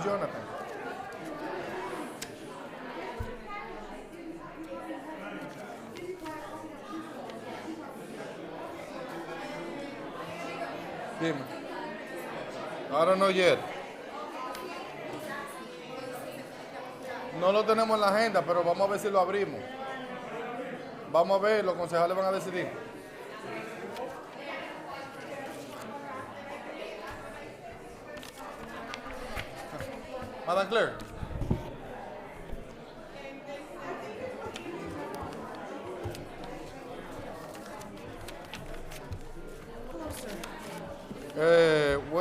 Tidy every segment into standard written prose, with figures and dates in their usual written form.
Jonathan. Dime. I don't know yet. No lo tenemos en la agenda, pero vamos a ver si lo abrimos. Vamos a ver, los concejales van a decidir. Madam Clerk.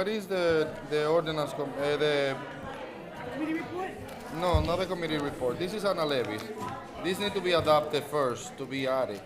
What is the ordinance, the, Committee report? no, not the committee report. This is on a levies. This need to be adopted first to be added.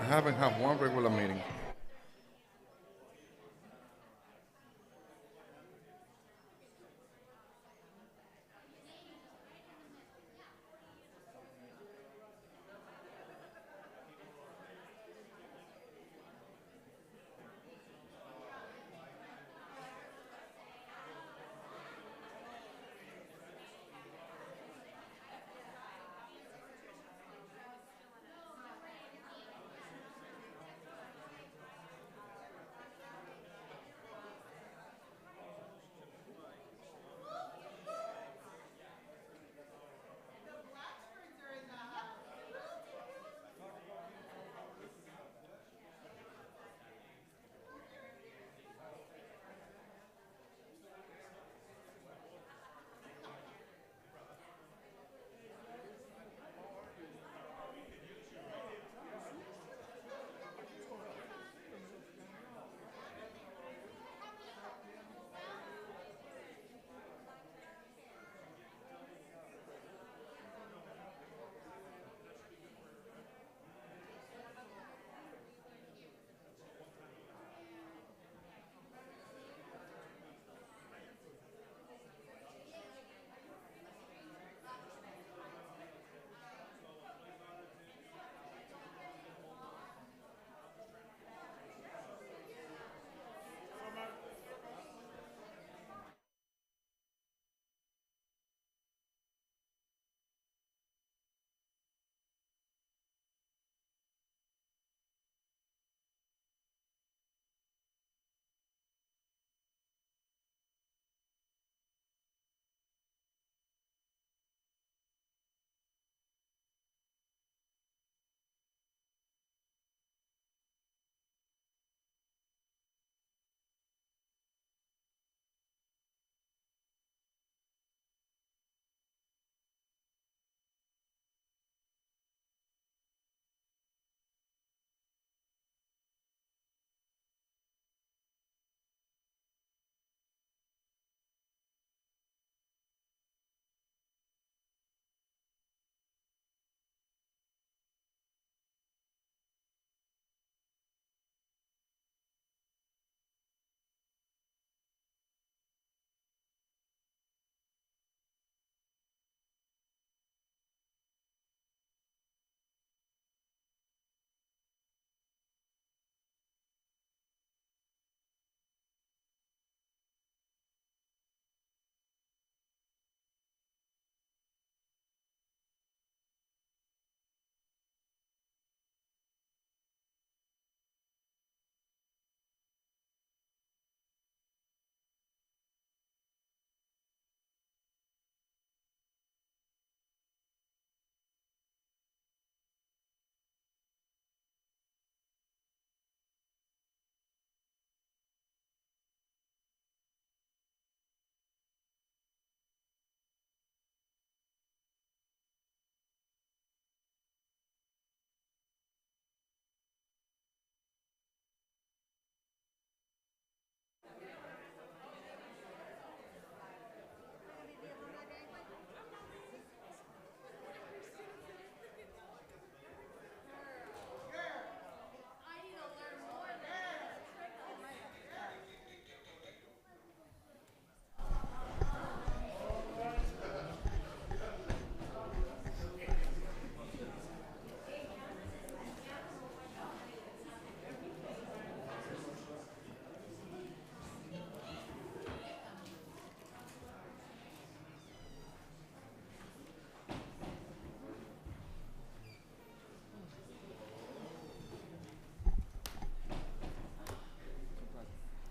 I haven't had one regular meeting.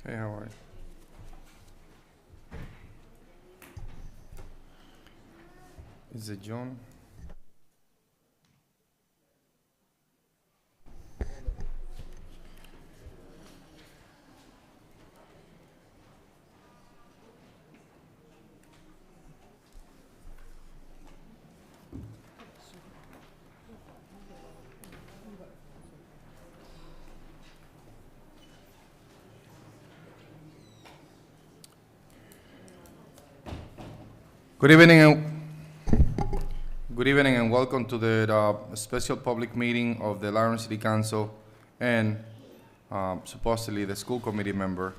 Hey, how are you? Is it John? Good evening and welcome to the special public meeting of the Lawrence City Council and supposedly the school committee member.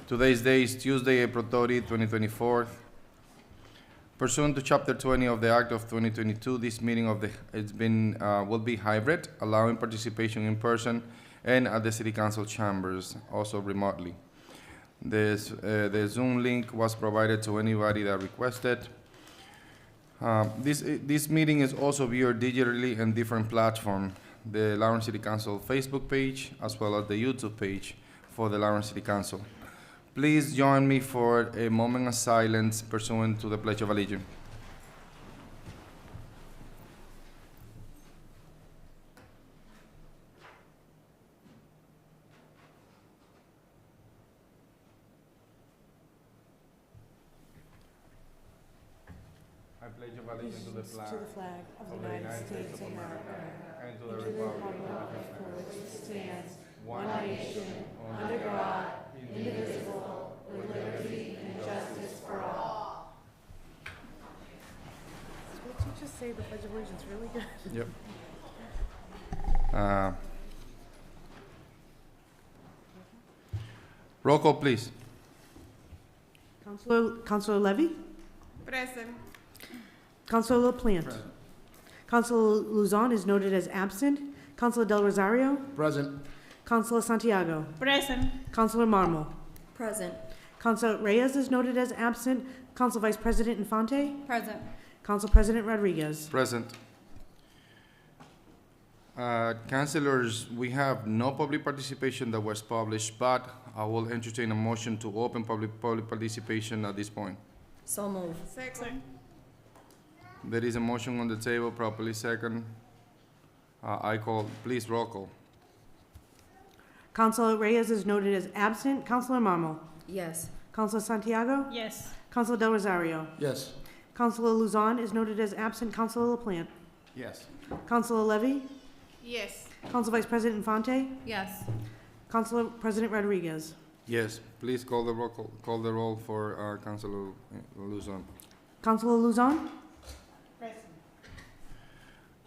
Today's day is Tuesday, April 30, 2024. Pursuant to Chapter 20 of the Act of 2022, this meeting will be hybrid, allowing participation in person and at the City Council chambers, also remotely. The Zoom link was provided to anybody that requested. This meeting is also viewed digitally in different platforms, the Lawrence City Council Facebook page, as well as the YouTube page for the Lawrence City Council. Please join me for a moment of silence pursuant to the Pledge of Allegiance. I pledge allegiance to the flag To the flag of the United States of America and to and the to the republic republic for which it stands, one one nation, under God, indivisible, with liberty and justice for all. What you just say, the Pledge of Allegiance, really good. Yep. Roll call, please. Councilor Levy? Present. Councilor LaPlante? Councilor Luzon is noted as absent. Councilor Del Rosario? Present. Councilor Santiago? Present. Councilor Marmol? Present. Councilor Reyes is noted as absent. Council Vice President Infante? Present. Council President Rodriguez? Present. Councilors, we have no public participation that was published, but I will entertain a motion to open public participation at this point. So move. Second. There is a motion on the table, properly second. Please roll call. Councilor Reyes is noted as absent. Councilor Marmol? Yes. Councilor Santiago? Yes. Councilor Del Rosario? Yes. Councilor Luzon is noted as absent. Councilor LaPlante? Yes. Councilor Levy? Yes. Council Vice President Infante? Yes. Councilor President Rodriguez? Yes. Please call the roll. Call the roll for Councilor Luzon. Councilor Luzon? Present.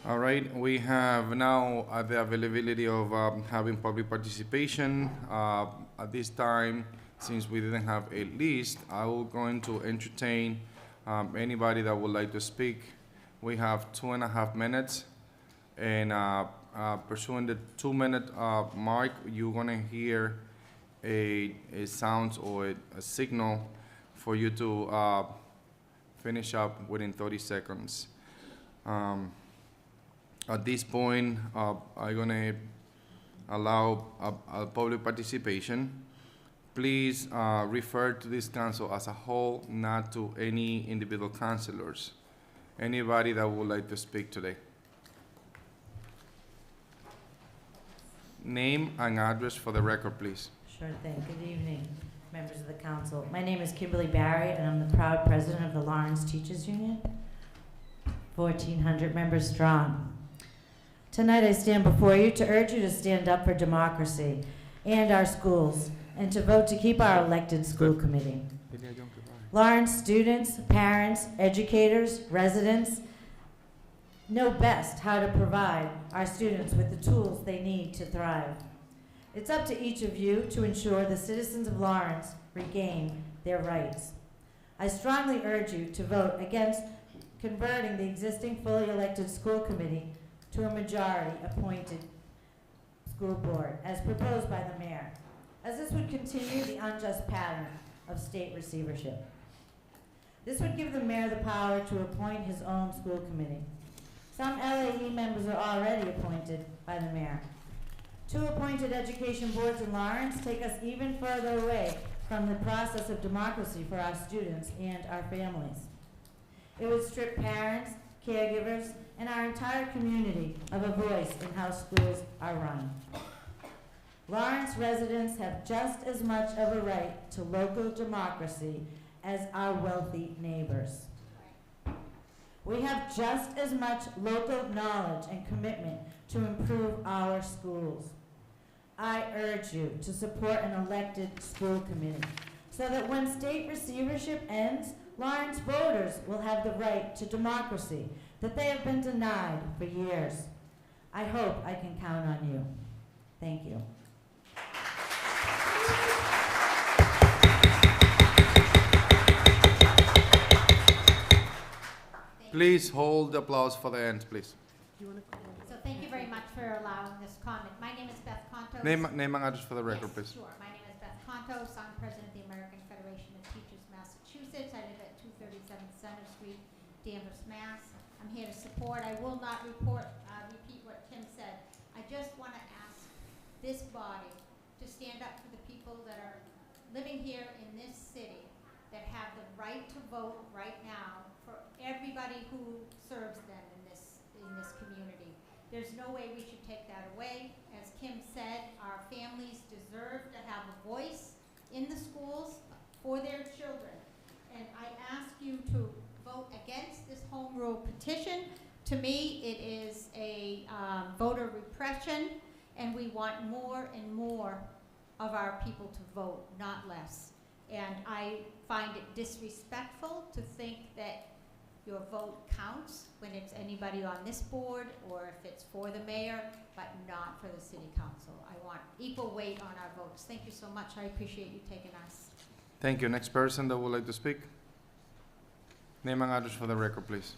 All right. We have now the availability of having public participation. At this time, since we didn't have a list, I will going to entertain anybody that would like to speak. We have 2.5 minutes, and pursuing the 2-minute mark, you're gonna hear a sound or a signal for you to finish up within 30 seconds. At this point, I'm gonna allow a public participation. Please refer to this council as a whole, not to any individual councilors. Anybody that would like to speak today? Name and address for the record, please. Sure thing. Good evening, members of the council. My name is Kimberly Barry, and I'm the proud president of the Lawrence Teachers Union, 1,400 members strong. Tonight I stand before you to urge you to stand up for democracy and our schools, and to vote to keep our elected school committee. Lawrence students, parents, educators, residents know best how to provide our students with the tools they need to thrive. It's up to each of you to ensure the citizens of Lawrence regain their rights. I strongly urge you to vote against converting the existing fully elected school committee to a majority appointed school board, as proposed by the mayor, as this would continue the unjust pattern of state receivership. This would give the mayor the power to appoint his own school committee. Some LAE members are already appointed by the mayor. Two appointed education boards in Lawrence take us even further away from the process of democracy for our students and our families. It would strip parents, caregivers, and our entire community of a voice in how schools are run. Lawrence residents have just as much of a right to local democracy as our wealthy neighbors. We have just as much local knowledge and commitment to improve our schools. I urge you to support an elected school committee so that when state receivership ends, Lawrence voters will have the right to democracy that they have been denied for years. I hope I can count on you. Thank you. Please hold the applause for the end, please. So thank you very much for allowing this comment. My name is Beth Contos. Name and address for the record, Yes, please. sure. My name is Beth Contos. I'm president of the American Federation of Teachers, Massachusetts. I live at 237 Center Street, Danvers, Mass. I'm here to support. I will not repeat what Tim said. I just want to ask this body to stand up for the people that are living here in this city that have the right to vote right now for everybody who serves them in this community. There's no way we should take that away. As Kim said, our families deserve to have a voice in the schools for their children. And I ask you to vote against this home rule petition. To me, it is a voter repression, and we want more and more of our people to vote, not less. And I find it disrespectful to think that your vote counts when it's anybody on this board or if it's for the mayor, but not for the city council. I want equal weight on our votes. Thank you so much. I appreciate you taking us. Thank you. Next person that would like to speak. Name and address for the record, please.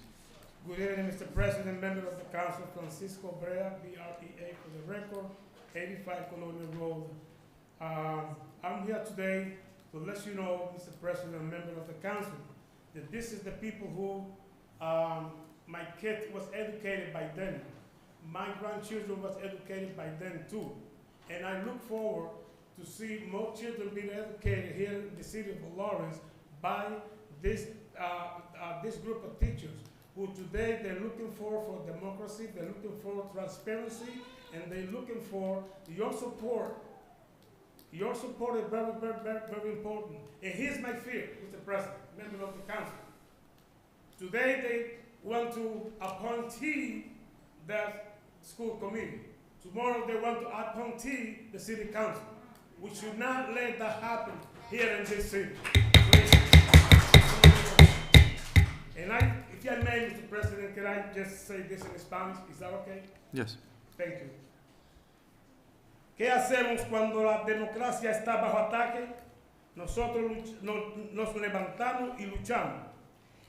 Good evening, Mr. President, member of the council, Francisco Brea, BREA for the record, 85 Colonial Road. I'm here today to let you know, Mr. President, member of the council, that this is the people who my kid was educated by them. My grandchildren was educated by them too. And I look forward to see more children being educated here in the city of Lawrence by this group of teachers who today they're looking for democracy, they're looking for transparency, and they're looking for your support. Your support is very, very, very, very important. And here's my fear, Mr. President, member of the council. Today they want to appointee the school committee. Tomorrow they want to appointee the city council. We should not let that happen here in this city. And if I may, Mr. President, can I just say this in Spanish? Is that okay? Yes. Thank you. ¿Qué hacemos cuando la democracia está bajo ataque? Nosotros nos levantamos y luchamos.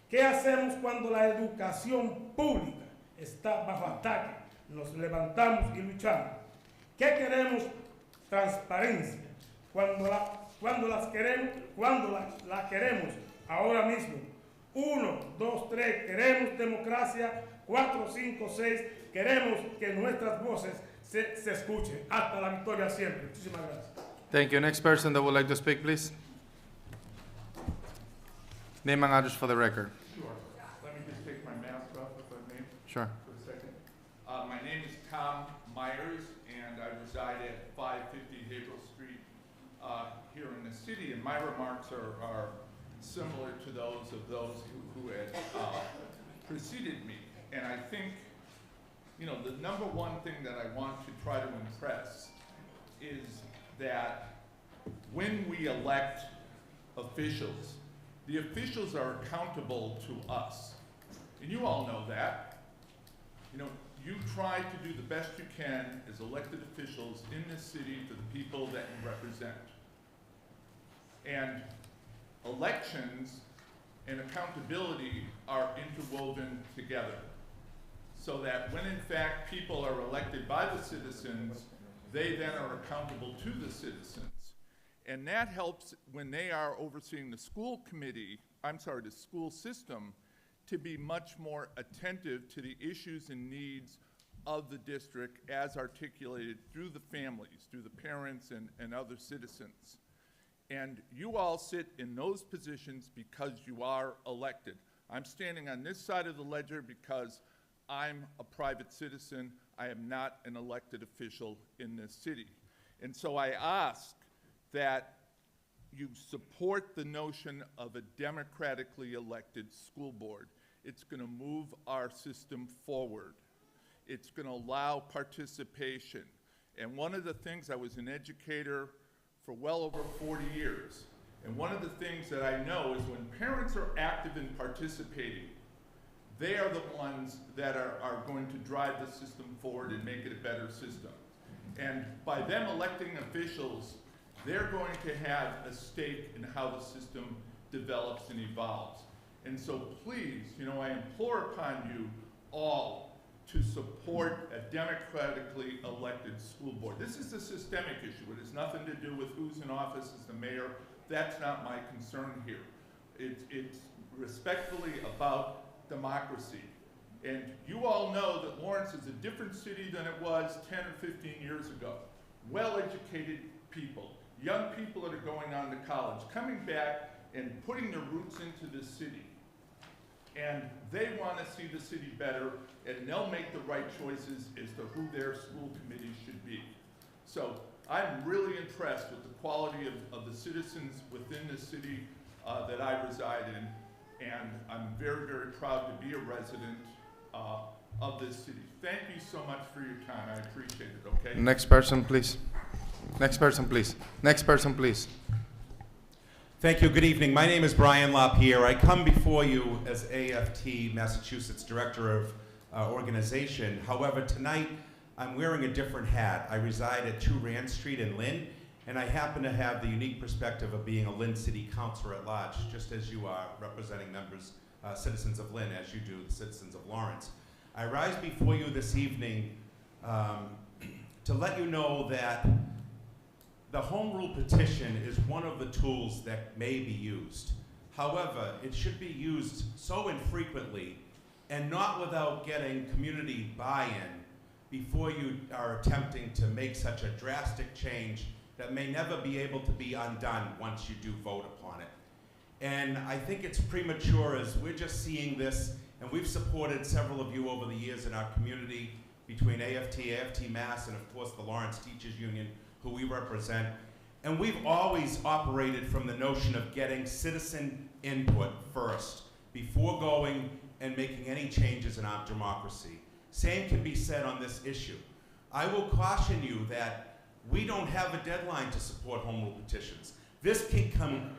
¿Qué hacemos cuando la educación pública está bajo ataque? Nos levantamos y luchamos. ¿Qué queremos? Transparencia. Cuando la queremos ahora mismo. 1, 2, 3, queremos democracia. 4, 5, 6, queremos que nuestras voces se escuchen. Hasta la victoria siempre. Muchísimas gracias. Thank you. Next person that would like to speak, please. Name and address for the record. Sure. Let me just take my mask off if I may Sure. for a second. My name is Tom Myers, and I reside at 550 Haverhill Street here in the city, and my remarks are similar to those who had preceded me. And I think, you know, the number one thing that I want to try to impress is that when we elect officials, the officials are accountable to us. And you all know that. You know, you try to do the best you can as elected officials in this city for the people that you represent. And elections and accountability are interwoven together, so that when in fact people are elected by the citizens, they then are accountable to the citizens. And that helps when they are overseeing the school the school system, to be much more attentive to the issues and needs of the district as articulated through the families, through the parents and other citizens. And you all sit in those positions because you are elected. I'm standing on this side of the ledger because I'm a private citizen. I am not an elected official in this city. And so I ask that you support the notion of a democratically elected school board. It's going to move our system forward. It's going to allow participation. And one of the things, I was an educator for well over 40 years, and one of the things that I know is when parents are active in participating, they are the ones that are going to drive the system forward and make it a better system. And by them electing officials, they're going to have a stake in how the system develops and evolves. And so please, I implore upon you all to support a democratically elected school board. This is a systemic issue. It has nothing to do with who's in office as the mayor. That's not my concern here. It's respectfully about democracy. And you all know that Lawrence is a different city than it was 10 or 15 years ago. Well-educated people, young people that are going on to college, coming back and putting their roots into the city. And they want to see the city better, and they'll make the right choices as to who their school committee should be. So I'm really impressed with the quality of the citizens within the city that I reside in, and I'm very, very proud to be a resident of this city. Thank you so much for your time. I appreciate it, okay? Next person, please. Next person, please. Next person, please. Thank you. Good evening. My name is Brian LaPierre. I come before you as AFT Massachusetts Director of Organization. However, tonight I'm wearing a different hat. I reside at 2 Rand Street in Lynn, and I happen to have the unique perspective of being a Lynn City Councilor at large, just as you are representing members, citizens of Lynn, as you do the citizens of Lawrence. I rise before you this evening to let you know that the home rule petition is one of the tools that may be used. However, it should be used so infrequently and not without getting community buy-in before you are attempting to make such a drastic change that may never be able to be undone once you do vote upon it. And I think it's premature as we're just seeing this, and we've supported several of you over the years in our community between AFT Mass, and of course the Lawrence Teachers Union, who we represent. And we've always operated from the notion of getting citizen input first before going and making any changes in our democracy. Same can be said on this issue. I will caution you that we don't have a deadline to support home rule petitions. This can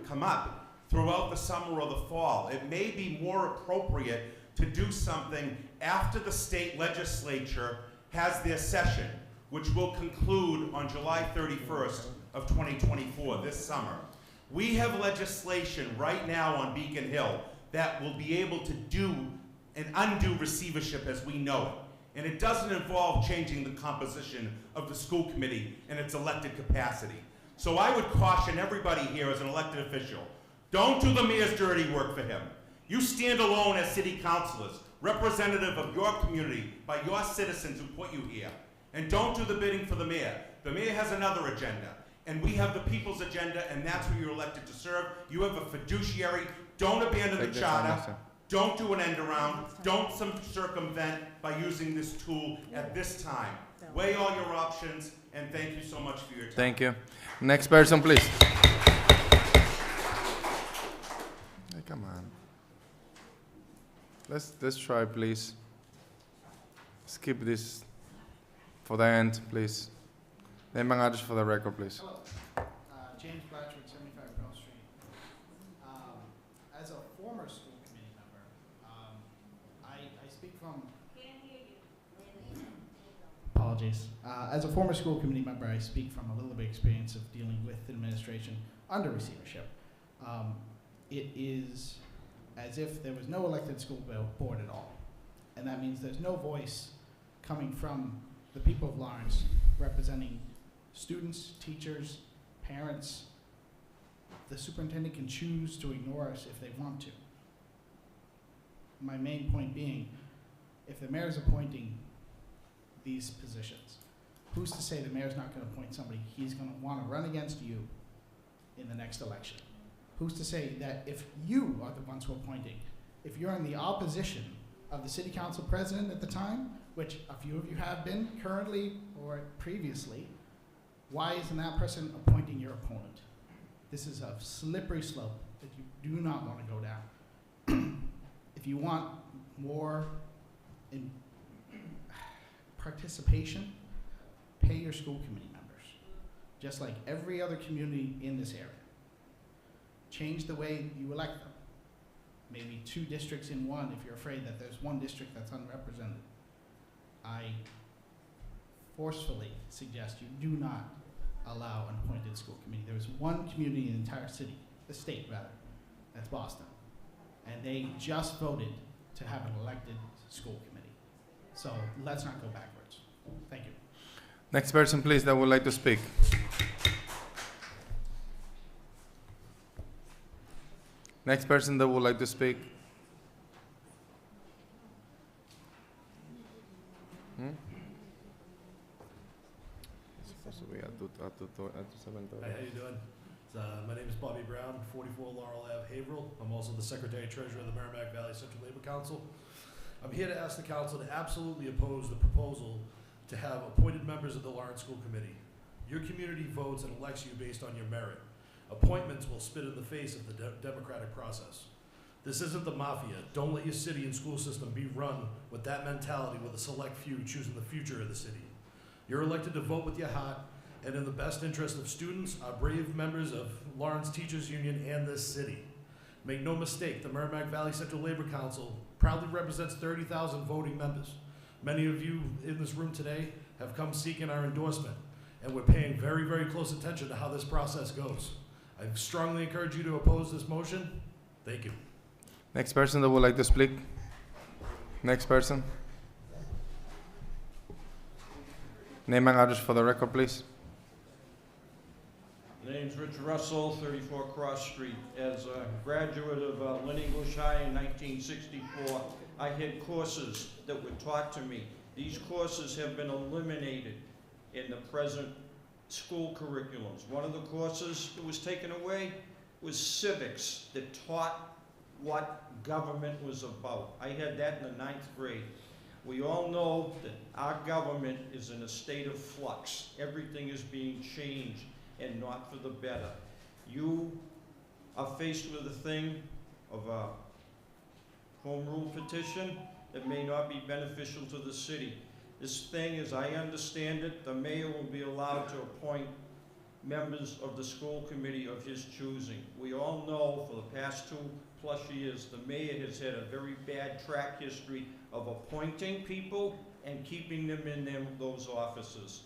come up throughout the summer or the fall. It may be more appropriate to do something after the state legislature has their session, which will conclude on July 31st of 2024, this summer. We have legislation right now on Beacon Hill that will be able to do an undue receivership as we know it. And it doesn't involve changing the composition of the school committee in its elected capacity. So I would caution everybody here as an elected official, don't do the mayor's dirty work for him. You stand alone as city councilors, representative of your community by your citizens who put you here. And don't do the bidding for the mayor. The mayor has another agenda. And we have the people's agenda, and that's who you're elected to serve. You have a fiduciary. Don't abandon the charter. Don't do an end around. Don't circumvent by using this tool at this time. Weigh all your options, and thank you so much for your time. Thank you. Next person, please. Hey, come on. Let's try, please. Skip this for the end, please. Name and address for the record, please. Hello. James Blatchford, 75 Pearl Street. As a former school committee member, I speak from... Can't hear you. Apologies. As a former school committee member, I speak from a little bit of experience of dealing with administration under receivership. It is as if there was no elected school board at all. And that means there's no voice coming from the people of Lawrence representing students, teachers, parents. The superintendent can choose to ignore us if they want to. My main point being, if the mayor is appointing these positions? Who's to say the mayor's not going to appoint somebody he's going to want to run against you in the next election? Who's to say that if you are the ones who are appointing, if you're in the opposition of the city council president at the time, which a few of you have been currently or previously, why isn't that person appointing your opponent? This is a slippery slope that you do not want to go down. If you want more participation, pay your school committee members, just like every other community in this area. Change the way you elect them. Maybe 2 districts in one if you're afraid that there's one district that's unrepresented. I forcefully suggest you do not allow an appointed school committee. There is one community in the entire city, the state rather, that's Boston. And they just voted to have an elected school committee. So let's not go backwards. Thank you. Next person, please, that would like to speak. Next person that would like to speak. Hi, how you doing? My name is Bobby Brown, 44 Laurel Ave, Haverhill. I'm also the Secretary Treasurer of the Merrimack Valley Central Labor Council. I'm here to ask the council to absolutely oppose the proposal to have appointed members of the Lawrence School Committee. Your community votes and elects you based on your merit. Appointments will spit in the face of the democratic process. This isn't the mafia. Don't let your city and school system be run with that mentality with a select few choosing the future of the city. You're elected to vote with your heart and in the best interest of students, our brave members of Lawrence Teachers Union and this city. Make no mistake, the Merrimack Valley Central Labor Council proudly represents 30,000 voting members. Many of you in this room today have come seeking our endorsement, and we're paying very, very close attention to how this process goes. I strongly encourage you to oppose this motion. Thank you. Next person that would like to speak. Next person. Name and address for the record, please. My name's Rich Russell, 34 Cross Street. As a graduate of Lynn English High in 1964, I had courses that were taught to me. These courses have been eliminated in the present school curriculums. One of the courses that was taken away was civics, that taught what government was about. I had that in the 9th grade. We all know that our government is in a state of flux. Everything is being changed and not for the better. You are faced with a thing of a home rule petition that may not be beneficial to the city. This thing, as I understand it, the mayor will be allowed to appoint members of the school committee of his choosing. We all know for the past 2+ years, the mayor has had a very bad track history of appointing people and keeping them in those offices.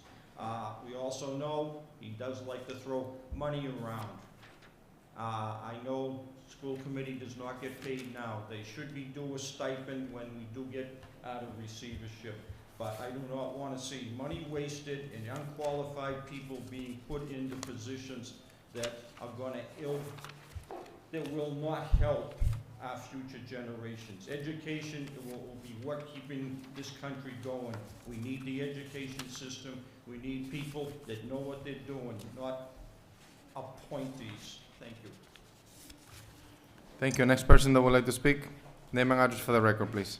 We also know he does like to throw money around. I know school committee does not get paid now. They should be due a stipend when we do get out of receivership. But I do not want to see money wasted and unqualified people being put into positions that are going to that will not help our future generations. Education will be what keeping this country going. We need the education system. We need people that know what they're doing, not appointees. Thank you. Thank you. Next person that would like to speak. Name and address for the record, please.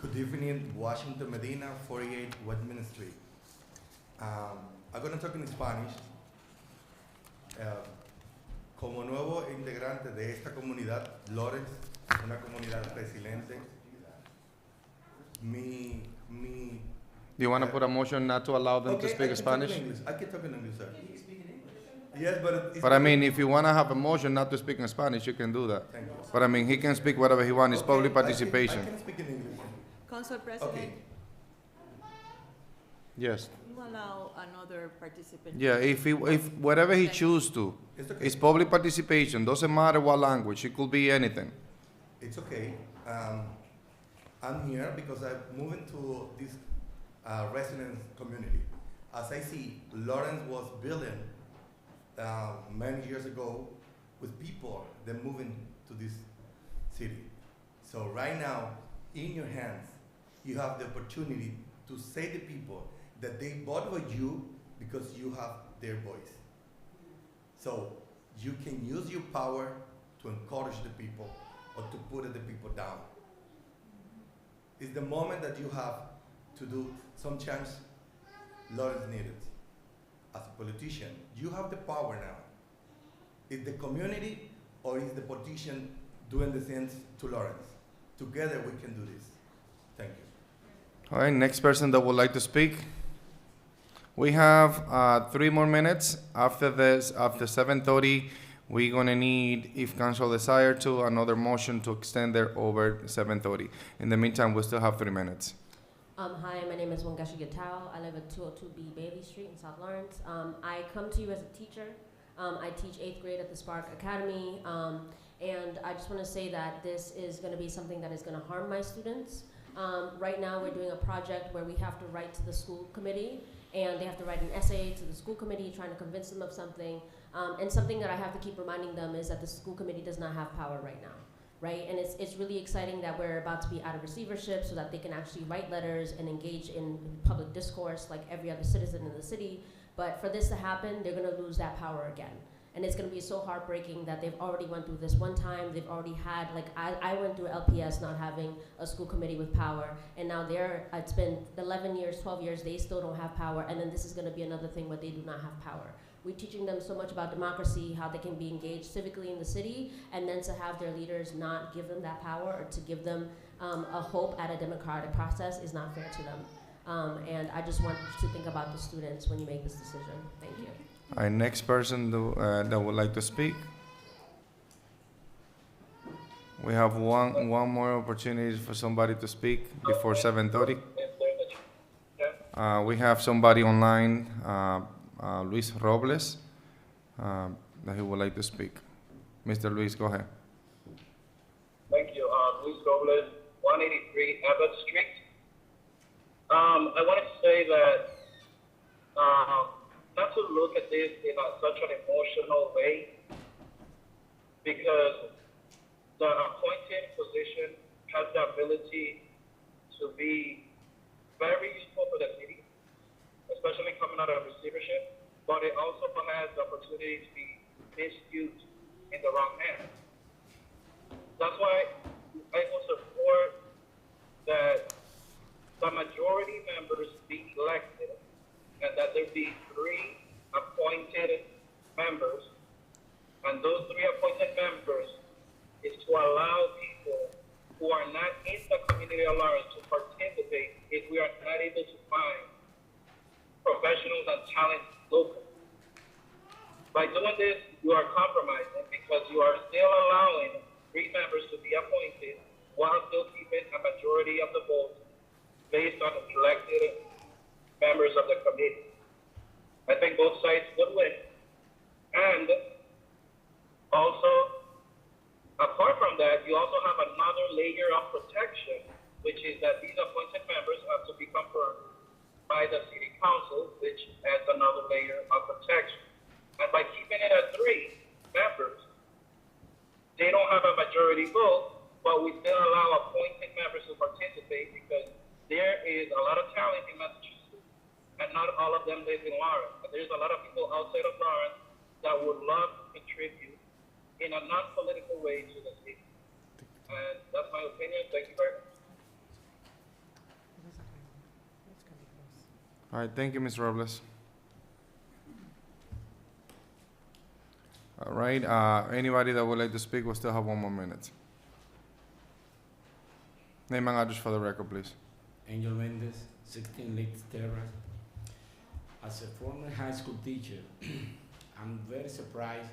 Good evening, Washington Medina, 48 Westminster Street. I'm going to talk in Spanish. Como nuevo integrante de esta comunidad, Lawrence, una comunidad resiliente, Do you want to put a motion not to allow them to speak Spanish? I can talk in English, sir. Yes, but But I mean, if you want to have a motion not to speak in Spanish, you can do that. Thank you. But I mean, he can speak whatever he wants. It's public I participation. can speak in English. Council President, Okay. Yes. you allow another participant. Yeah, if whatever he chooses to, It's okay. it's public participation. Doesn't matter what language. It could be anything. It's okay. I'm here because I'm moving to this residence community. As I see, Lawrence was building many years ago with people that moving to this city. So right now, in your hands, you have the opportunity to say to people that they vote for you because you have their voice. So you can use your power to encourage the people or to put the people down. It's the moment that you have to do some change. Lawrence needed. As a politician, you have the power now. Is the community or is the politician doing the things to Lawrence? Together we can do this. Thank you. All right, next person that would like to speak. We have 3 more minutes. After this, after 7:30, we're gonna need, if council desire to, another motion to extend there over 7:30. In the meantime, we still have 3 minutes. Hi, my name is Wangashi Gatao. I live at 202B Bailey Street in South Lawrence. I come to you as a teacher. I teach 8th grade at the Spark Academy. And I just want to say that this is going to be something that is going to harm my students. Right now, we're doing a project where we have to write to the school committee, and they have to write an essay to the school committee trying to convince them of something. And something that I have to keep reminding them is that the school committee does not have power right now. Right? And it's really exciting that we're about to be out of receivership so that they can actually write letters and engage in public discourse like every other citizen in the city. But for this to happen, they're going to lose that power again. And it's going to be so heartbreaking that they've already went through this one time. They've already had, like, I went through LPS not having a school committee with power. And now it's been 11 years, 12 years, they still don't have power. And then this is going to be another thing where they do not have power. We're teaching them so much about democracy, how they can be engaged civically in the city, and then to have their leaders not give them that power or to give them a hope at a democratic process is not fair to them. And I just want you to think about the students when you make this decision. Thank you. Our next person that would like to speak. We have one more opportunity for somebody to speak before 7:30. We have somebody online, Luis Robles, that he would like to speak. Mr. Luis, go ahead. Thank you. Luis Robles, 183 Abbott Street. I wanted to say that not to look at this in such an emotional way, because the appointed position has the ability to be very useful for the city, especially coming out of receivership, but it also has the opportunity to be misused in the wrong hands. That's why I will support that the majority members be elected and that there be 3 appointed members, and those 3 appointed members is to allow people who are not in the community of Lawrence to participate if we are not able to find professionals and talent locally. By doing this, you are compromising because you are still allowing 3 members to be appointed while still keeping a majority of the votes based on elected members of the committee. I think both sides would win. And also, apart from that, you also have another layer of protection, which is that these appointed members have to be confirmed by the city council, which adds another layer of protection. And by keeping it at 3 members, they don't have a majority vote, but we still allow appointed members to participate because there is a lot of talent in Massachusetts, and not all of them live in Lawrence. And there's a lot of people outside of Lawrence that would love to contribute in a non-political way to the city. And that's my opinion. Thank you very much. All right, thank you, Ms. Robles. All right, anybody that would like to speak, we'll still have 1 more minute. Name and address for the record, please. Angel Mendez, 16 Lakes Terrace. As a former high school teacher, I'm very surprised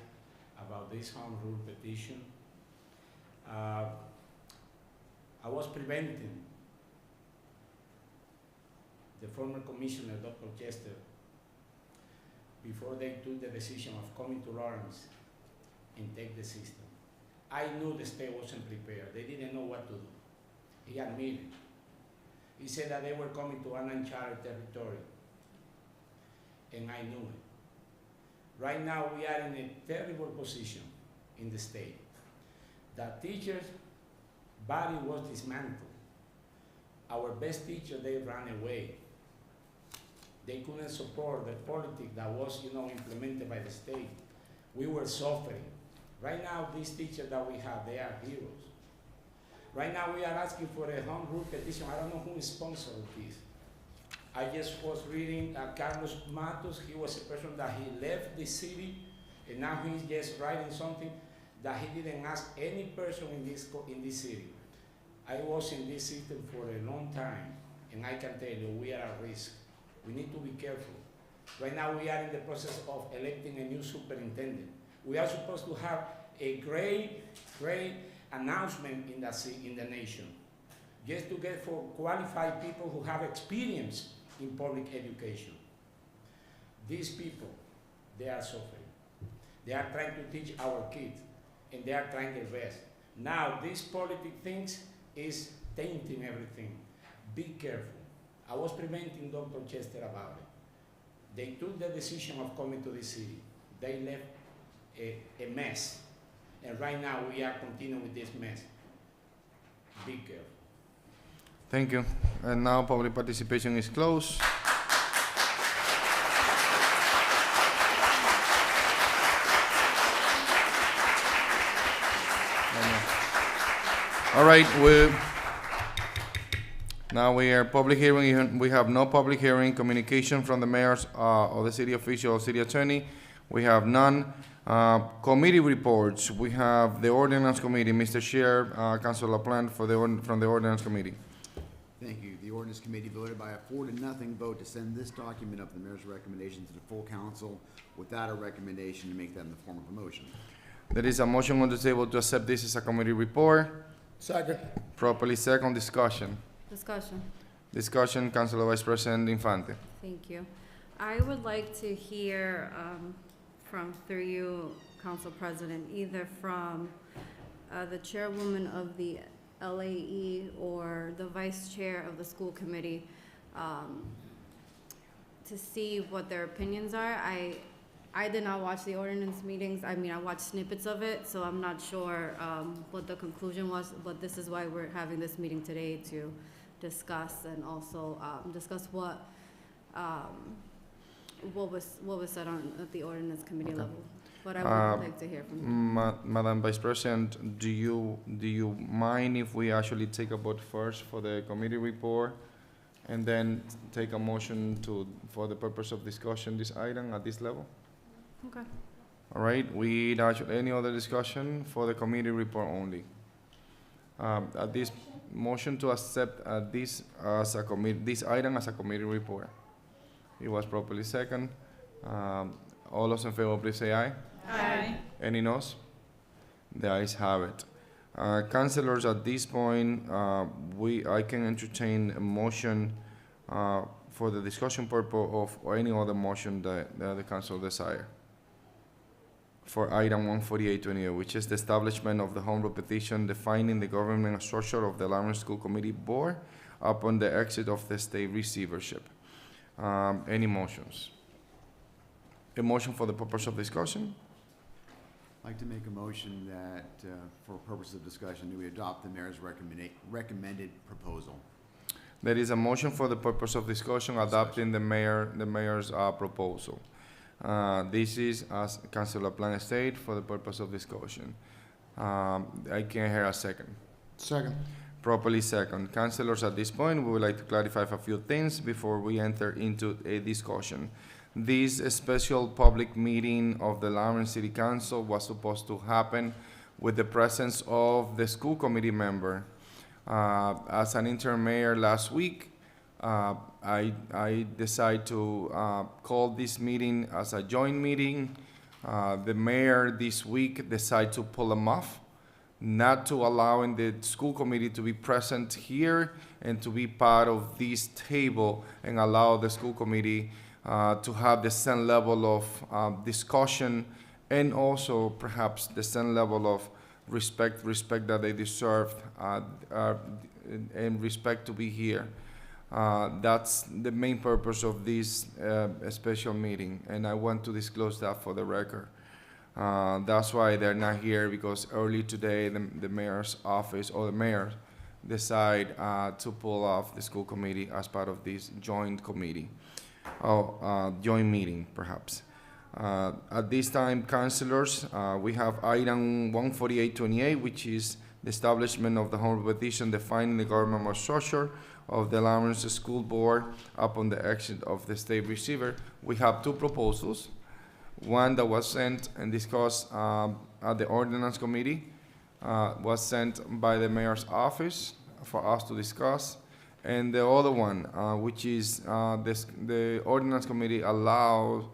about this home rule petition. I was preventing the former commissioner, Dr. Chester, before they took the decision of coming to Lawrence and take the system. I knew the state wasn't prepared. They didn't know what to do. He admitted. He said that they were coming to an uncharted territory, and I knew it. Right now, we are in a terrible position in the state. The teachers' body was dismantled. Our best teachers, they ran away. They couldn't support the politics that was, implemented by the state. We were suffering. Right now, these teachers that we have, they are heroes. Right now, we are asking for a home rule petition. I don't know who is sponsoring this. I just was reading Carlos Matos. He was a person that he left the city, and now he's just writing something that he didn't ask any person in this city. I was in this system for a long time, and I can tell you, we are at risk. We need to be careful. Right now, we are in the process of electing a new superintendent. We are supposed to have a great announcement in the nation, just to get for qualified people who have experience in public education. These people, they are suffering. They are trying to teach our kids, and they are trying their best. Now, these politics things is tainting everything. Be careful. I was preventing Dr. Chester about it. They took the decision of coming to the city. They left a mess. And right now we are continuing with this mess. Be careful. Thank you. And now public participation is closed. All right, now we are public hearing. We have no public hearing. Communication from the mayors or the city official or city attorney. We have none. Committee reports. We have the ordinance committee. Mr. Chair, Councilor LaPlante from the ordinance committee. Thank you. The ordinance committee voted by a 4-0 vote to send this document of the mayor's recommendation to the full council without a recommendation to make that in the form of a motion. There is a motion on the table to accept this as a committee report. Second. Properly second. Discussion. Discussion. Councilor Vice President Infante. Thank you. I would like to hear through you, Council President, either from the chairwoman of the LAE or the vice chair of the school committee to see what their opinions are. I did not watch the ordinance meetings. I mean, I watched snippets of it, so I'm not sure what the conclusion was, but this is why we're having this meeting today, to discuss and also discuss what was said at the ordinance committee level. But I would like to hear from you. Madam Vice President, do you mind if we actually take a vote first for the committee report and then take a motion for the purpose of discussion this item at this level? Okay. All right, any other discussion for the committee report only? At this motion to accept this item as a committee report. It was properly second. All those in favor, please say aye. Aye. Any noes? The ayes have it. Councilors, at this point, I can entertain a motion for the discussion purpose of or any other motion that the council desire. For item 14828, which is the establishment of the home rule petition defining the government structure of the Lawrence School Committee Board upon the exit of the state receivership. Any motions? A motion for the purpose of discussion? I'd like to make a motion that, for purpose of discussion, that we adopt the mayor's recommended proposal. There is a motion for the purpose of discussion adopting the mayor's proposal. This is, as Councilor LaPlante stated, for the purpose of discussion. I can hear a second. Second. Properly second. Councilors, at this point, we would like to clarify a few things before we enter into a discussion. This special public meeting of the Lawrence City Council was supposed to happen with the presence of the school committee member. As an interim mayor last week, I decided to call this meeting as a joint meeting. The mayor this week decided to pull them off, not to allowing the school committee to be present here and to be part of this table and allow the school committee to have the same level of discussion and also perhaps the same level of respect that they deserve and respect to be here. That's the main purpose of this special meeting, and I want to disclose that for the record. That's why they're not here, because early today the mayor's office or the mayor decide to pull off the school committee as part of this joint committee. joint meeting, perhaps. At this time, councilors, we have item 14828, which is the establishment of the home petition defining the governmental structure of the Lawrence School Board upon the exit of the state receiver. We have two proposals. One that was sent and discussed at the ordinance committee, was sent by the mayor's office for us to discuss. And the other one, which is the ordinance committee allowed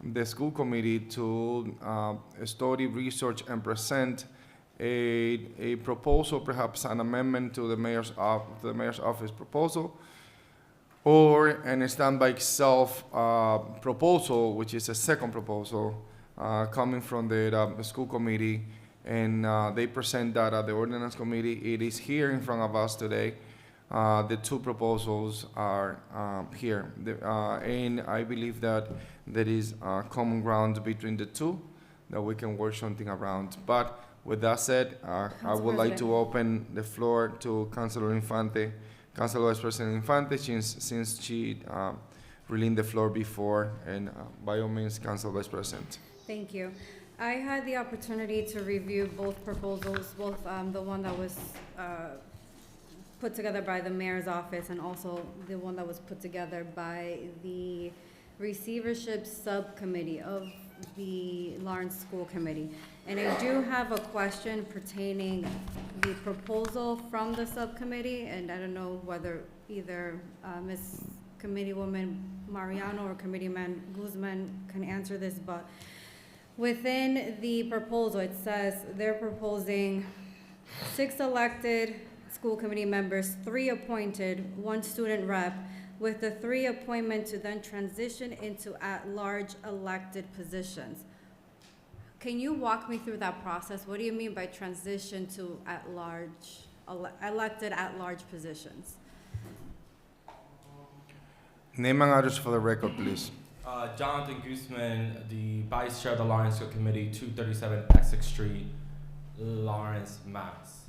the school committee to study, research, and present a proposal, perhaps an amendment to the mayor's office proposal, or an stand by itself proposal, which is a second proposal coming from the school committee, and they present that at the ordinance committee. It is here in front of us today. The two proposals are here, and I believe that there is common ground between the two that we can work something around. But with that said, I would like to open the floor to Councilor Infante, Councilor Vice President Infante, since she relieved the floor before, and by all means, Councilor Vice President. Thank you. I had the opportunity to review both proposals, both the one that was put together by the mayor's office and also the one that was put together by the receivership subcommittee of the Lawrence School Committee. And I do have a question pertaining the proposal from the subcommittee, and I don't know whether either Ms. Committeewoman Mariano or Committeeman Guzman can answer this, but within the proposal, it says they're proposing 6 elected school committee members, 3 appointed, 1 student rep, with the 3 appointment to then transition into at-large elected positions. Can you walk me through that process? What do you mean by transition to at-large, elected at-large positions? Name and address for the record, please. Jonathan Guzman, the Vice Chair of the Lawrence School Committee, 237 Essex Street, Lawrence, Mass.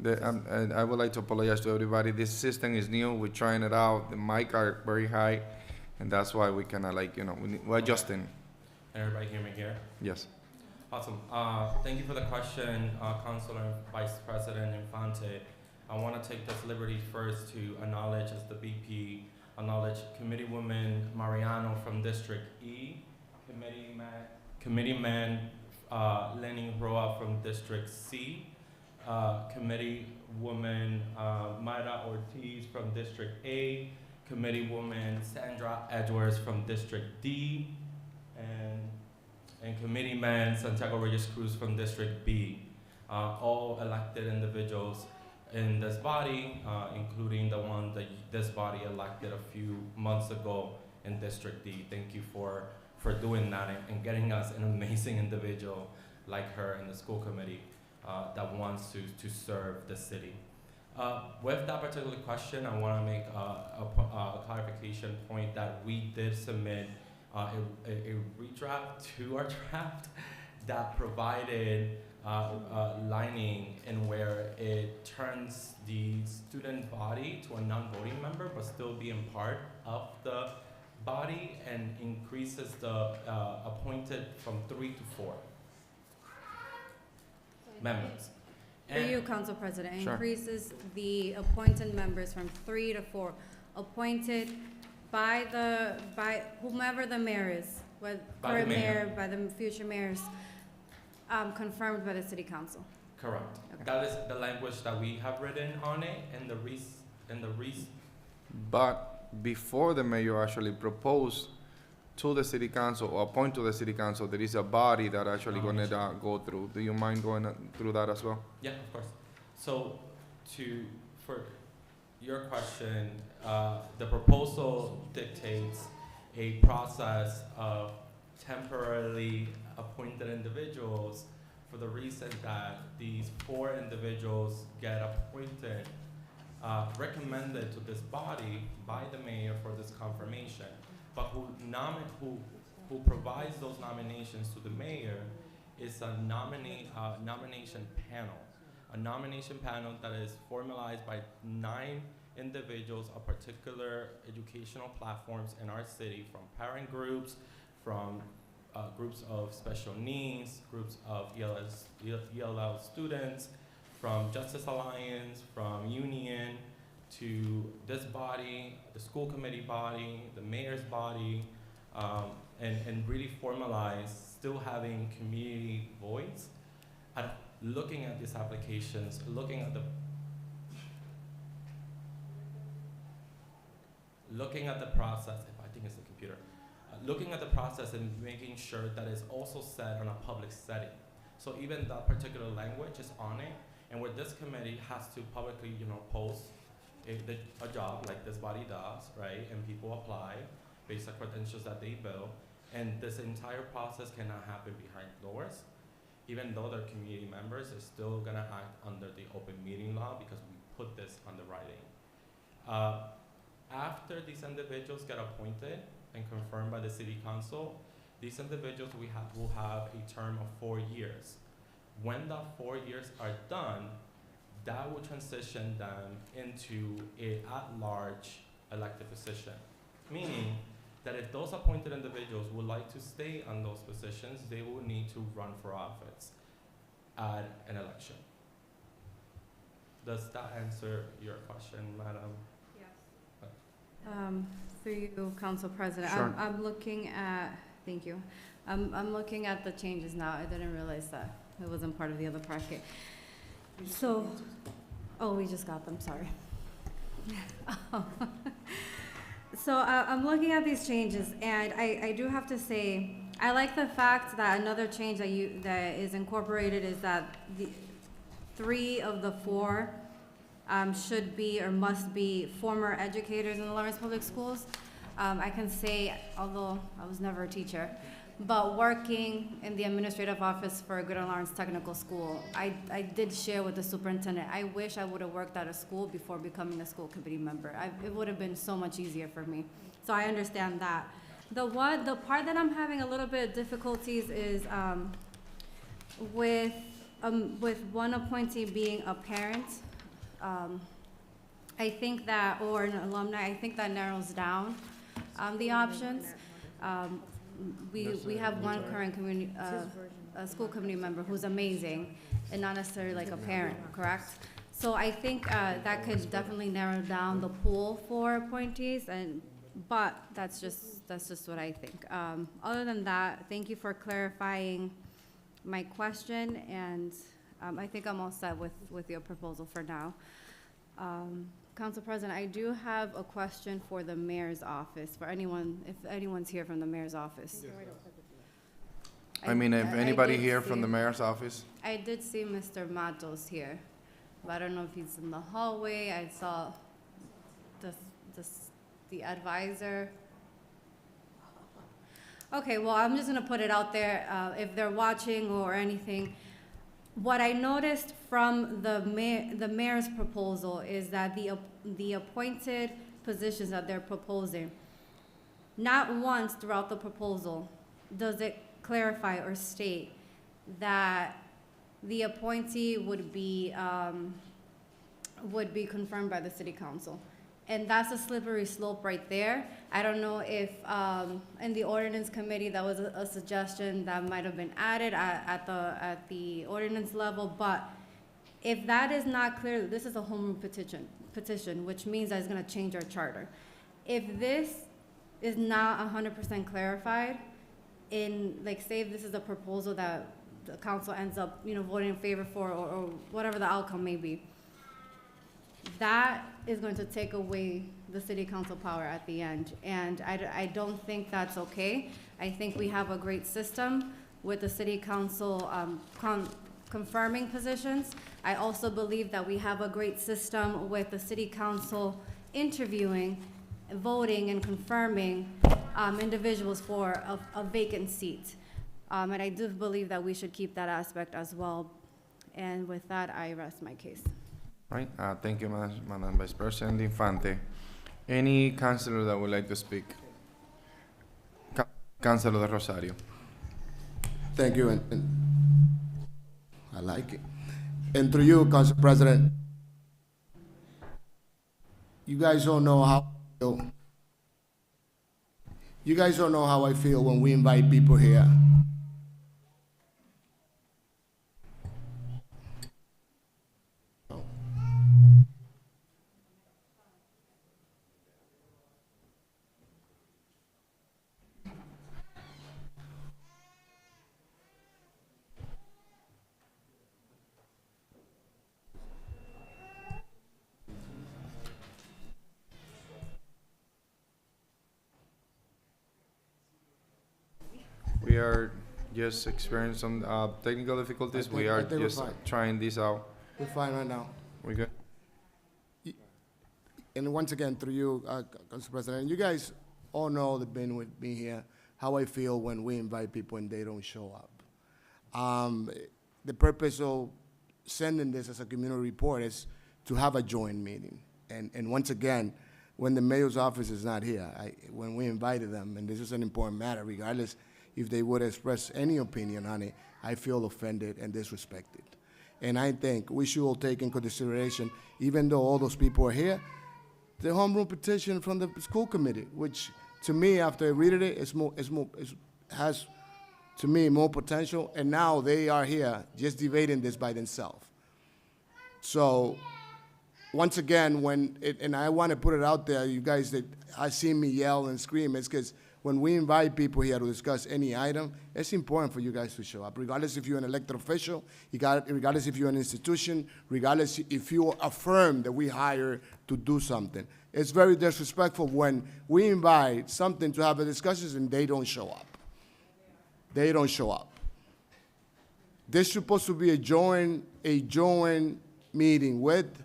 I would like to apologize to everybody. This system is new. We're trying it out. The mic are very high, and that's why we kind of we're adjusting. Everybody hear me here? Yes. Awesome. Thank you for the question, Councilor Vice President Infante. I want to take this liberty first to acknowledge as the VP, acknowledge Committeewoman Mariano from District E, Committeeman Lenny Roa from District C, Committeewoman Mayra Ortiz from District A, Committeewoman Sandra Edwards from District D, and Committeeman Santiago Reyes Cruz from District B. All elected individuals in this body, including the one that this body elected a few months ago in District D. Thank you for doing that and getting us an amazing individual like her in the school committee that wants to serve the city. With that particular question, I want to make a clarification point that we did submit a redraft to our draft that provided lining in where it turns the student body to a non-voting member but still being part of the body and increases the appointed from 3 to 4 members. For you, Council President, Sure. increases the appointed members from 3 to 4, appointed by whomever the mayor is, whether By the current mayor. mayor, by the future mayors, confirmed by the city council. Correct. Okay. That is the language that we have written on it in the But before the mayor actually proposed to the city council or appoint to the city council, there is a body that actually gonna go through. Do you mind going through that as well? Yeah, of course. So, for your question, the proposal dictates a process of temporarily appointed individuals for the reason that these 4 individuals get appointed, recommended to this body by the mayor for this confirmation, but who provides those nominations to the mayor is a nomination panel. A nomination panel that is formalized by 9 individuals of particular educational platforms in our city, from parent groups, from groups of special needs, groups of ELL students, from Justice Alliance, from Union, to this body, the school committee body, the mayor's body, and really formalize still having community voice at looking at these applications, looking at the process, if I think it's the computer, looking at the process and making sure that it's also said on a public setting. So even that particular language is on it, and where this committee has to publicly, post a job like this body does, right? And people apply based on credentials that they build, and this entire process cannot happen behind doors. Even though they're community members, they're still gonna act under the open meeting law because we put this on the writing. After these individuals get appointed and confirmed by the city council, these individuals will have a term of 4 years. When the 4 years are done, that will transition them into a at-large elected position, meaning that if those appointed individuals would like to stay on those positions, they will need to run for office at an election. Does that answer your question, Madam? Through you, Council President. Sure. I'm looking at, thank you. I'm looking at the changes now. I didn't realize that it wasn't part of the other packet. So, we just got them, sorry. So I'm looking at these changes, and I do have to say, I like the fact that another change that is incorporated is that the 3 of the 4 should be or must be former educators in the Lawrence Public Schools. I can say, although I was never a teacher, but working in the administrative office for Greater Lawrence Technical School, I did share with the superintendent, I wish I would have worked at a school before becoming a school committee member. It would have been so much easier for me. So I understand that. The part that I'm having a little bit of difficulties is with one appointee being a parent. I think that, or an alumni, I think that narrows down the options. We have one current community, a school committee member who's amazing and not necessarily like a parent, correct? So I think that could definitely narrow down the pool for appointees, but that's just what I think. Other than that, thank you for clarifying my question, and I think I'm all set with your proposal for now. Council President, I do have a question for the mayor's office, for anyone, if anyone's here from the mayor's office. I mean, if anybody did here see- from the mayor's office? I did see Mr. Matos here, but I don't know if he's in the hallway. I saw the advisor. Okay, well, I'm just gonna put it out there, if they're watching or anything. What I noticed from the mayor's proposal is that the appointed positions that they're proposing, not once throughout the proposal does it clarify or state that the appointee would be confirmed by the city council. And that's a slippery slope right there. I don't know if in the ordinance committee that was a suggestion that might have been added at the ordinance level, but if that is not clear, this is a home rule petition, which means that it's gonna change our charter. If this is not 100% clarified, like say if this is a proposal that the council ends up, voting in favor for, or whatever the outcome may be, that is going to take away the city council power at the end. And I don't think that's okay. I think we have a great system with the city council confirming positions. I also believe that we have a great system with the city council interviewing, voting, and confirming individuals for a vacant seat. And I do believe that we should keep that aspect as well. And with that, I rest my case. Right, thank you, Madam Vice President Infante. Any councilor that would like to speak? Councilor de Rosario. Thank you, and I like it. And through you, Council President, you guys don't know how I feel. You guys don't know how I feel when we invite people here. We are just experiencing some technical difficulties. We are I think we're just fine. trying this out. We're fine right now. We good? And once again, through you, Council President, you guys all know that been with me here, how I feel when we invite people and they don't show up. The purpose of sending this as a community report is to have a joint meeting. And once again, when the mayor's office is not here, when we invited them, and this is an important matter, regardless if they would express any opinion on it, I feel offended and disrespected. And I think we should all take into consideration, even though all those people are here, the homeroom petition from the school committee, which to me, after I read it, has to me more potential, and now they are here just debating this by themselves. So once again, and I want to put it out there, you guys that I see me yell and scream, it's because when we invite people here to discuss any item, it's important for you guys to show up, regardless if you're an elected official, regardless if you're an institution, regardless if you affirm that we hire to do something. It's very disrespectful when we invite something to have a discussion and they don't show up. They don't show up. This is supposed to be a joint meeting with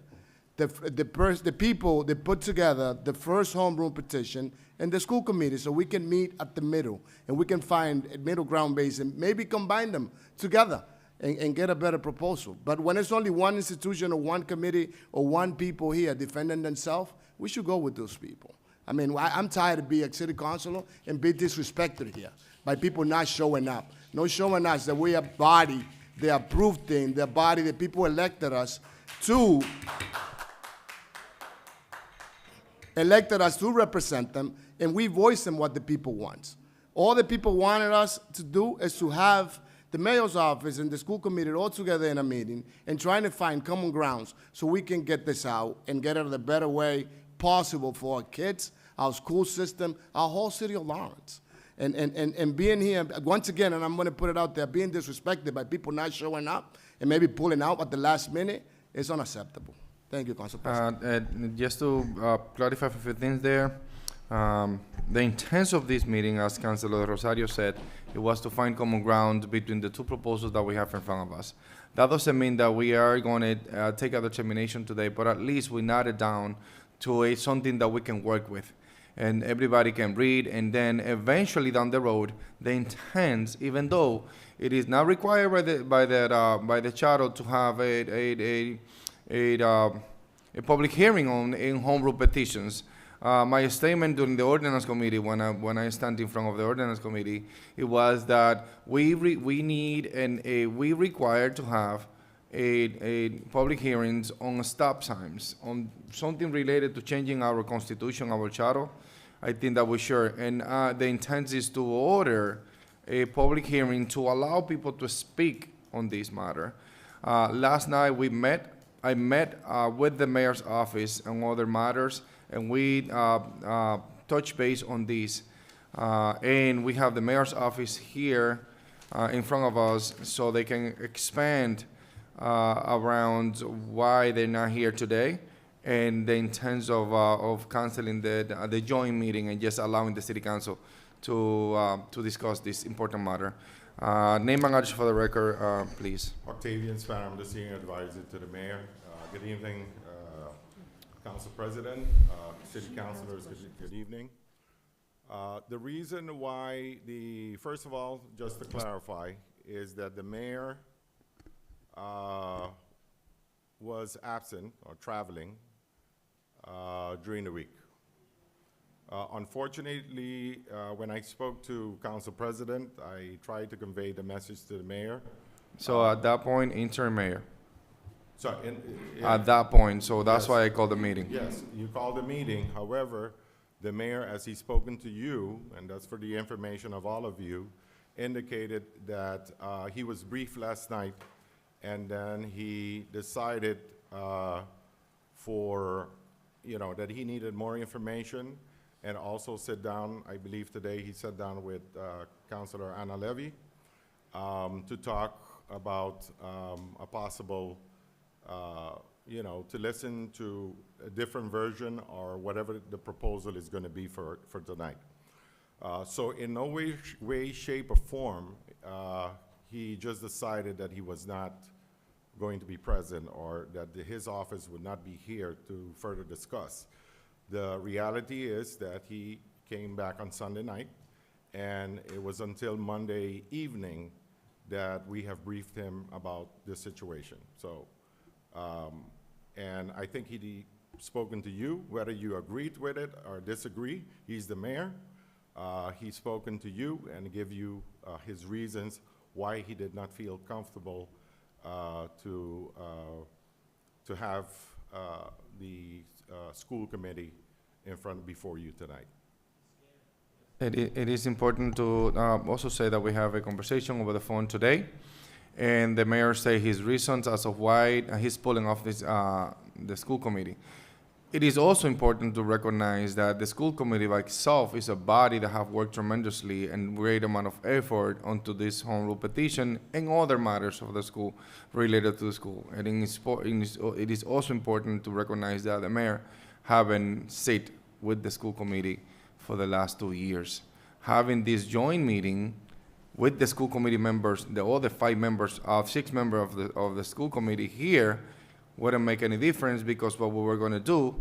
the people that put together the first homeroom petition and the school committee, so we can meet at the middle and we can find a middle ground base and maybe combine them together and get a better proposal. But when it's only one institution or one committee or one people here defending themselves, we should go with those people. I mean, I'm tired of being a city councilor and be disrespected here by people not showing up. No showing us that we are body, the approved thing, the body that people elected us to represent them, and we voice them what the people want. All the people wanted us to do is to have the mayor's office and the school committee all together in a meeting and trying to find common grounds so we can get this out and get it the better way possible for our kids, our school system, our whole city of Lawrence. And being here, once again, and I'm going to put it out there, being disrespected by people not showing up and maybe pulling out at the last minute is unacceptable. Thank you, Council President. Just to clarify a few things there, the intent of this meeting, as Councilor Rosario said, it was to find common ground between the two proposals that we have in front of us. That doesn't mean that we are going to take a determination today, but at least we narrowed it down to something that we can work with. And everybody can read, and then eventually down the road, the intent, even though it is not required by the charter to have a public hearing in home rule petitions. My statement during the ordinance committee, when I stand in front of the ordinance committee, it was that we require to have a public hearings on stop signs, on something related to changing our constitution, our charter. I think that we should, and the intent is to order a public hearing to allow people to speak on this matter. Last night I met with the mayor's office on other matters, and we touched base on this. And we have the mayor's office here in front of us so they can expand around why they're not here today and the intent of canceling the joint meeting and just allowing the city council to discuss this important matter. Name and address for the record, please. Octavian Spanner, I'm the senior advisor to the mayor. Good evening, Council President, city councilors, good evening. The reason why first of all, just to clarify, is that the mayor was absent or traveling during the week. Unfortunately, when I spoke to Council President, I tried to convey the message to the mayor. So at that point, interim mayor. So, at that point, so that's Yes. why I called the meeting. Yes, you called the meeting. However, the mayor, as he's spoken to you, and that's for the information of all of you, indicated that he was briefed last night, and then he decided that he needed more information, and also sit down. I believe today he sat down with Councilor Anna Levy to talk about a possible to listen to a different version or whatever the proposal is going to be for tonight. So in no way, shape, or form, he just decided that he was not going to be present or that his office would not be here to further discuss. The reality is that he came back on Sunday night, and it was until Monday evening that we have briefed him about this situation. So, and I think he'd spoken to you, whether you agreed with it or disagree. He's the mayor. He's spoken to you and give you his reasons why he did not feel comfortable to have the school committee before you tonight. It is important to also say that we have a conversation over the phone today, and the mayor say his reasons as of why he's pulling off this the school committee. It is also important to recognize that the school committee by itself is a body that have worked tremendously and great amount of effort onto this home rule petition and other matters of the school related to the school. And it is also important to recognize that the mayor haven't sit with the school committee for the last 2 years. Having this joint meeting with the school committee members, the other 6 members of the school committee here, wouldn't make any difference, because what we were going to do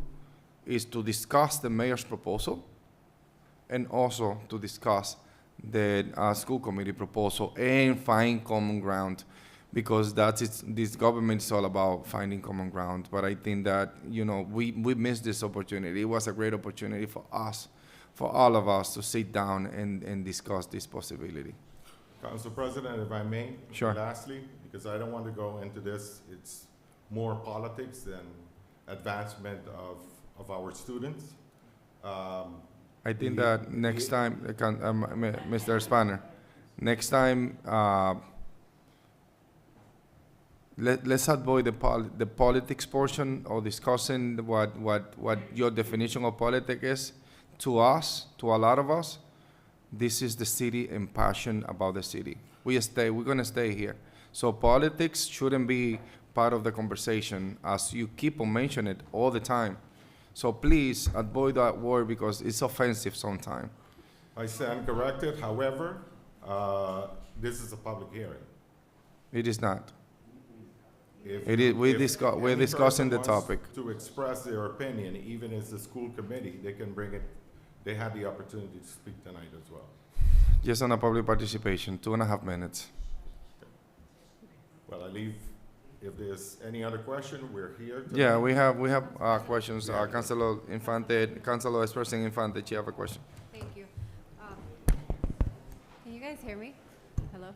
is to discuss the mayor's proposal and also to discuss the school committee proposal and find common ground, because this government is all about finding common ground. But I think that, we missed this opportunity. It was a great opportunity for us, for all of us, to sit down and discuss this possibility. Council President, if I may, Sure. lastly, because I don't want to go into this, it's more politics than advancement of our students. I think that next time, Mr. Spanner, next time, let's avoid the politics portion or discussing what your definition of politics is. To us, to a lot of us, this is the city and passion about the city. We're gonna stay here. So politics shouldn't be part of the conversation, as you keep on mentioning it all the time. So please avoid that word, because it's offensive sometimes. I stand corrected. However, this is a public hearing. It is not. If We're any discussing the person wants topic. to express their opinion, even as the school committee, they can bring it. They have the opportunity to speak tonight as well. Just on a public participation, 2.5 minutes. Well, I leave. If there's any other question, we're here. Tonight. Yeah, we have questions. Councilor Infante, Councilor Expressing Infante, you have a question. Thank you. Can you guys hear me? Hello?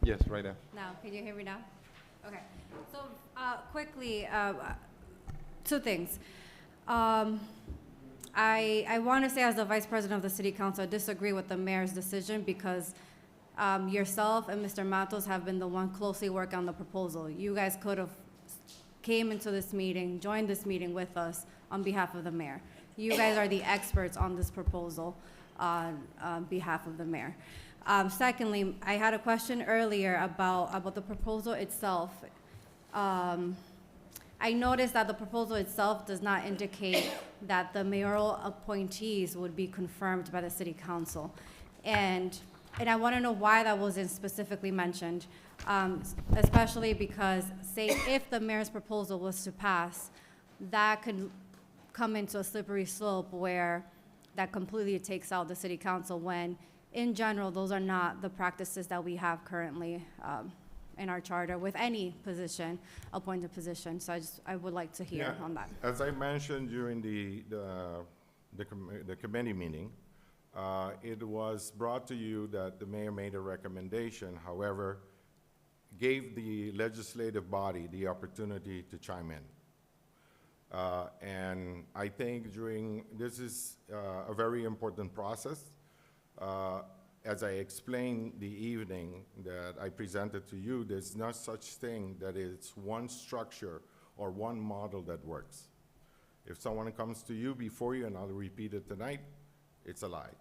Yes, right there. Now, can you hear me now? Okay. So, quickly, 2 things. I want to say, as the Vice President of the City Council, I disagree with the mayor's decision, because yourself and Mr. Matos have been the one closely working on the proposal. You guys could have came into this meeting, joined this meeting with us on behalf of the mayor. You guys are the experts on this proposal on behalf of the mayor. Secondly, I had a question earlier about the proposal itself. I noticed that the proposal itself does not indicate that the mayoral appointees would be confirmed by the city council. And I want to know why that wasn't specifically mentioned, especially because, say, if the mayor's proposal was to pass, that could come into a slippery slope where that completely takes out the city council, when, in general, those are not the practices that we have currently in our charter with any position, appointed position. So I would like to hear on that. As I mentioned during the committee meeting, it was brought to you that the mayor made a recommendation. However, gave the legislative body the opportunity to chime in. And I think this is a very important process. As I explained the evening that I presented to you, there's no such thing that it's one structure or one model that works. If someone comes to you before you, and I'll repeat it tonight, it's a lie.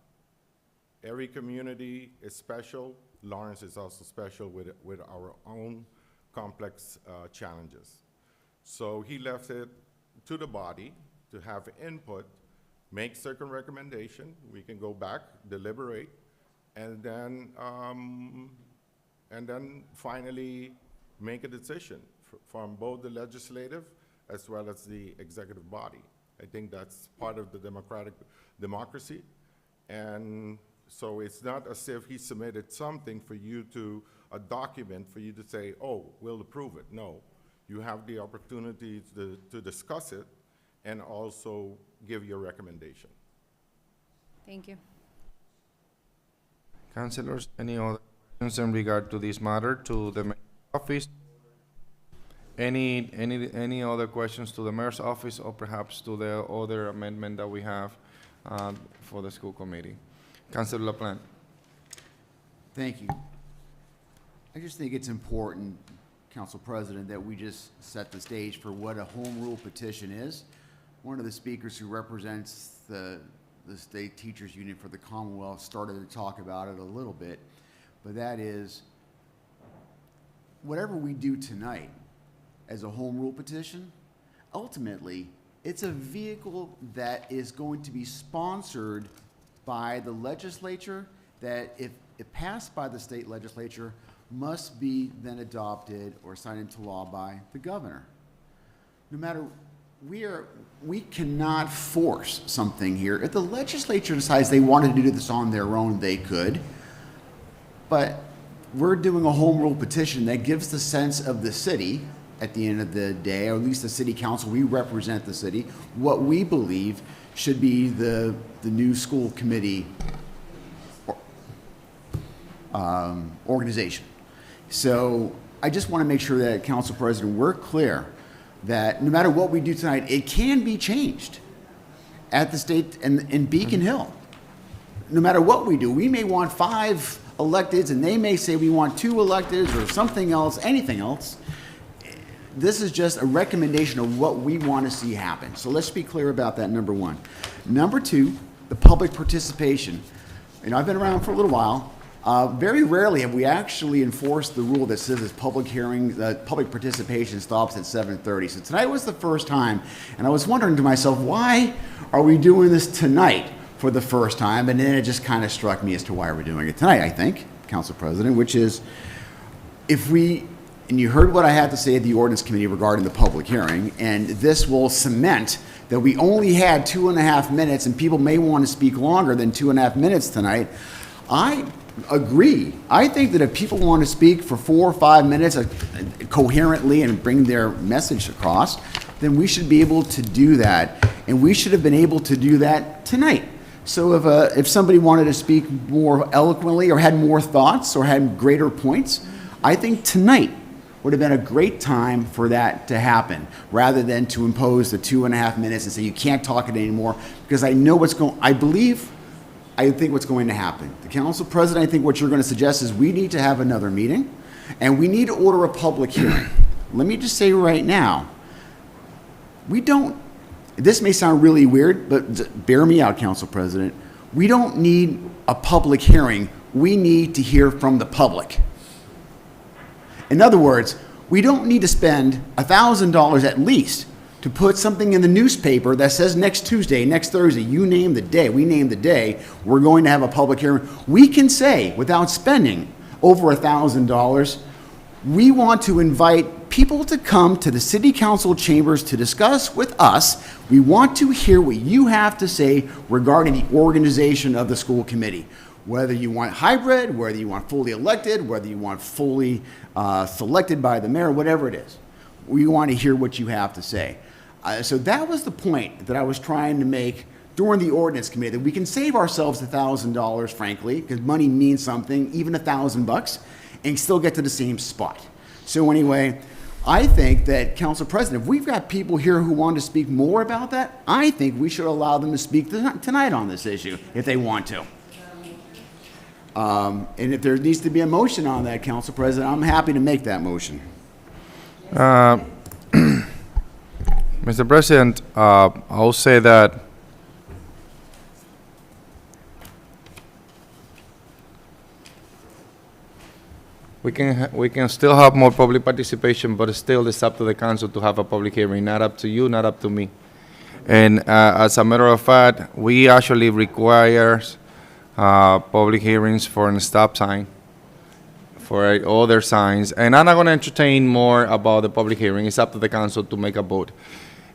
Every community is special. Lawrence is also special with our own complex challenges. So he left it to the body to have input, make certain recommendation. We can go back, deliberate, and then finally make a decision from both the legislative as well as the executive body. I think that's part of the democracy. And so it's not as if he submitted something for you to, a document for you to say, oh, we'll approve it. No, you have the opportunity to discuss it and also give your recommendation. Thank you. Councilors, any other questions in regard to this matter to the mayor's office? Any other questions to the mayor's office or perhaps to the other amendment that we have for the school committee? Councilor LaPlante. Thank you. I just think it's important, Council President, that we just set the stage for what a home rule petition is. One of the speakers who represents the State Teachers Union for the Commonwealth started to talk about it a little bit, but that is, whatever we do tonight as a home rule petition, ultimately, it's a vehicle that is going to be sponsored by the legislature, that if it passed by the state legislature, must be then adopted or signed into law by the governor. No matter, we cannot force something here. If the legislature decides they wanted to do this on their own, they could. But we're doing a home rule petition that gives the sense of the city at the end of the day, or at least the city council, we represent the city, what we believe should be the new school committee organization. So I just want to make sure that, Council President, we're clear that no matter what we do tonight, it can be changed at the state and in Beacon Hill. No matter what we do, we may want 5 electeds and they may say we want 2 electeds or something else, anything else. This is just a recommendation of what we want to see happen. So let's be clear about that, number one. Number two, the public participation. You know, I've been around for a little while. Very rarely have we actually enforced the rule that says that public participation stops at 7:30. So tonight was the first time, and I was wondering to myself, why are we doing this tonight for the first time? And then it just kind of struck me as to why we're doing it tonight, I think, Council President, which is, and you heard what I had to say at the ordinance committee regarding the public hearing, and this will cement that we only had 2.5 minutes, and people may want to speak longer than 2.5 minutes tonight. I agree. I think that if people want to speak for 4 or 5 minutes coherently and bring their message across, then we should be able to do that, and we should have been able to do that tonight. So if somebody wanted to speak more eloquently or had more thoughts or had greater points, I think tonight would have been a great time for that to happen, rather than to impose the 2.5 minutes and say you can't talk it anymore, because I know I think what's going to happen. The Council President, I think what you're going to suggest is we need to have another meeting, and we need to order a public hearing. Let me just say right now, this may sound really weird, but bear me out, Council President. We don't need a public hearing. We need to hear from the public. In other words, we don't need to spend $1,000 at least to put something in the newspaper that says next Tuesday, next Thursday, you name the day, we name the day, we're going to have a public hearing. We can say, without spending over $1,000, we want to invite people to come to the City Council chambers to discuss with us. We want to hear what you have to say regarding the organization of the school committee. Whether you want hybrid, whether you want fully elected, whether you want fully selected by the mayor, whatever it is. We want to hear what you have to say. So that was the point that I was trying to make during the ordinance committee, that we can save ourselves $1,000, frankly, because money means something, even $1,000 bucks, and still get to the same spot. So anyway, I think that, Council President, if we've got people here who want to speak more about that, I think we should allow them to speak tonight on this issue, if they want to. And if there needs to be a motion on that, Council President, I'm happy to make that motion. Mr. President, I'll say that we can still have more public participation, but still it's up to the council to have a public hearing, not up to you, not up to me. And as a matter of fact, we actually require public hearings for a stop sign, for other signs. And I'm not going to entertain more about the public hearing. It's up to the council to make a vote.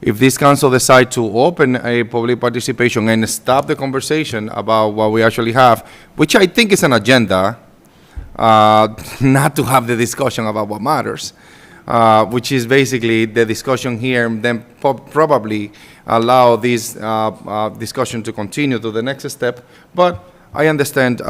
If this council decide to open a public participation and stop the conversation about what we actually have, which I think is an agenda, not to have the discussion about what matters, which is basically the discussion here, then probably allow this discussion to continue to the next step. But I understand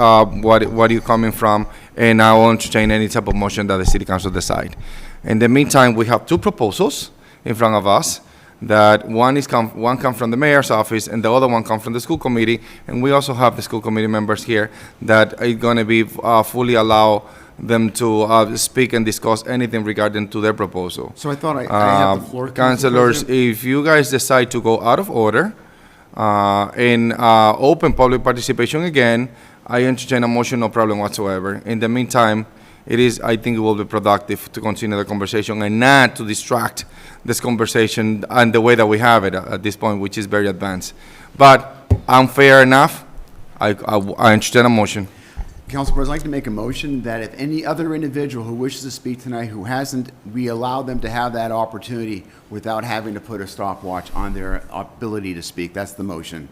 what you're coming from, and I will entertain any type of motion that the city council decide. In the meantime, we have two proposals in front of us. That one comes from the mayor's office and the other one comes from the school committee, and we also have the school committee members here that are going to be fully allow them to speak and discuss anything regarding to their proposal. So I thought I have the floor. Councilors, if you guys decide to go out of order and open public participation again, I entertain a motion, no problem whatsoever. In the meantime, I think it will be productive to continue the conversation and not to distract this conversation and the way that we have it at this point, which is very advanced. But unfair enough, I entertain a motion. Council President, I'd like to make a motion that if any other individual who wishes to speak tonight who hasn't, we allow them to have that opportunity without having to put a stopwatch on their ability to speak. That's the motion.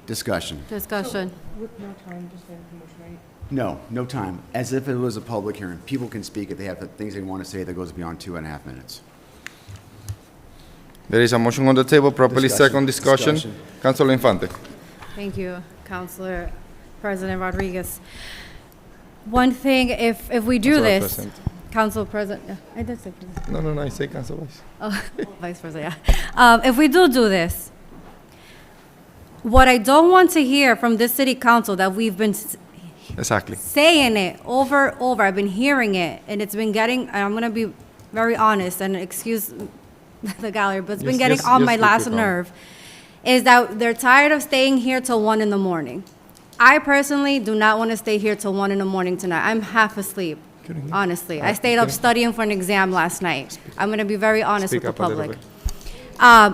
Discussion. Discussion. With no time, just a motion, right? No time. As if it was a public hearing. People can speak if they have things they want to say that goes beyond 2.5 minutes. There is a motion on the table, properly second discussion. Councilor Infante. Thank you, Councilor President Rodriguez. One thing, if we do Councilor this, President. Council President, yeah, I did say President. No, I say Council Vice. Oh, Vice President, yeah. If we do this, what I don't want to hear from this city council that we've been Exactly. saying it over, I've been hearing it, and it's been getting, and I'm gonna be very honest, and excuse the gallery, but it's been getting on my last nerve, is that they're tired of staying here till 1 in the morning. I personally do not want to stay here till 1 in the morning tonight. I'm half asleep, honestly. I stayed up studying for an exam last night. I'm going to be very honest with the public.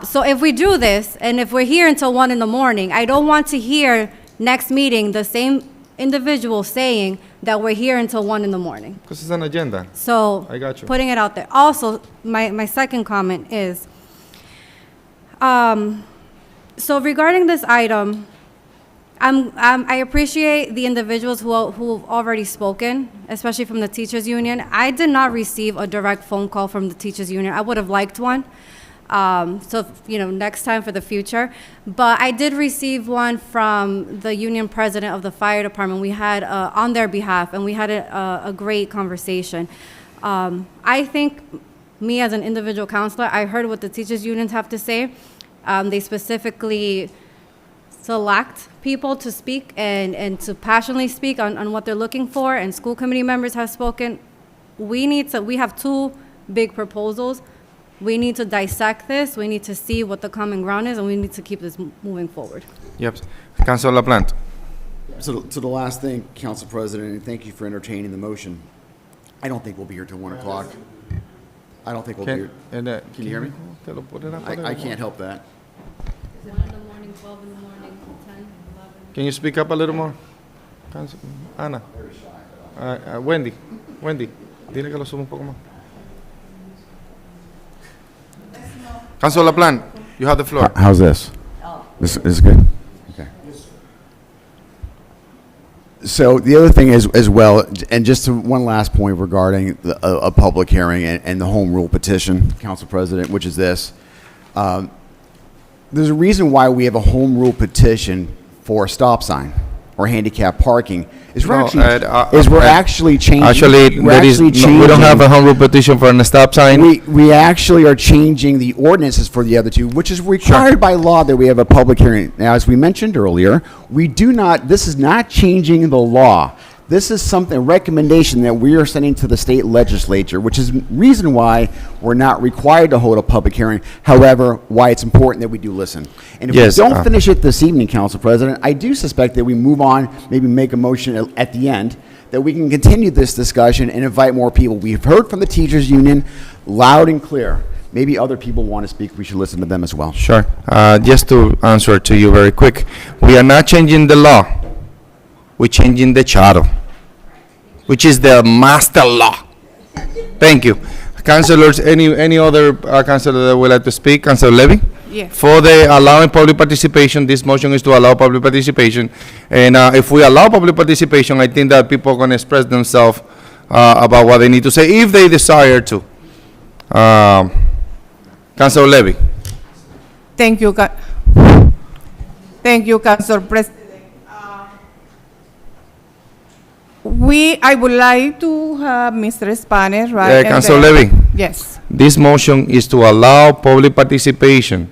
So if we do this, and if we're here until 1 in the morning, I don't want to hear next meeting the same individual saying that we're here until 1 in the morning. Because it's an agenda. So I got you. Putting it out there. Also, my second comment is, so regarding this item, I appreciate the individuals who've already spoken, especially from the teachers union. I did not receive a direct phone call from the teachers union. I would have liked one. So, next time for the future. But I did receive one from the union president of the fire department. We had, on their behalf, and we had a great conversation. I think, me as an individual counselor, I heard what the teachers unions have to say. They specifically select people to speak and to passionately speak on what they're looking for, and school committee members have spoken. We have two big proposals. We need to dissect this, we need to see what the common ground is, and we need to keep this moving forward. Yep. Councilor LaPlante. So the last thing, Council President, and thank you for entertaining the motion. I don't think we'll be here till 1 o'clock. I don't think we'll be here. Can you hear me? I can't help that. Is it 1 in the morning, 12 in the morning, 10, 11? Can you speak up a little more? Ana. Wendy, dile que lo suba un poco más. Councilor LaPlante, you have the floor. How's this? This is good? Okay. So the other thing is, as well, and just one last point regarding a public hearing and the home rule petition, Council President, which is this. There's a reason why we have a home rule petition for a stop sign. or handicap parking. Is we're No, actually, Ed, we're Ed, actually changing. Actually, we're there is, actually no, we don't have a changing- home rule petition for a stop sign. we actually are changing the ordinances for the other two, which is required by law that we have a public hearing. Now, as we mentioned earlier, this is not changing the law. This is a recommendation that we are sending to the state legislature, which is reason why we're not required to hold a public hearing. However, why it's important that we do listen. And if Yes, we don't finish it this evening, Council President, I do suspect that we move on, maybe make a motion at the end, that we can continue this discussion and invite more people. We've heard from the teachers union loud and clear. Maybe other people want to speak. We should listen to them as well. Sure. Just to answer to you very quick, we are not changing the law. We're changing the charter, which is the master law. Thank you. Councilors, any other councilor that would like to speak? Councilor Levy? Yes. For the allowing public participation, this motion is to allow public participation. And if we allow public participation, I think that people are going to express themselves about what they need to say, if they desire to. Councilor Levy? Thank you, Council President. I would like to have Mr. Spanish, right? and Councilor then- Levy? Yes. This motion is to allow public participation.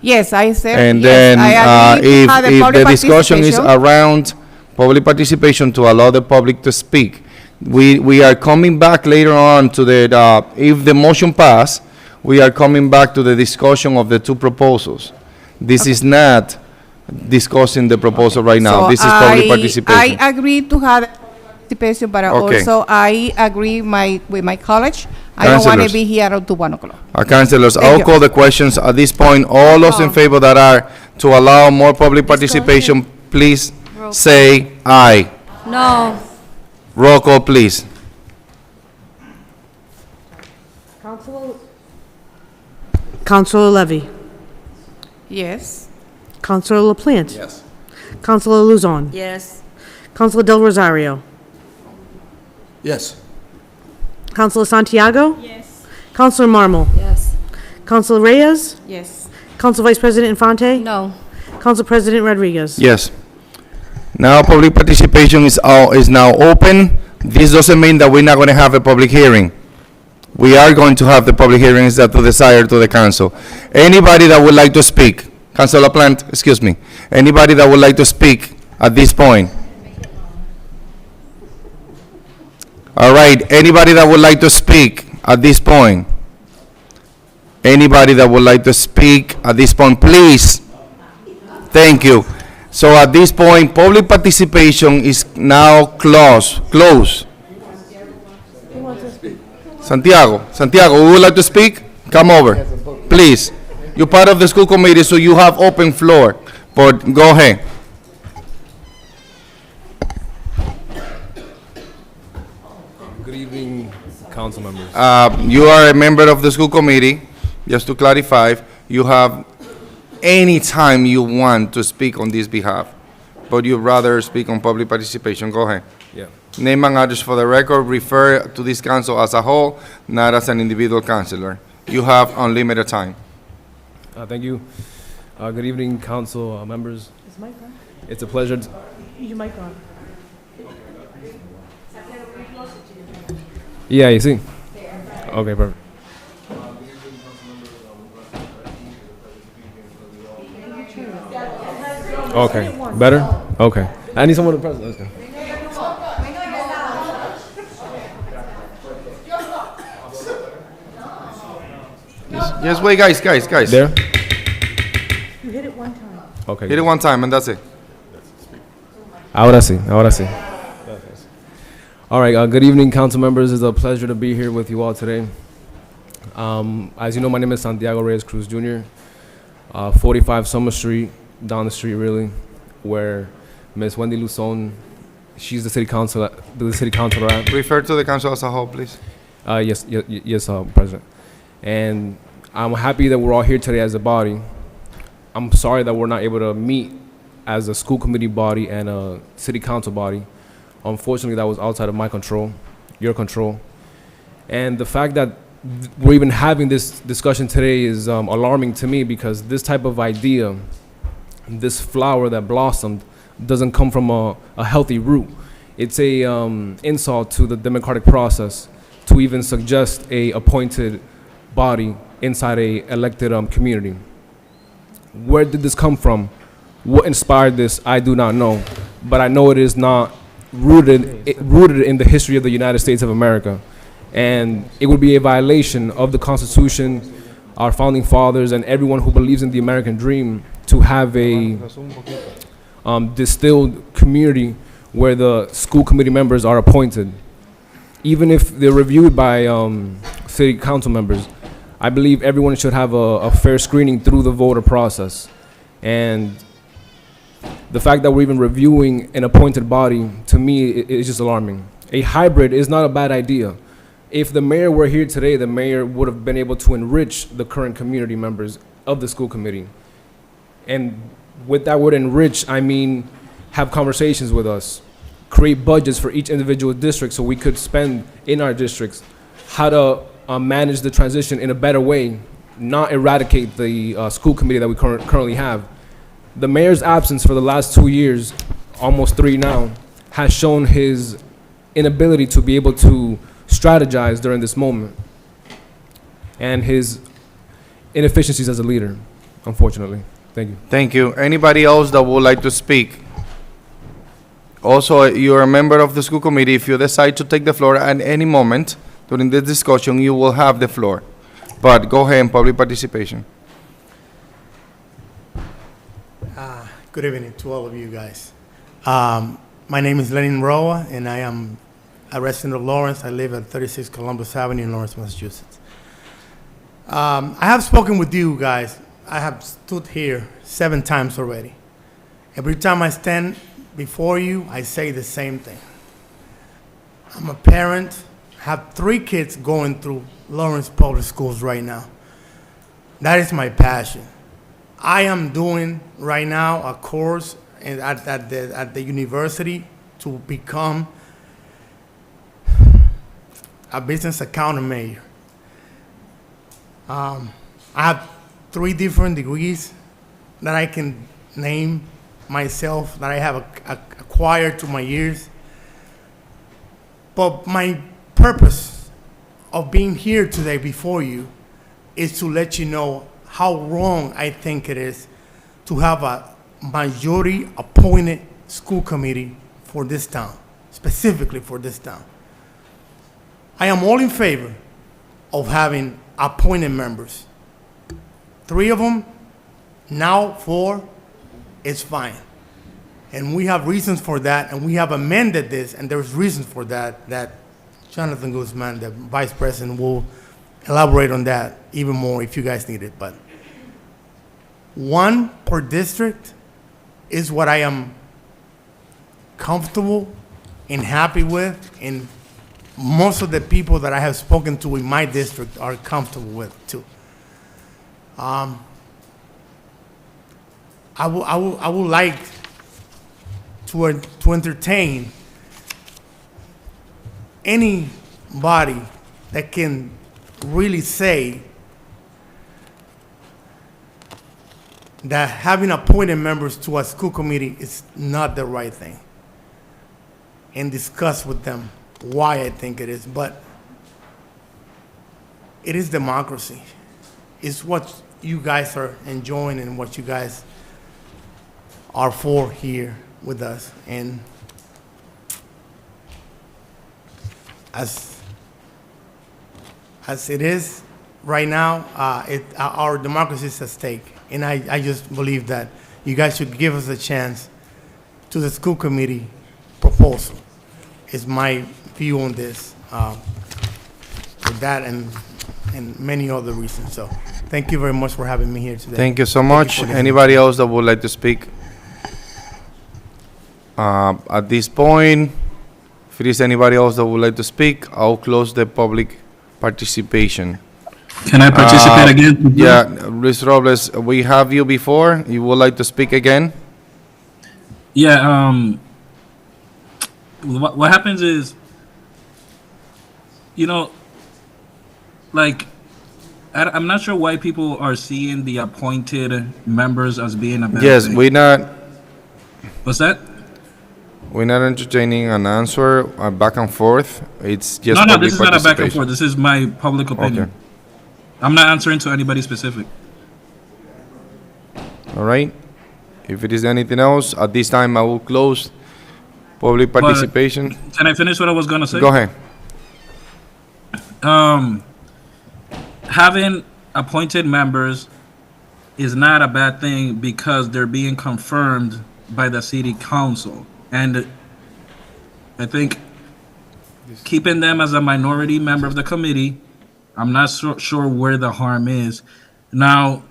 Yes, I said, And yes, then I agree to if have the the public discussion is participation. around public participation to allow the public to speak, we are coming back later on to the, if the motion pass, we are coming back to the discussion of the two proposals. This is not discussing the proposal right now. So This is public I participation. agree to have participation, but Okay. also I agree with my college. I don't want to Councilors. be here until 1 o'clock. Councilors, Thank I'll you. call the questions at this point. All those in favor that are to allow more public participation, please say aye. No. Roll call, please. Councilor Levy. Yes. Councilor LaPlante. Yes. Councilor Luzon. Yes. Councilor Del Rosario. Yes. Councilor Santiago. Yes. Councilor Marmal. Yes. Councilor Reyes. Yes. Council Vice President Infante. No. Council President Rodriguez. Yes. Now public participation is now open. This doesn't mean that we're not going to have a public hearing. We are going to have the public hearings that to desire to the council. Anybody that would like to speak, Councilor LaPlante, excuse me, anybody that would like to speak at this point? All right, anybody that would like to speak at this point? Anybody that would like to speak at this point, please? Thank you. So at this point, public participation is now closed. Santiago, who would like to speak? Come over, please. You're part of the school committee, so you have open floor, but go ahead. Good evening, council members. You are a member of the school committee. Just to clarify, you have any time you want to speak on this behalf, but you'd rather speak on public participation. Go ahead. Yeah. Name and address for the record. Refer to this council as a whole, not as an individual councilor. You have unlimited time. Thank you. Good evening, council members. Is mic on? It's a pleasure. Your mic on. Yeah, you see. Okay, perfect. Okay, better? Okay. I need someone to press. Let's go. Yes, wait, guys. There? You hit it one time. Okay. Hit it one time, and that's it. Ahora sí. All right, good evening, council members. It's a pleasure to be here with you all today. As you know, my name is Santiago Reyes Cruz Jr., 45 Summer Street, down the street really, where Ms. Wendy Luzon, she's the city councilor. Refer to the council as a whole, please. Yes, President. And I'm happy that we're all here today as a body. I'm sorry that we're not able to meet as a school committee body and a city council body. Unfortunately, that was outside of my control, your control. And the fact that we're even having this discussion today is alarming to me, because this type of idea, this flower that blossomed doesn't come from a healthy root. It's a insult to the democratic process to even suggest a appointed body inside a elected community. Where did this come from? What inspired this? I do not know, but I know it is not rooted in the history of the United States of America, and it would be a violation of the Constitution, our founding fathers, and everyone who believes in the American dream to have a distilled community where the school committee members are appointed, even if they're reviewed by city council members. I believe everyone should have a fair screening through the voter process. And the fact that we're even reviewing an appointed body, to me, is just alarming. A hybrid is not a bad idea. If the mayor were here today, the mayor would have been able to enrich the current community members of the school committee. And with that word enrich, I mean have conversations with us, create budgets for each individual district so we could spend in our districts, how to manage the transition in a better way, not eradicate the school committee that we currently have. The mayor's absence for the last 2 years, almost 3 now, has shown his inability to be able to strategize during this moment and his inefficiencies as a leader, unfortunately. Thank you. Thank you. Anybody else that would like to speak? Also, you're a member of the school committee. If you decide to take the floor at any moment during this discussion, you will have the floor. But go ahead, public participation. Good evening to all of you guys. My name is Lenin Roa, and I am a resident of Lawrence. I live at 36 Columbus Avenue in Lawrence, Massachusetts. I have spoken with you guys. I have stood here 7 times already. Every time I stand before you, I say the same thing. I'm a parent, have 3 kids going through Lawrence Public Schools right now. That is my passion. I am doing right now a course at the university to become a business accountant major. I have 3 different degrees that I can name myself that I have acquired through my years. But my purpose of being here today before you is to let you know how wrong I think it is to have a majority appointed school committee for this town, specifically for this town. I am all in favor of having appointed members. 3 of them, now 4, it's fine. And we have reasons for that, and we have amended this, and there's reasons for that, that Jonathan Guzman, the vice president, will elaborate on that even more if you guys need it. But 1 per district is what I am comfortable and happy with, and most of the people that I have spoken to in my district are comfortable with too. I would like to entertain anybody that can really say that having appointed members to a school committee is not the right thing, and discuss with them why I think it is. But it is democracy. It's what you guys are enjoying and what you guys are for here with us. And as it is right now, our democracy is at stake. And I just believe that you guys should give us a chance to the school committee proposal. Is my view on this, with that and many other reasons. So thank you very much for having me here today. Thank you so much. Anybody else that would like to speak? At this point, if there is anybody else that would like to speak, I'll close the public participation. Can I participate again? Yeah, Luis Robles, we have you before. You would like to speak again? Yeah, what happens is, you know, like, I'm not sure why people are seeing the appointed members as being a bad Yes, thing. we're not. What's that? We're not entertaining an answer back and forth. It's just No, public this is not a back and participation. forth. This is my public opinion. Okay. I'm not answering to anybody specific. All right. If it is anything else, at this time I will close public participation. Can I finish what I was going to say? Go ahead. Having appointed members is not a bad thing because they're being confirmed by the city council. And I think keeping them as a minority member of the committee, I'm not sure where the harm is. Now,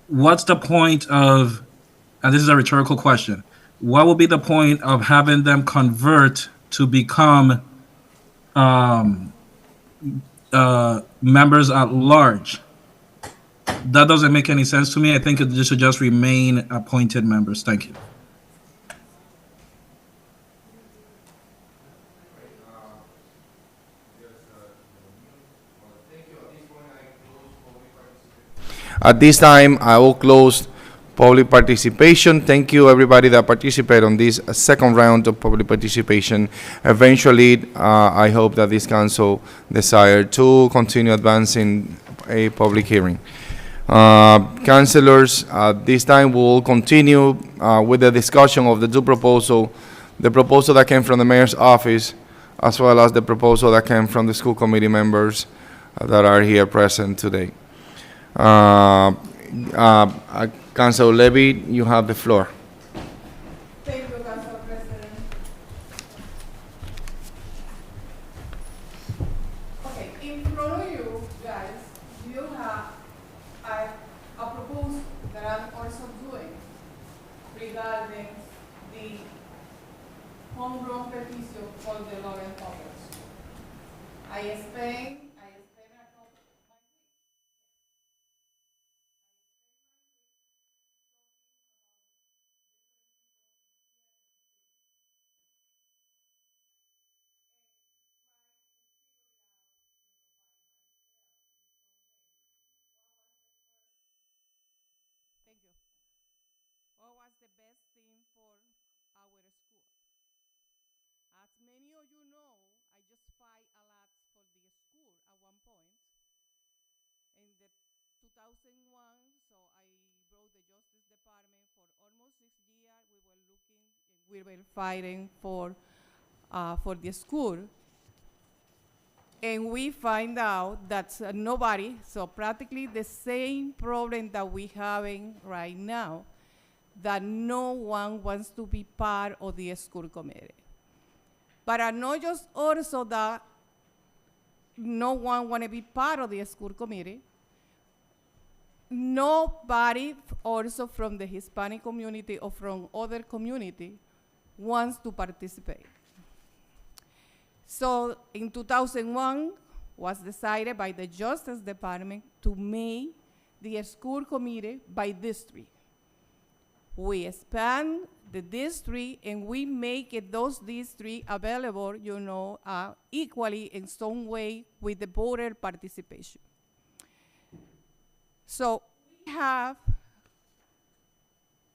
what's the point of, and this is a rhetorical question, what would be the point of having them convert to become members at large? That doesn't make any sense to me. I think they should just remain appointed members. Thank you. At this time, I will close public participation. Thank you, everybody that participated on this second round of public participation. Eventually, I hope that this council desire to continue advancing a public hearing. Councilors, this time we will continue with the discussion of the two proposals, the proposal that came from the mayor's office, as well as the proposal that came from the school committee members that are here present today. Councilor Levy, you have the floor. Thank you, Council President. Okay, in front of you guys, you have a proposal that I'm also doing regarding the homegrown petition for the Lawrence Public School. I explained what was the best thing for our school. As many of you know, I just fight a lot for the school at one point. In the 2001, so I brought the Justice Department for almost 6 years. We were looking and we were fighting for the school. And we find out that nobody, so practically the same problem that we having right now, that no one wants to be part of the school committee. But I know just also that no one want to be part of the school committee. Nobody also from the Hispanic community or from other community wants to participate. So in 2001 was decided by the Justice Department to make the school committee by district. We expand the district and we make those districts available, equally in some way with the voter participation. So we have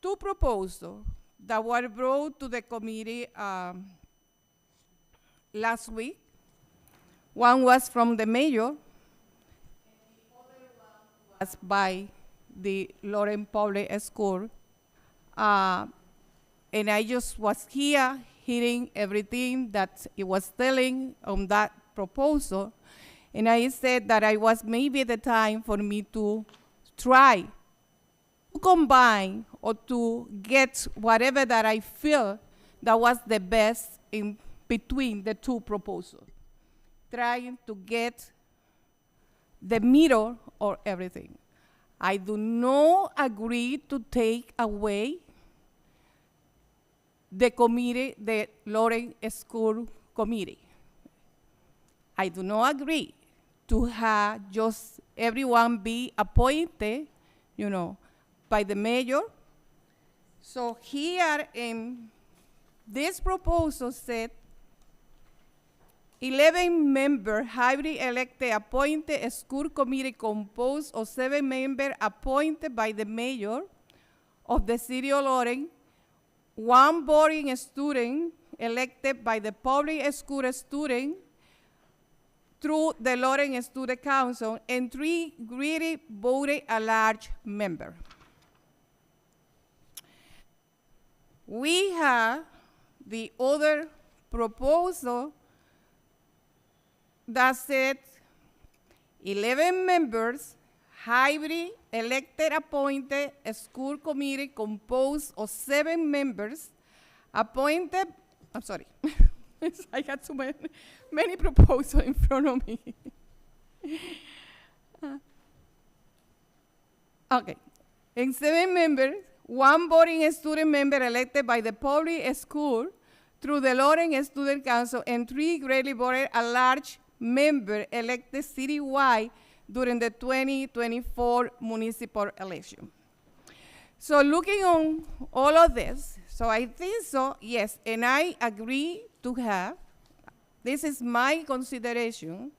two proposals that were brought to the committee last week. One was from the mayor, and the other one was by the Lawrence Public School. And I just was here hearing everything that it was telling on that proposal. And I said that I was maybe the time for me to try to combine or to get whatever that I feel that was the best in between the two proposals, trying to get the middle or everything. I do not agree to take away the committee, the Lawrence School Committee. I do not agree to have just everyone be appointed, by the mayor. So here in this proposal said 11-member hybrid elected appointed school committee composed of 7 members appointed by the mayor of the city of Lawrence one boarding student elected by the public school student through the Lawrence Student Council, and 3 greedy voted at large members. We have the other proposal that said 11 members, hybrid, elected, appointed, a school committee composed of 7 members, appointed, I'm sorry, I got too many proposals in front of me. Okay, and 7 members, 1 voting student member elected by the public school through the Lawrence Student Council, and 3 greatly voted at large members elected citywide during the 2024 municipal election. So looking on all of this, so I think so, yes, and I agree to have, this is my consideration,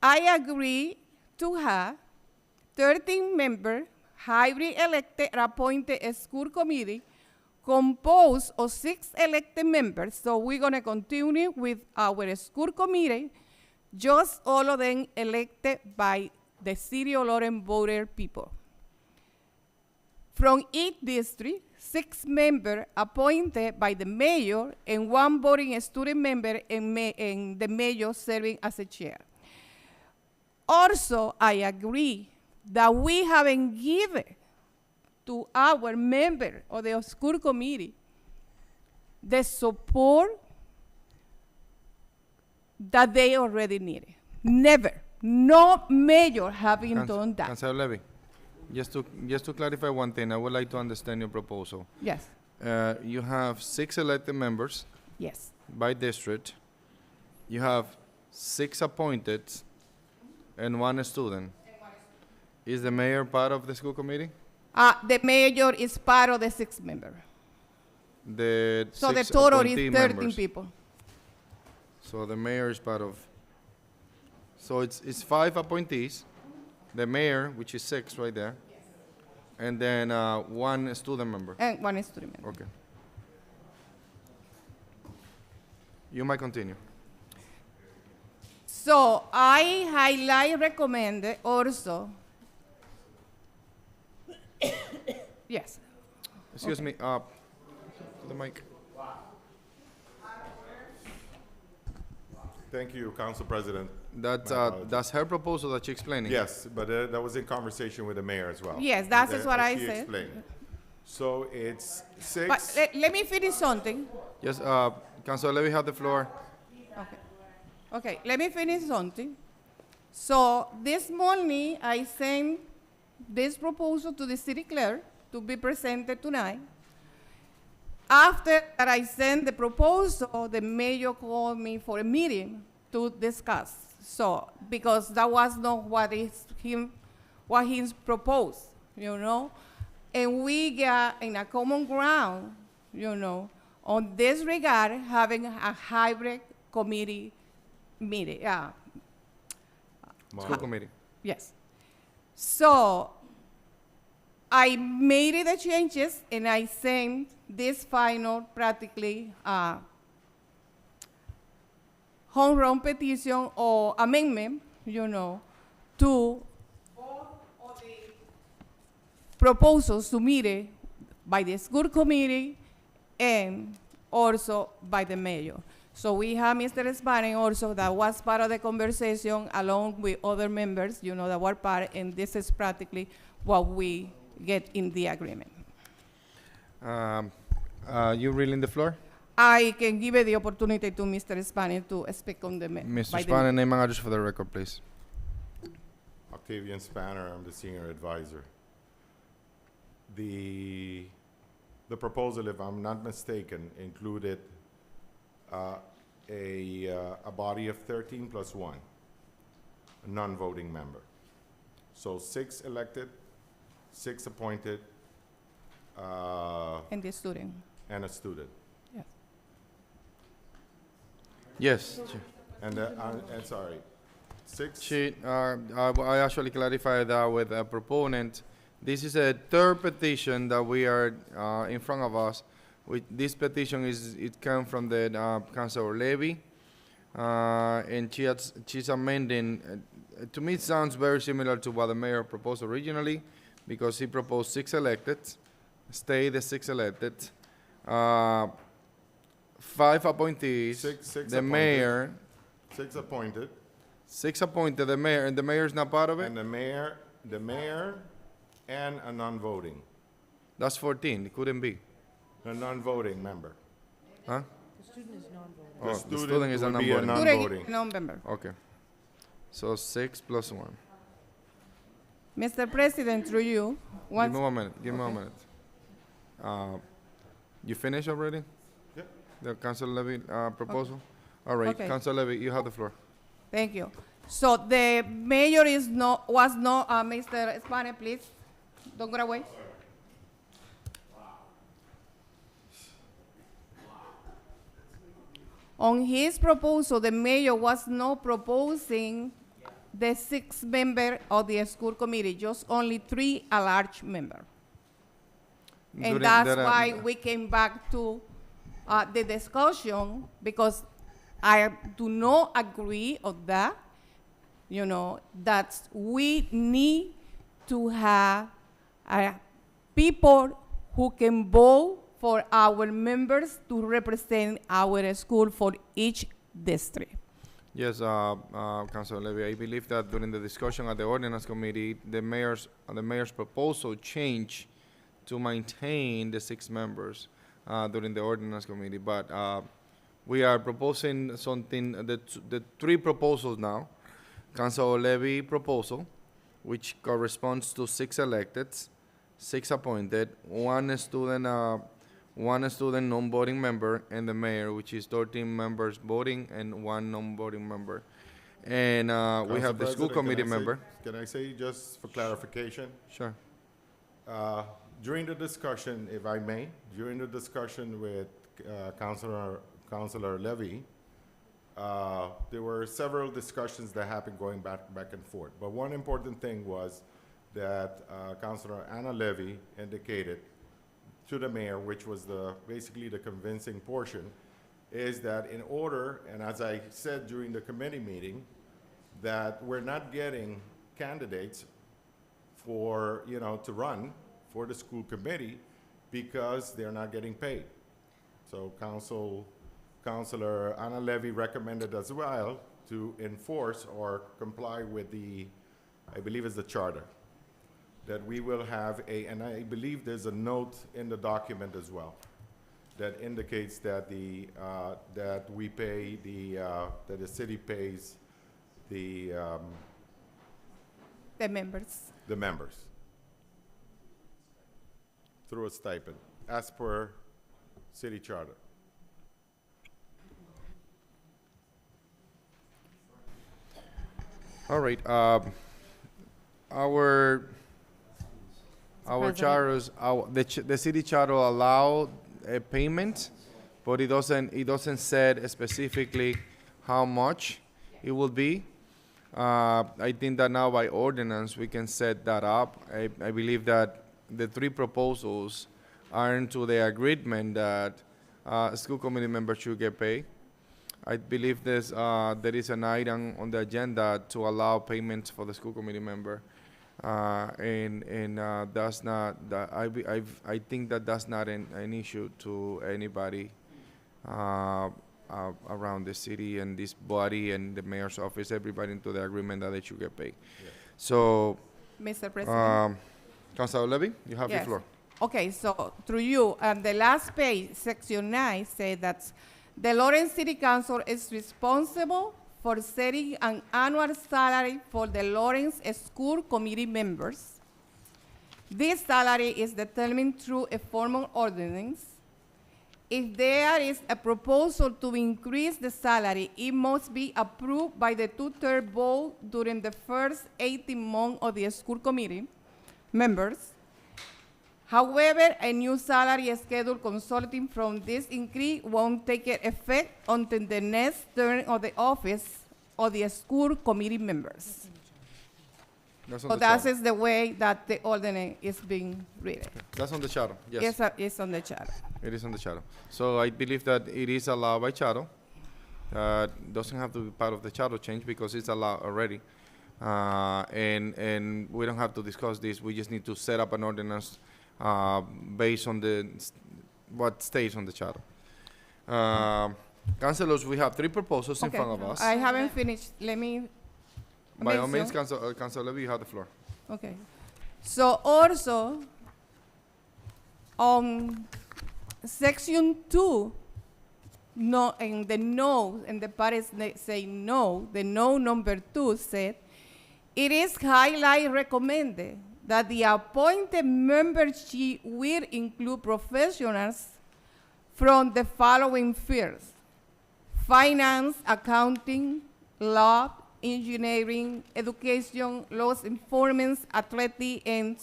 I agree to have 13 member hybrid elected or appointed school committee composed of 6 elected members. So we're gonna continue with our school committee, just all of them elected by the City of Lawrence voted people. From each district, 6 members appointed by the mayor and 1 voting student member and the mayor serving as a chair. Also, I agree that we haven't given to our member of the school committee the support that they already needed. Never. No mayor having done that. Councilor Levy, just to clarify one thing, I would like to understand your proposal. Yes. You have 6 elected members. Yes. By district. You have 6 appointed and 1 student. Is the mayor part of the school committee? The mayor is part of the 6 members. So the total is 13 members. people. So the mayor is part of. So it's 5 appointees, the mayor, which is 6 right there, and then 1 student member. And 1 student member. Okay. You might continue. So I highlight recommended also. Yes. Excuse me. To the mic. Thank you, Council President. That's her proposal that she's explaining. Yes, but that was in conversation with the mayor as well. Yes, that is what I she said. explained. So it's 6. But let me finish something. Yes, Councilor Levy have the floor. Okay. Okay, let me finish something. So this morning, I sent this proposal to the city clerk to be presented tonight. After that I sent the proposal, the mayor called me for a meeting to discuss. So, because that was not what he's proposed, you know? And we got in a common ground, you know, on this regard, having a hybrid committee meeting. School committee. Yes. So I made the changes and I sent this final practically home run petition or amendment, you know, to both of the proposals submitted by the school committee and also by the mayor. So we have Mr. Spanning also that was part of the conversation along with other members, you know, that were part, and this is practically what we get in the agreement. You reeling the floor? I can give the opportunity to Mr. Spanning to speak on the Mr. Spanner, name and address for the record, please. Octavian Spanner, I'm the senior advisor. The proposal, if I'm not mistaken, included a body of 13 plus 1, a non-voting member. So 6 elected, 6 appointed, and the student. And a student. Yes. And sorry, 6. I actually clarified that with a proponent This is a third petition that we are in front of us. This petition it came from the Councilor Levy, and she's amending. To me, it sounds very similar to what the mayor proposed originally, because he proposed 6 elected, stay the 6 elected, 5 appointees, Six the appointed. mayor, 6 appointed, 6 appointed, the mayor, and the mayor's not part of it? and the mayor, and a non-voting. That's 14, it couldn't be. A non-voting member. Huh? The student is non-voting. Oh, the student student is a would be a non-voting. non-voting. Non-member. Okay. So 6 plus 1. Mr. President, through you, Give me 1 minute, give me 1 minute. You finished already? Yeah. The Council Levy proposal? All right, Okay. Council Levy, you have the floor. Thank you. So the mayor was not, Mr. Spanish, please, don't go away. On his proposal, the mayor was not proposing the 6 member of the school committee, just only 3 at-large member. During And that's that, why we came back to the discussion, because I do not agree on that, that we need to have people who can vote for our members to represent our school for each district. Yes, Councilor Levy, I believe that during the discussion at the ordinance committee, the mayor's proposal changed to maintain the 6 members during the ordinance committee, but we are proposing something, the 3 proposals now. Councilor Levy proposal, which corresponds to 6 elected, 6 appointed, one student non-voting member, and the mayor, which is 13 members voting and 1 non-voting member. And we have the school Council President, committee can I say- member. Can I say, just for clarification? Sure. During the discussion, if I may, during the discussion with Councilor Levy, there were several discussions that happened going back and forth. But one important thing was that Councilor Anna Levy indicated to the mayor, which was basically the convincing portion, is that in order, and as I said during the committee meeting, that we're not getting candidates for, to run for the school committee because they're not getting paid. So Councilor Anna Levy recommended as well to enforce or comply with I believe it's the charter, that we will have and I believe there's a note in the document as well that indicates that that we pay that the city pays the members. The members through a stipend, as per city charter. All right, our charters, the city charter allow a payment, but it doesn't say specifically how much it will be. I think that now by ordinance we can set that up. I believe that the 3 proposals are into the agreement that school committee members should get paid. I believe there is an item on the agenda to allow payments for the school committee member. And that's not, I think that's not an issue to anybody around the city and this body and the mayor's office, everybody into the agreement that they should get paid. Yeah. So, Mr. President. Councilor Levy, you have the Yes. floor. Okay, so through you, the last page, section 9, says that the Lawrence City Council is responsible for setting an annual salary for the Lawrence School Committee members. This salary is determined through a formal ordinance. If there is a proposal to increase the salary, it must be approved by the 2/3 vote during the first 18 months of the school committee members. However, a new salary schedule resulting from this increase won't take effect until the next term of the office of the school committee members. That's on So the that charter. is the way that the ordinance is being written. That's on the charter, yes. It's on the charter. It is on the charter. So I believe that it is allowed by charter. Doesn't have to be part of the charter change because it's allowed already. And we don't have to discuss this. We just need to set up an ordinance based on what stays on the charter. Councilors, we have 3 proposals in Okay. front of us. I haven't finished. Let me. By all means, mention- Councilor Levy, you have the floor. Okay. So also, on section 2, no, and the parties say no, the no number 2 said, it is highly recommended that the appointed membership will include professionals from the following fields: finance, accounting, law, engineering, education, laws enforcement, athletics, and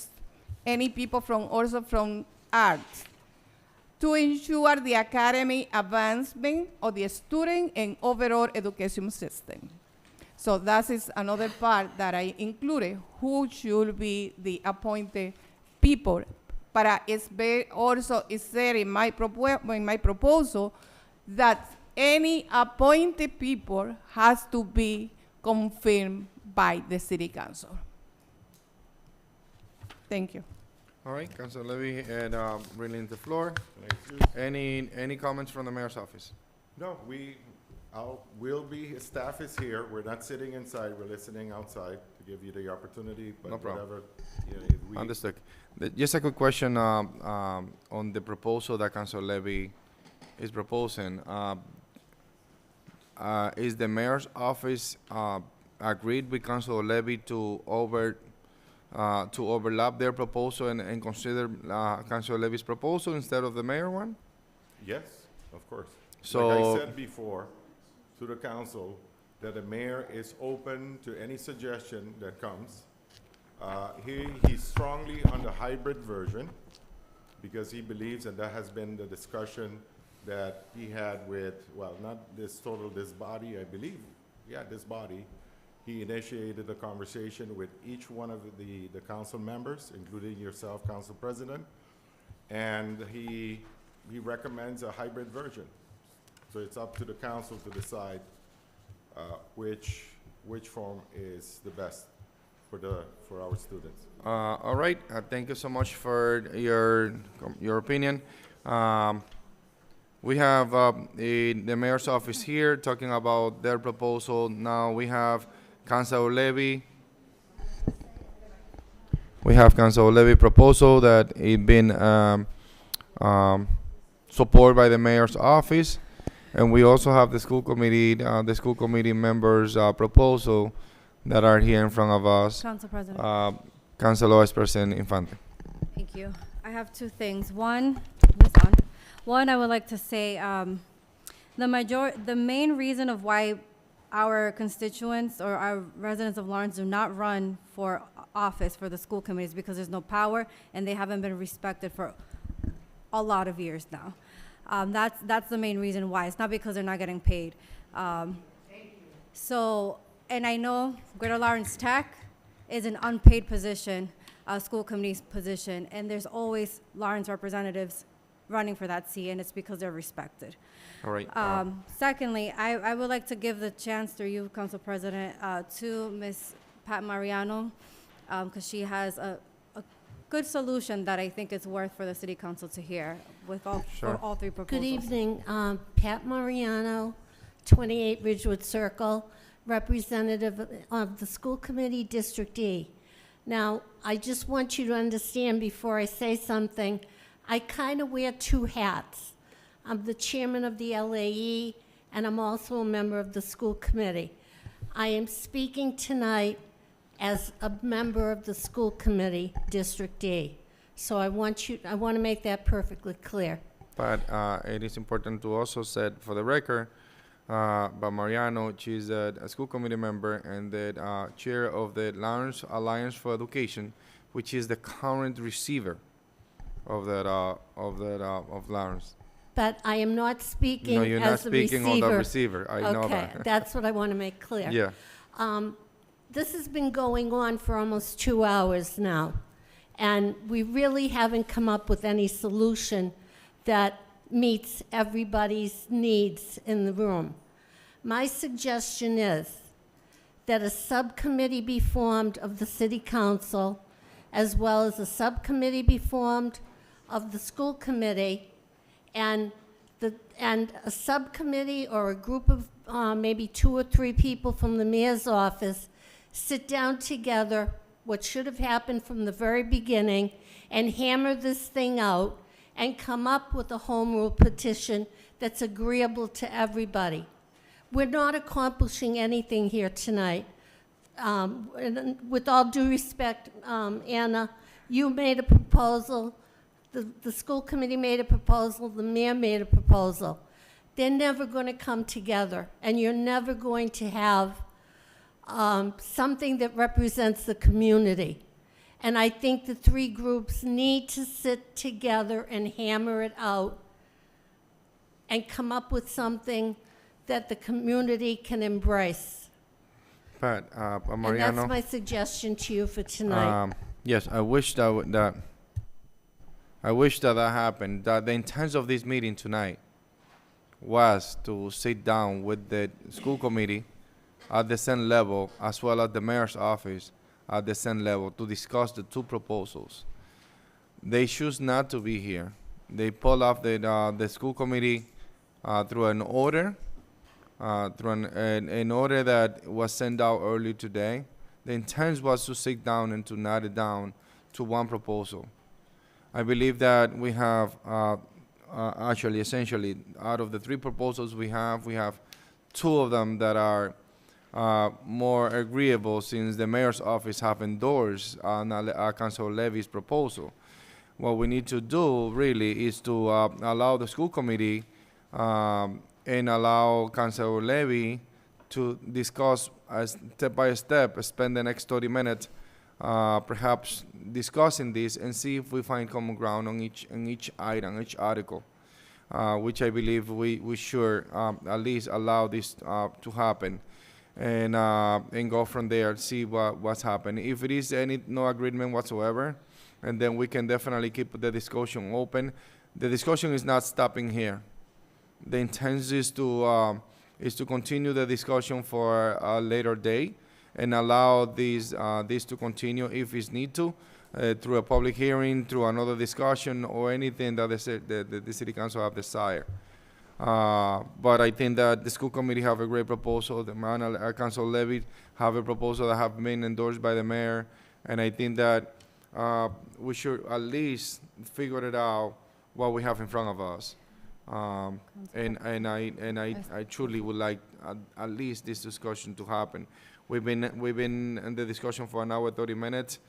any people also from arts, to ensure the academic advancement of the student and overall education system. So that is another part that I included, who should be the appointed people. But it's also said in my proposal that any appointed people has to be confirmed by the city council. Thank you. All right, Councilor Levy, and relaying the floor. Any comments from the mayor's office? No, staff is here. We're not sitting inside, we're listening outside to give you the opportunity, but No problem. whatever. We Understood. Just a quick question on the proposal that Councilor Levy is proposing. Is the mayor's office agreed with Councilor Levy to overlap their proposal and consider Councilor Levy's proposal instead of the mayor one? Yes, of course. So- Like I said before to the council, that the mayor is open to any suggestion that comes. He's strongly on the hybrid version because he believes, and that has been the discussion that he had with, well, not this body, I believe, this body. He initiated a conversation with each one of the council members, including yourself, Council President, and he recommends a hybrid version. So it's up to the council to decide which form is the best for our students. All right, thank you so much for your opinion. We have the mayor's office here talking about their proposal. Now we have Councilor Levy. We have Councilor Levy proposal that it been supported by the mayor's office, and we also have the school committee members' proposal that are here in front of us. Council President. Councilor Vice President Infante. Thank you. I have 2 things. One, I would like to say the main reason of why our constituents or our residents of Lawrence do not run for office for the school committee is because there's no power and they haven't been respected for a lot of years now. That's the main reason why. It's not because they're not getting paid. So, and I know Greater Lawrence Tech is an unpaid position, a school committee's position, and there's always Lawrence representatives running for that seat, and it's because they're respected. All right. Secondly, I would like to give the chance through you, Council President, to Ms. Pat Mariano, because she has a good solution that I think is worth for the City Council to hear with for all 3 proposals. Good evening, Pat Mariano, 28 Ridgewood Circle, representative of the School Committee, District E. Now, I just want you to understand before I say something, I kind of wear 2 hats. I'm the chairman of the LAE, and I'm also a member of the school committee. I am speaking tonight as a member of the school committee, District D. So I want to make that perfectly clear. But it is important to also say for the record, but Mariano, she's a school committee member and the chair of the Lawrence Alliance for Education, which is the current receiver of Lawrence. But I am not speaking No, you're not as the speaking receiver. on the receiver. I know Okay, that. that's what I want to make clear. Yeah. this has been going on for almost 2 hours now, and we really haven't come up with any solution that meets everybody's needs in the room. My suggestion is that a subcommittee be formed of the city council, as well as a subcommittee be formed of the school committee, and a subcommittee or a group of maybe 2 or 3 people from the mayor's office sit down together, what should have happened from the very beginning, and hammer this thing out and come up with a home rule petition that's agreeable to everybody. We're not accomplishing anything here tonight. And with all due respect, Anna, you made a proposal, the school committee made a proposal, the mayor made a proposal. They're never going to come together, and you're never going to have something that represents the community. And I think the 3 groups need to sit together and hammer it out and come up with something that the community can embrace. Pat, And Mariano. that's my suggestion to you for tonight. Yes, I wish that happened. That the intent of this meeting tonight was to sit down with the school committee at the same level, as well as the mayor's office at the same level, to discuss the 2 proposals. They choose not to be here. They pull off the school committee through an order, through an order that was sent out early today. The intent was to sit down and to narrow it down to 1 proposal. I believe that we have actually, essentially, out of the 3 proposals we have 2 of them that are more agreeable, since the mayor's office have endorsed Councilor Levy's proposal. What we need to do really is to allow the school committee and allow Councilor Levy to discuss step by step, spend the next 30 minutes perhaps discussing this and see if we find common ground on each item, each article, which I believe we should at least allow this to happen, and go from there, see what's happening. If it is no agreement whatsoever, and then we can definitely keep the discussion open. The discussion is not stopping here. The intent is to continue the discussion for a later date and allow this to continue if it's need to, through a public hearing, through another discussion, or anything that the city council have desired. But I think that the school committee have a great proposal. The Council Levy have a proposal that have been endorsed by the mayor, and I think that we should at least figure it out what we have in front of us. And I truly would like at least this discussion to happen. We've been in the discussion for an hour, 30 minutes.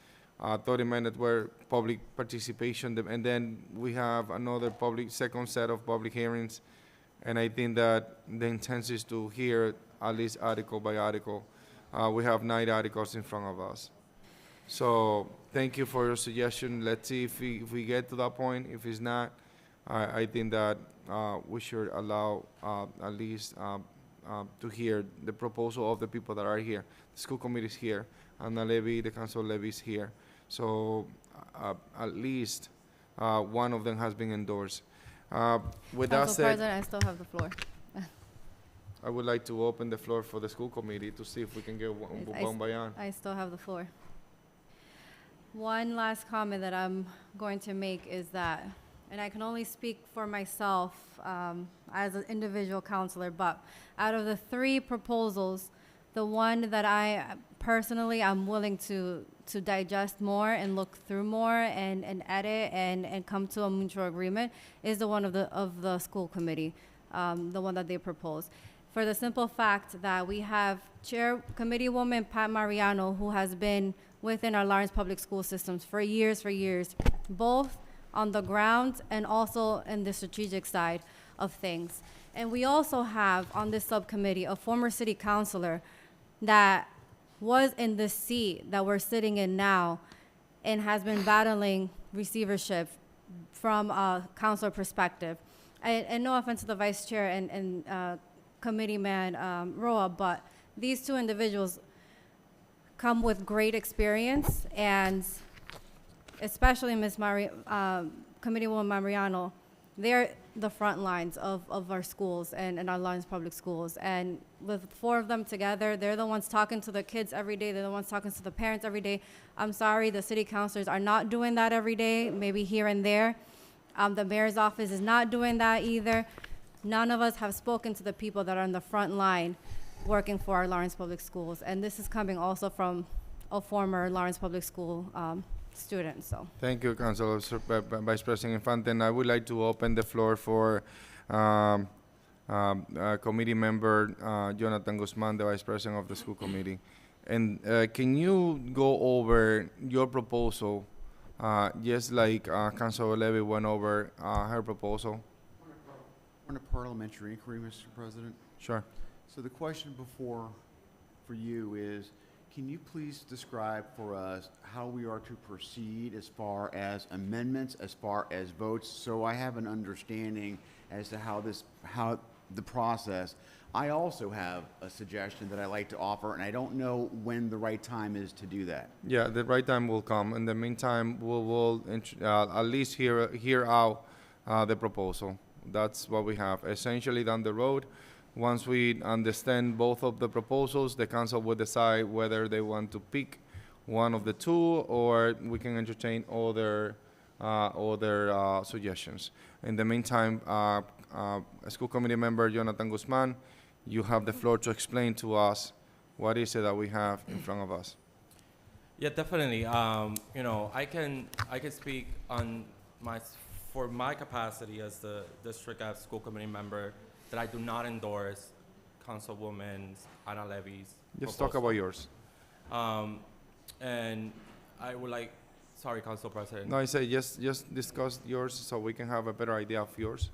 30 minutes were public participation, and then we have another second set of public hearings. And I think that the intent is to hear at least article by article. We have 9 articles in front of us. So thank you for your suggestion. Let's see if we get to that point. If it's not, I think that we should allow at least to hear the proposal of the people that are here. The school committee is here, and the council levy is here. So at least one of them has been endorsed. With that Council said, President, I still have the floor. I would like to open the floor for the school committee to see if we can get one by one. I still have the floor. One last comment that I'm going to make is that, and I can only speak for myself as an individual counselor, but out of the 3 proposals, the one that I personally I'm willing to digest more and look through more and edit and come to a mutual agreement is the one of the school committee, the one that they propose. For the simple fact that we have Committeewoman Pat Mariano, who has been within our Lawrence Public School systems for years, both on the ground and also in the strategic side of things. And we also have on this subcommittee a former city councilor that was in the seat that we're sitting in now and has been battling receivership from a councilor perspective. And no offense to the vice chair and committeeman Roa, but these 2 individuals come with great experience, and especially Committeewoman Mariano, they're the front lines of our schools and our Lawrence Public Schools. And with 4 of them together, they're the ones talking to the kids every day. They're the ones talking to the parents every day. I'm sorry, the city councilors are not doing that every day, maybe here and there. The mayor's office is not doing that either. None of us have spoken to the people that are on the front line working for our Lawrence Public Schools. And this is coming also from a former Lawrence Public School student, so. Thank you, Councilor Vice President Infante. And I would like to open the floor for committee member Jonathan Guzman, the Vice President of the School Committee. And can you go over your proposal, just like Councilor Levy went over her proposal? On a parliamentary inquiry, Mr. President. Sure. So the question for you is, can you please describe for us how we are to proceed as far as amendments, as far as votes, so I have an understanding as to how the process. I also have a suggestion that I like to offer, and I don't know when the right time is to do that. Yeah, the right time will come. In the meantime, we'll at least hear out the proposal. That's what we have. Essentially, down the road, once we understand both of the proposals, the council will decide whether they want to pick one of the 2, or we can entertain other suggestions. In the meantime, School Committee member Jonathan Guzman, you have the floor to explain to us what is it that we have in front of us. Yeah, definitely. You know, I can speak on for my capacity as the district school committee member that I do not endorse Councilwoman Ana Levy's Just proposal. talk about yours. And I would like, sorry, Council President. No, I say just discuss yours so we can have a better idea of yours.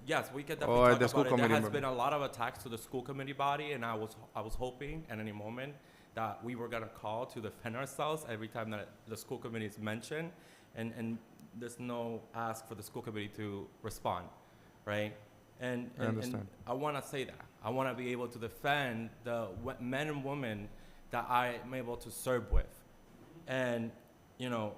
Yes, we could Or definitely the talk school about it. There committee has been a lot of attacks to the school committee body, and I was hoping at any moment that we were gonna call to defend ourselves every time that the school committee is mentioned, and there's no ask for the school committee to respond, right? And I want to say that. I want to be able to defend the men and women that I'm able to serve with. And, you know,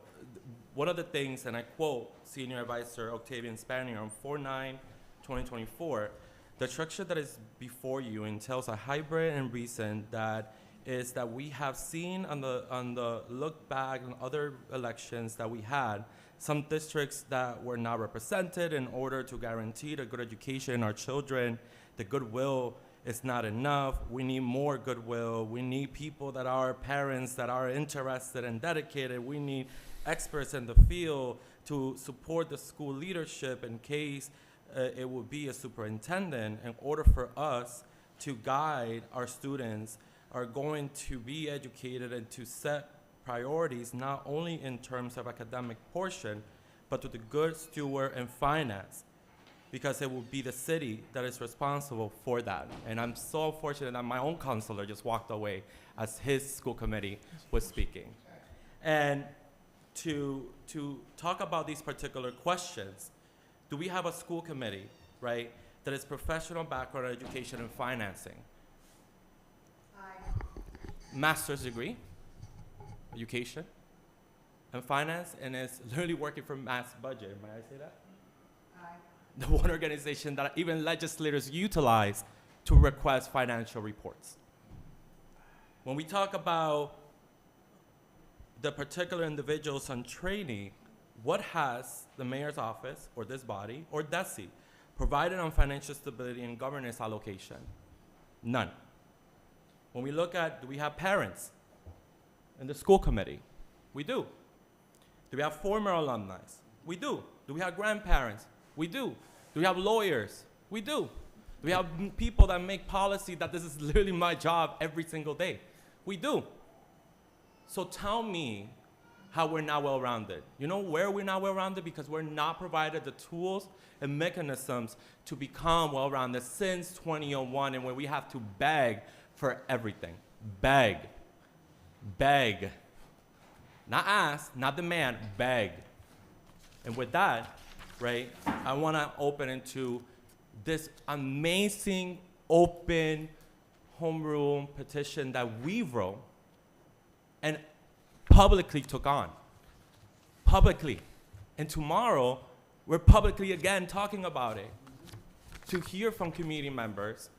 one of the things, and I quote Senior Advisor Octavian Spanier on 4/9/2024, the structure that is before you entails a hybrid and reason that is that we have seen on the look back on other elections that we had, some districts that were not represented in order to guarantee a good education in our children. The goodwill is not enough. We need more goodwill. We need people that are parents that are interested and dedicated. We need experts in the field to support the school leadership in case it would be a superintendent, in order for us to guide our students are going to be educated and to set priorities, not only in terms of academic portion, but to the good steward and finance, because it will be the city that is responsible for that. And I'm so fortunate that my own counselor just walked away as his school committee was speaking. And to talk about these particular questions, do we have a school committee, right, that is professional background in education and financing? Master's degree, education, and finance, and is literally working for mass budget. May I say that? The one organization that even legislators utilize to request financial reports. When we talk about the particular individuals on training, what has the mayor's office or this body or DESI provided on financial stability and governance allocation? None. When we look at, do we have parents in the school committee? We do. Do we have former alumni? We do. Do we have grandparents? We do. Do we have lawyers? We do. Do we have people that make policy that this is literally my job every single day? We do. So tell me how we're not well-rounded. You know where we're not well-rounded? Because we're not provided the tools and mechanisms to become well-rounded since 2001, and where we have to beg for everything. Beg. Beg. Not ask, not demand, beg. And with that, right, I want to open into this amazing open home rule petition that we wrote and publicly took on. Publicly. And tomorrow, we're publicly again talking about it to hear from community members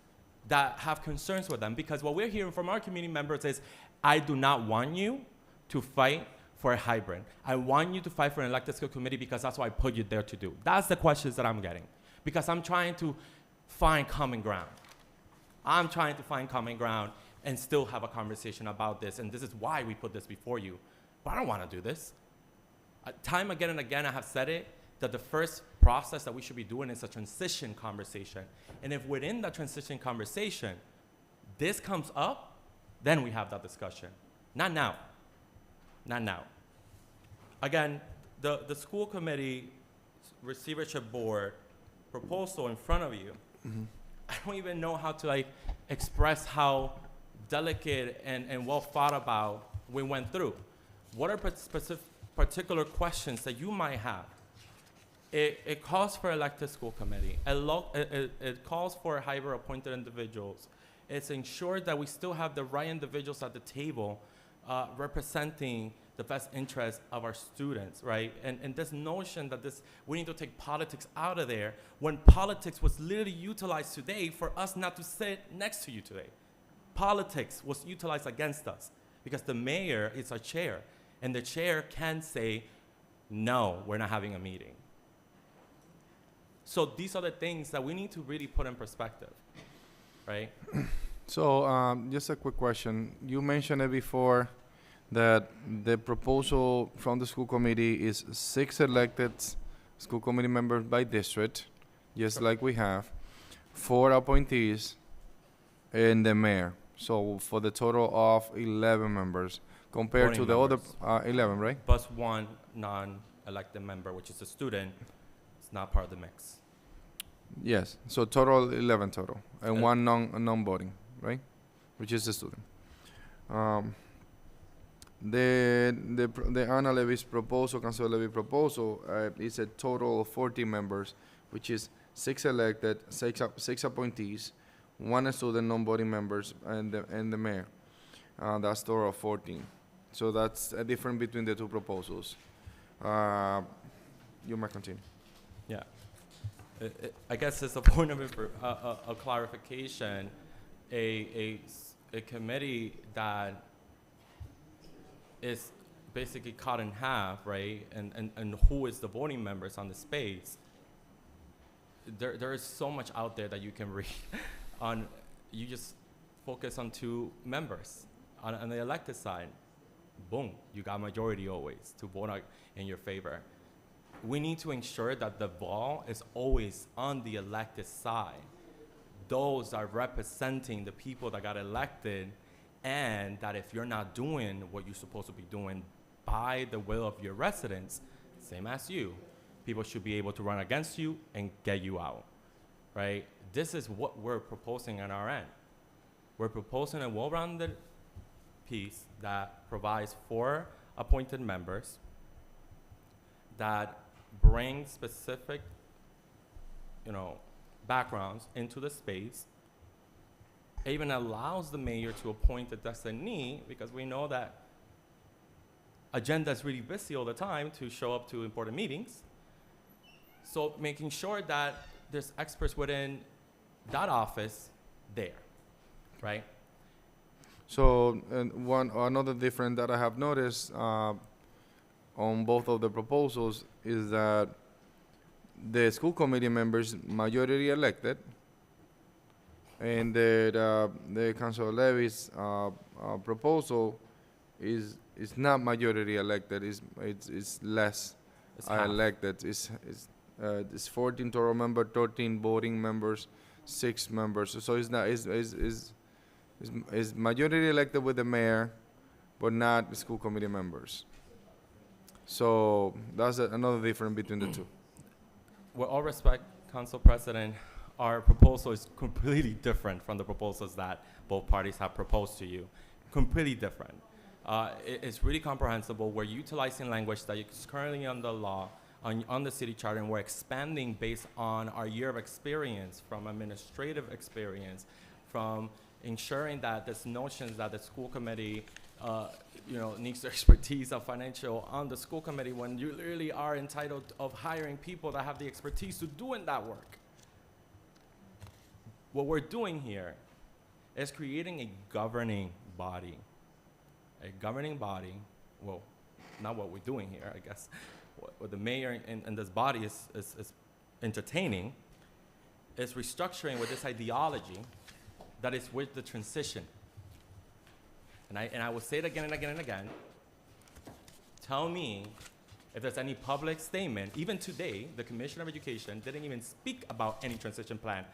that have concerns with them. Because what we're hearing from our community members is, I do not want you to fight for a hybrid. I want you to fight for an elected school committee because that's what I put you there to do. That's the questions that I'm getting. Because I'm trying to find common ground. I'm trying to find common ground and still have a conversation about this. And this is why we put this before you. But I don't want to do this. Time again and again, I have said it, that the first process that we should be doing is a transition conversation. And if within that transition conversation, this comes up, then we have that discussion. Not now. Not now. Again, the school committee receivership board proposal in front of you, I don't even know how to express how delicate and well thought about we went through. What are specific particular questions that you might have? It calls for elected school committee. It calls for hybrid appointed individuals. It's ensured that we still have the right individuals at the table representing the best interest of our students, right? And this notion that we need to take politics out of there when politics was literally utilized today for us not to sit next to you today. Politics was utilized against us because the mayor is our chair, and the chair can say, no, we're not having a meeting. So these are the things that we need to really put in perspective, right? So just a quick question. You mentioned it before that the proposal from the school committee is 6 elected school committee members by district, just like we have, 4 appointees, and the mayor. So for the total of 11 members compared Voting to the members. other 11, right? Plus one non-elected member, which is a student, is not part of the mix. Yes. So total 11 total, and Uh, one non-voting, right? Which is the student. The Anna Levy's proposal, Councilor Levy proposal, is a total of 40 members, which is 6 elected, 6 appointees, 1 student non-voting members, and the mayor. That's total of 14. So that's a difference between the two proposals. You might continue. Yeah. I guess it's a point of a clarification. A committee that is basically cut in half, right? And who is the voting members on the space? There is so much out there that you can read. You just focus on 2 members. On the elected side, boom, you got majority always to vote in your favor. We need to ensure that the ball is always on the elected side. Those are representing the people that got elected, and that if you're not doing what you're supposed to be doing by the will of your residents, same as you, people should be able to run against you and get you out, right? This is what we're proposing on our end. We're proposing a well-rounded piece that provides 4 appointed members that bring specific, backgrounds into the space. It even allows the mayor to appoint a designee, because we know that agenda is really busy all the time to show up to important meetings. So making sure that there's experts within that office there, right? So another difference that I have noticed on both of the proposals is that the school committee members majority elected, and the Councilor Levy's proposal is not majority elected. It's less elected. It's 14 total members, 13 voting members, 6 members. So it's not is majority elected with the mayor, but not the school committee members. So that's another difference between the two. With all respect, Council President, our proposal is completely different from the proposals that both parties have proposed to you. Completely different. It's really comprehensible. We're utilizing language that is currently on the law, on the city charter, and we're expanding based on our year of experience, from administrative experience, from ensuring that this notions that the school committee, needs the expertise of financial on the school committee when you literally are entitled of hiring people that have the expertise to doing that work. What we're doing here is creating a governing body. A governing body, well, not what we're doing here, I guess. What the mayor and this body is entertaining is restructuring with this ideology that is with the transition. And I will say it again and again and again. Tell me if there's any public statement. Even today, the Commissioner of Education didn't even speak about any transition plan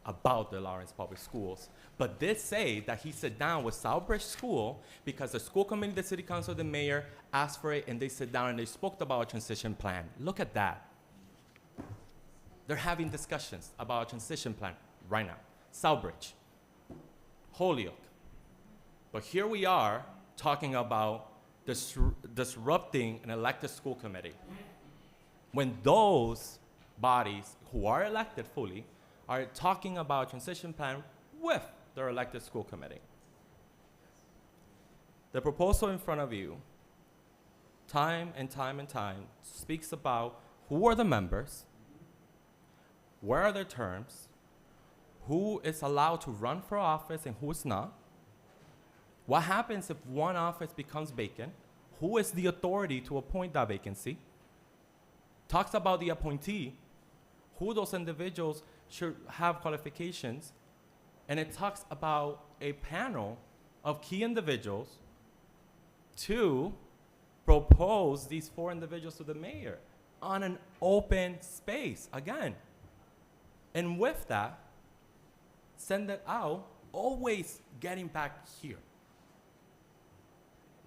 about the Lawrence Public Schools, but did say that he sat down with Southbridge School because the school committee, the city council, the mayor asked for it, and they sat down and they spoke about a transition plan. Look at that. They're having discussions about a transition plan right now. Southbridge, Holyoke. But here we are talking about disrupting an elected school committee when those bodies who are elected fully are talking about a transition plan with their elected school committee. The proposal in front of you, time and time and time, speaks about who are the members, where are their terms, who is allowed to run for office and who is not, what happens if one office becomes vacant, who is the authority to appoint that vacancy, talks about the appointee, who those individuals should have qualifications, and it talks about a panel of key individuals to propose these 4 individuals to the mayor on an open space, again. And with that, send it out, always getting back here.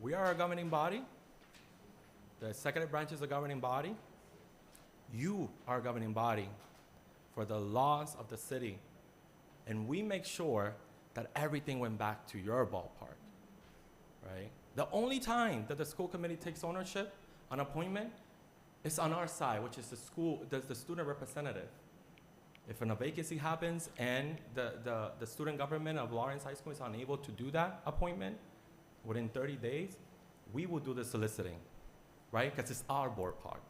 We are a governing body. The executive branch is a governing body. You are a governing body for the laws of the city. And we make sure that everything went back to your ballpark, right? The only time that the school committee takes ownership on appointment is on our side, which is the student representative. If a vacancy happens and the student government of Lawrence High School is unable to do that appointment within 30 days, we will do the soliciting, right? Because it's our ballpark,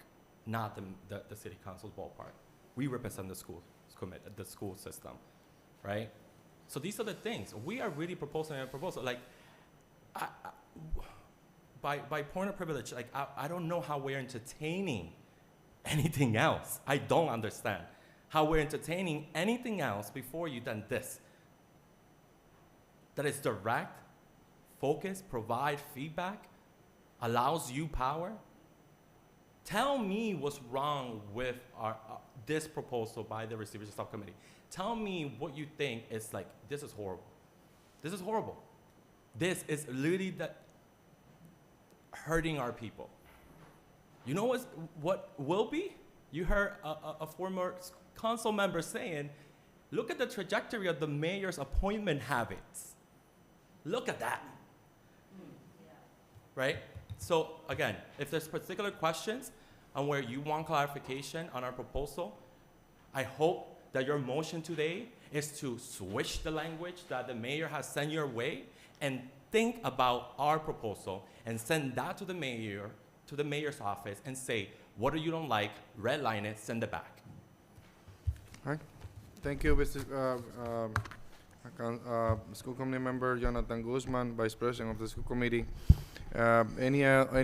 not the city council's ballpark. We represent the school system, right? So these are the things. We are really proposing a proposal. Like, by point of privilege, like, I don't know how we're entertaining anything else. I don't understand how we're entertaining anything else before you than this. That is direct, focused, provide feedback, allows you power. Tell me what's wrong with this proposal by the receivership subcommittee. Tell me what you think is like, this is horrible. This is horrible. This is literally hurting our people. You know what will be? You heard a former council member saying, look at the trajectory of the mayor's appointment habits. Look at that. Right? So again, if there's particular questions on where you want clarification on our proposal, I hope that your motion today is to switch the language that the mayor has sent your way and think about our proposal and send that to the mayor's office and say, what do you don't like, redline it, send it back. All right. Thank you, Mr. School Committee Member Jonathan Guzman, Vice President of the School Committee. Any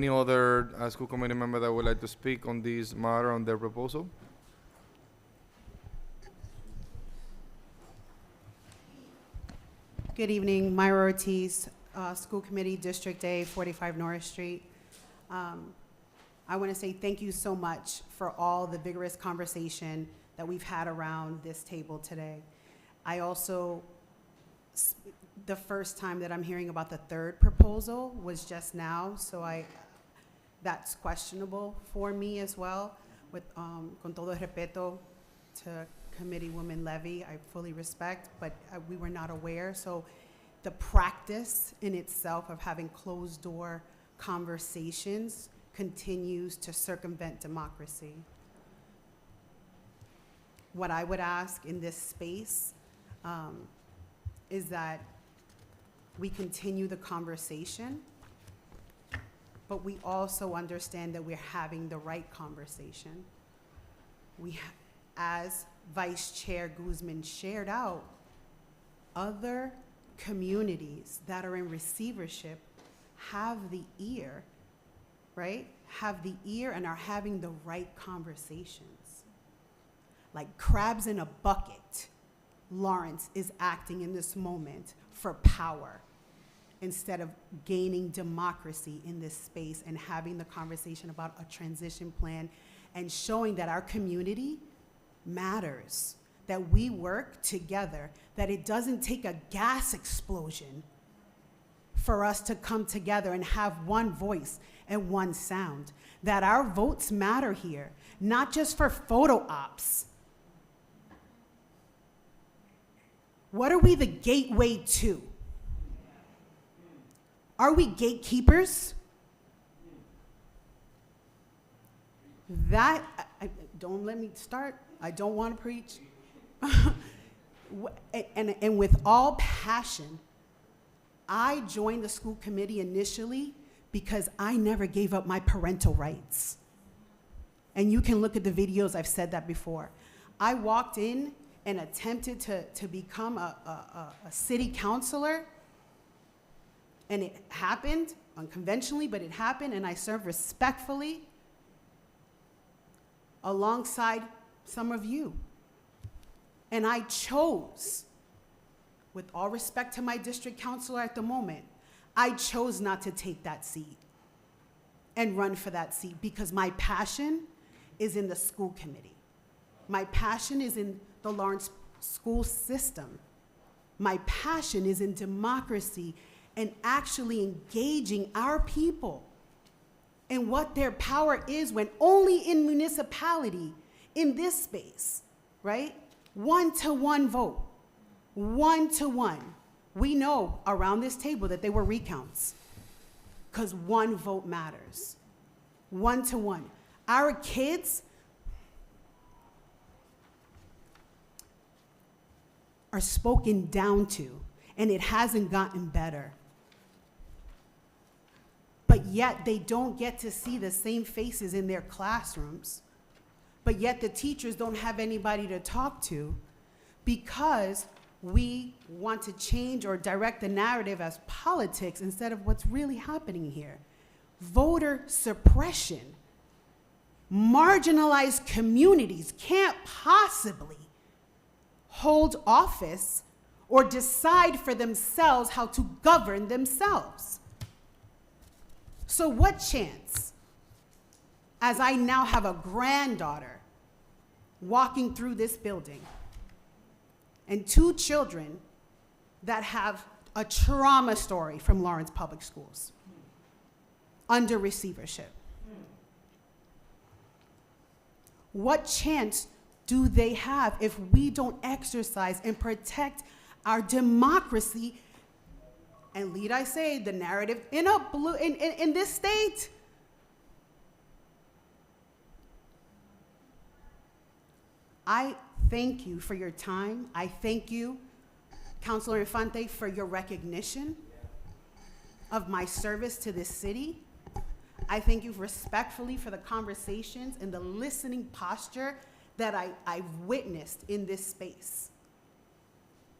other School Committee member that would like to speak on this matter, on their proposal? Good evening, Myra Ortiz, School Committee, District A, 45 Norris Street. I want to say thank you so much for all the vigorous conversation that we've had around this table today. I also, the first time that I'm hearing about the third proposal was just now, so that's questionable for me as well. With con todo respeto to Committeewoman Levy, I fully respect, but we were not aware. So the practice in itself of having closed door conversations continues to circumvent democracy. What I would ask in this space is that we continue the conversation, but we also understand that we're having the right conversation. As Vice Chair Guzman shared out, other communities that are in receivership have the ear, right? Have the ear and are having the right conversations. Like crabs in a bucket, Lawrence is acting in this moment for power instead of gaining democracy in this space and having the conversation about a transition plan and showing that our community matters, that we work together, that it doesn't take a gas explosion for us to come together and have one voice and one sound, that our votes matter here, not just for photo ops. What are we the gateway to? Are we gatekeepers? Don't let me start. I don't want to preach. And with all passion, I joined the school committee initially because I never gave up my parental rights. And you can look at the videos, I've said that before. I walked in and attempted to become a city councilor, and it happened unconventionally, but it happened, and I served respectfully alongside some of you. And I chose, with all respect to my district councilor at the moment, I chose not to take that seat and run for that seat because my passion is in the school committee. My passion is in the Lawrence school system. My passion is in democracy and actually engaging our people in what their power is when only in municipality, in this space, right? 1-to-1 vote, 1-to-1. We know around this table that they were recounts because one vote matters, 1-to-1. Our kids are spoken down to, and it hasn't gotten better. But yet they don't get to see the same faces in their classrooms. But yet the teachers don't have anybody to talk to because we want to change or direct the narrative as politics instead of what's really happening here. Voter suppression. Marginalized communities can't possibly hold office or decide for themselves how to govern themselves. So what chance, as I now have a granddaughter walking through this building and 2 children that have a trauma story from Lawrence Public Schools under receivership, what chance do they have if we don't exercise and protect our democracy and lead, I say, the narrative in this state? I thank you for your time. I thank you, Councilor Infante, for your recognition of my service to this city. I thank you respectfully for the conversations and the listening posture that I've witnessed in this space.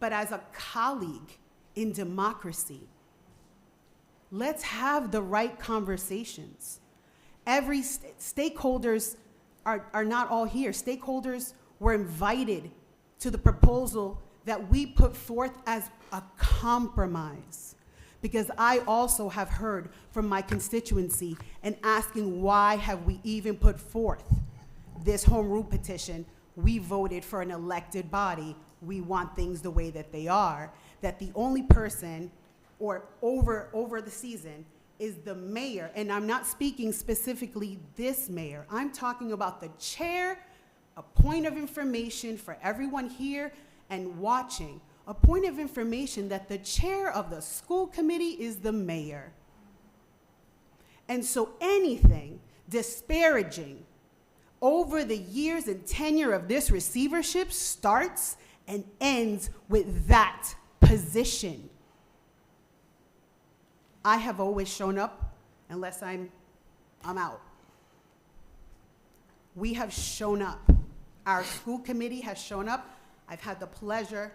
But as a colleague in democracy, let's have the right conversations. Every stakeholders are not all here. Stakeholders were invited to the proposal that we put forth as a compromise. Because I also have heard from my constituency and asking why have we even put forth this home rule petition? We voted for an elected body. We want things the way that they are. That the only person, or over the season, is the mayor. And I'm not speaking specifically this mayor. I'm talking about the chair, a point of information for everyone here and watching. A point of information that the chair of the school committee is the mayor. And so anything disparaging over the years and tenure of this receivership starts and ends with that position. I have always shown up unless I'm out. We have shown up. Our school committee has shown up. I've had the pleasure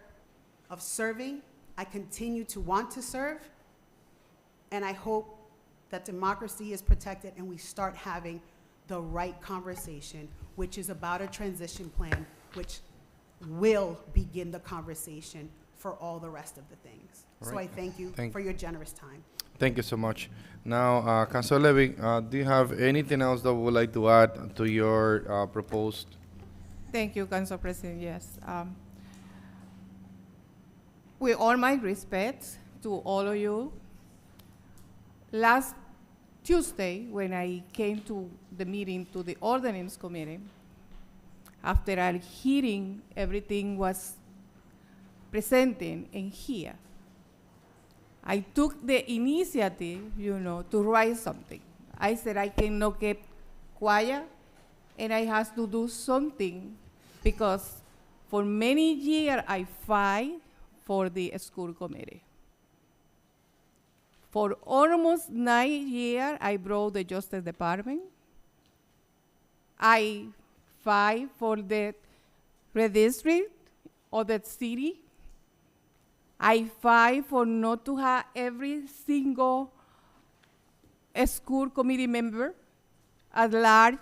of serving. I continue to want to serve. And I hope that democracy is protected and we start having the right conversation, which is about a transition plan, which will begin the conversation for all the rest of the things. All So right. I thank you for your generous time. Thank you so much. Now, Councilor Levy, do you have anything else that you would like to add to your proposed? Thank you, Council President. Yes. With all my respect to all of you, last Tuesday, when I came to the meeting to the Ordinance Committee, after our hearing, everything was presented in here. I took the initiative, to write something. I said I cannot keep quiet, and I have to do something because for many years I fight for the school committee. For almost 9 years, I brought the Justice Department. I fight for the redistrict of the city. I fight for not to have every single school committee member at large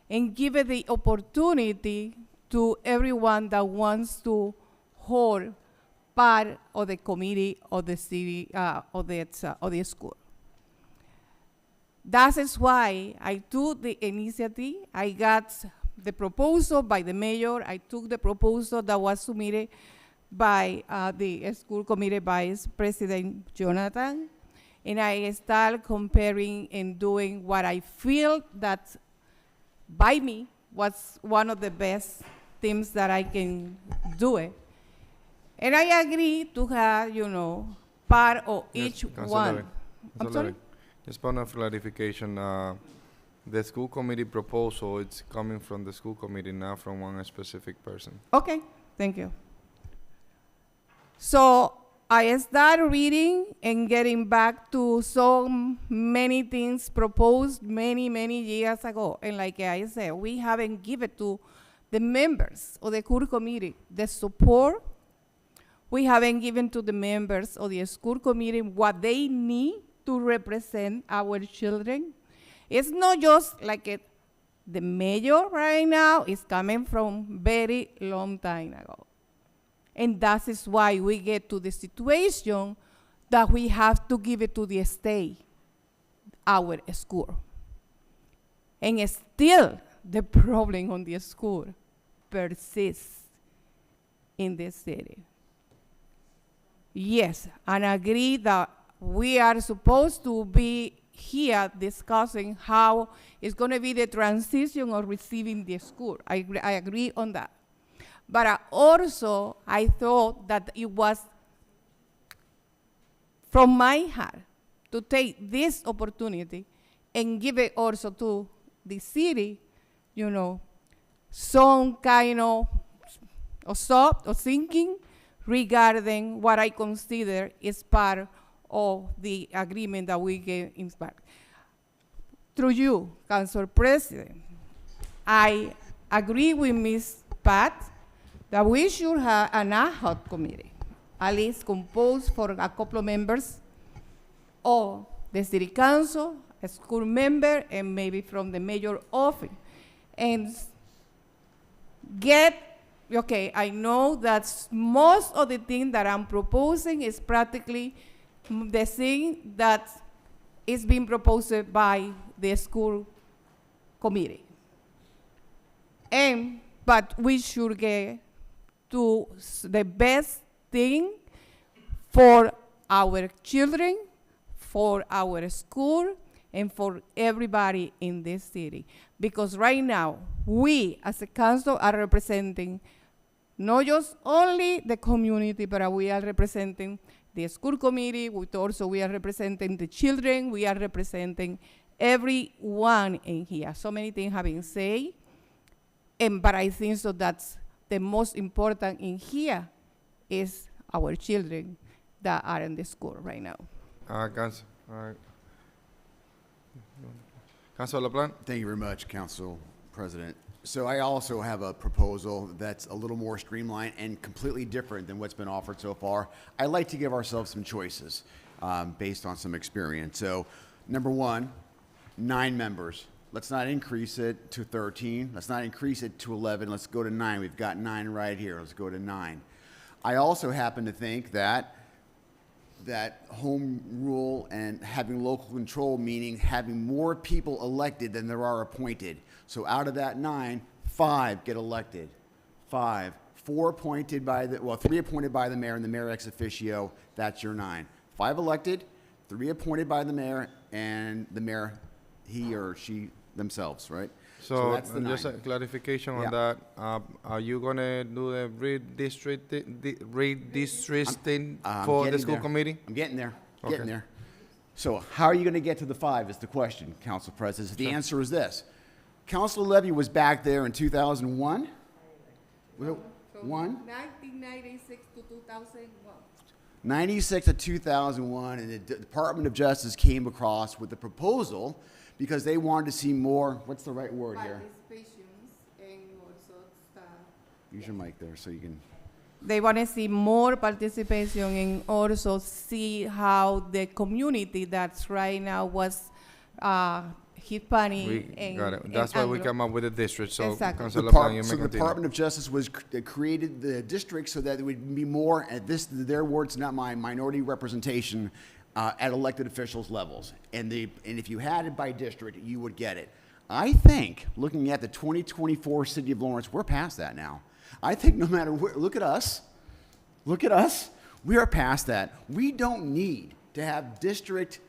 and give it the opportunity to everyone that wants to hold part of the committee of the city of the school. That is why I took the initiative. I got the proposal by the mayor. I took the proposal that was submitted by the school committee vice president Jonathan, and I start comparing and doing what I feel that by me was one of the best things that I can do it. And I agree to have, part of each one. I'm sorry? Just point of clarification, the school committee proposal, it's coming from the school committee, not from one specific person. Okay, thank you. So I started reading and getting back to so many things proposed many, many years ago. And like I said, we haven't given to the members of the school committee the support. We haven't given to the members of the school committee what they need to represent our children. It's not just like the mayor right now is coming from very long time ago. And that is why we get to the situation that we have to give it to the state, our school. And still the problem on the school persists in the city. Yes, and I agree that we are supposed to be here discussing how it's going to be the transition of receiving the school. I agree on that. But I thought that it was from my heart to take this opportunity and give it also to the city, some kind of thought or thinking regarding what I consider is part of the agreement that we get in fact. Through you, Council President, I agree with Ms. Pat that we should have an ad hoc committee, at least composed for a couple of members, or the city council, a school member, and maybe from the mayor office. And I know that most of the thing that I'm proposing is practically the thing that is being proposed by the school committee. But we should get to the best thing for our children, for our school, and for everybody in this city. Because right now, we as a council are representing not just only the community, but we are representing the school committee, we are representing the children, we are representing everyone in here. So many things have been said, but I think so that's the most important in here is our children that are in the school right now. All right. Councilor LaPlante? Thank you very much, Council President. So I also have a proposal that's a little more streamlined and completely different than what's been offered so far. I like to give ourselves some choices based on some experience. So, number one, 9 members. Let's not increase it to 13. Let's not increase it to 11. Let's go to 9. We've got 9 right here. Let's go to 9. I also happen to think that home rule and having local control, meaning having more people elected than there are appointed. So out of that 9, 5 get elected. 5. 4 appointed by the, well, 3 appointed by the mayor and the mayor ex officio. That's your 9. 5 elected, 3 appointed by the mayor and the mayor, he or she themselves, right? So that's the 9. just a clarification Yeah. on that. Are you gonna do the redistricting for the Getting school there. committee? I'm getting there. Okay. Getting there. So how are you going to get to the 5 is the question, Council President. The answer is this. Councilor Levy was back there in 2001. From 1? 1996 to 2001. 96 to 2001, and the Department of Justice came across with the proposal because they wanted to see more, what's the right word here? Participations and also Use your mic there so you can. they want to see more participation and also see how the community that's right now was Hispanic We and got it. That's why we Anglo. come up with the district. So, Exactly. Councilor LaPlante, you may So the continue. Department of Justice was created the district so that it would be more, at this, their words, not mine, minority representation at elected officials levels. And if you had it by district, you would get it. I think, looking at the 2024 City of Lawrence, we're past that now. I think no matter where, look at us, we are past that. We don't need to have district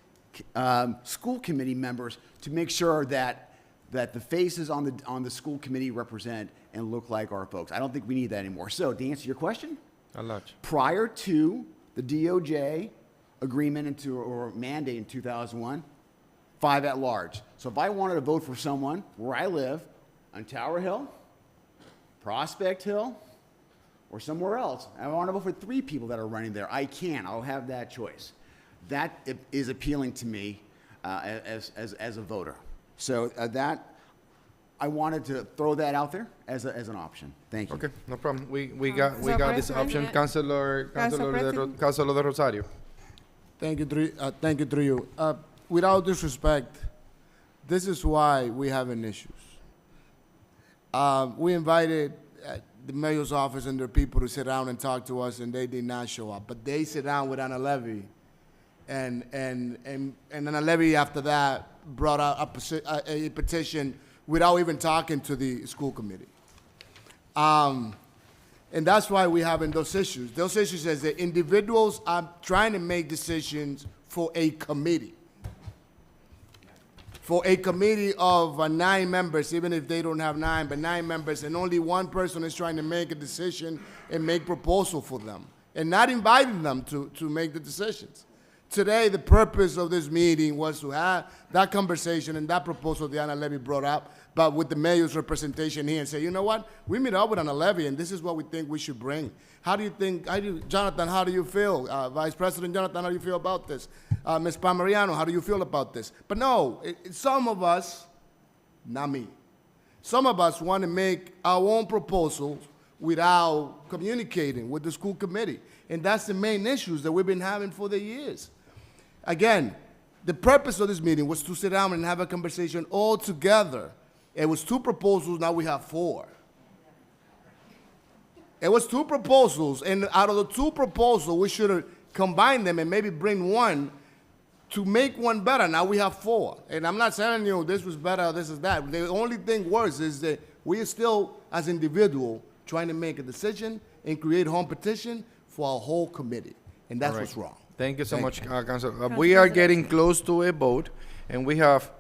school committee members to make sure that the faces on the school committee represent and look like our folks. I don't think we need that anymore. So to answer your question, A lot. prior to the DOJ agreement or mandate in 2001, 5 at large. So if I wanted to vote for someone where I live on Tower Hill, Prospect Hill, or somewhere else, I want to vote for 3 people that are running there, I can. I'll have that choice. That is appealing to me as a voter. So that, I wanted to throw that out there as an option. Thank you. Okay, no problem. We got this option. President. Councilor de Rosario. Thank you, through you. Without disrespect, this is why we having issues. We invited the mayor's office and their people to sit down and talk to us, and they did not show up. But they sit down with Ana Levy, and Ana Levy after that brought out a petition without even talking to the school committee. And that's why we're having those issues. Those issues is that individuals are trying to make decisions for a committee. For a committee of 9 members, even if they don't have 9, but 9 members, and only one person is trying to make a decision and make proposal for them, and not inviting them to make the decisions. Today, the purpose of this meeting was to have that conversation and that proposal that Ana Levy brought up, but with the mayor's representation here and say, you know what? We meet up with Ana Levy, and this is what we think we should bring. Jonathan, how do you feel? Vice President Jonathan, how do you feel about this? Ms. Palmariano, how do you feel about this? But no, some of us, not me, some of us want to make our own proposals without communicating with the school committee. And that's the main issues that we've been having for the years. Again, the purpose of this meeting was to sit down and have a conversation all together. It was 2 proposals, now we have 4. It was 2 proposals, and out of the 2 proposals, we should have combined them and maybe bring one to make one better. Now we have 4. And I'm not telling you this was better or this is that. The only thing worse is that we are still, as individuals, trying to make a decision and create home petition for our whole committee. And that's All right. what's wrong. Thank you so much, you. Councilor. We are getting close to a vote, and we have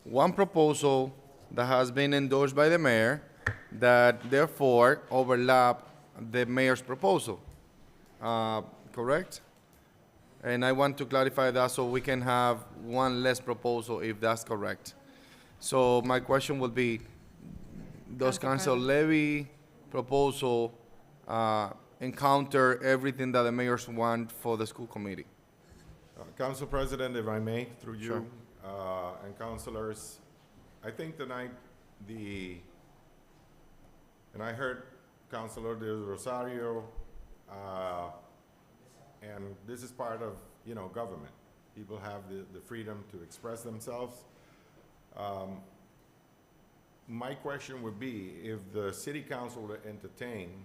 one proposal that has been endorsed by the mayor that therefore overlap the mayor's proposal. Correct? And I want to clarify that so we can have one less proposal if that's correct. So my question would be, does Council Levy proposal encounter everything that the mayors want for the school committee? Council President, if I may, through you, Sure. and councilors, I think tonight and I heard Councilor De Rosario, and this is part of, government. People have the freedom to express themselves. My question would be, if the city council were to entertain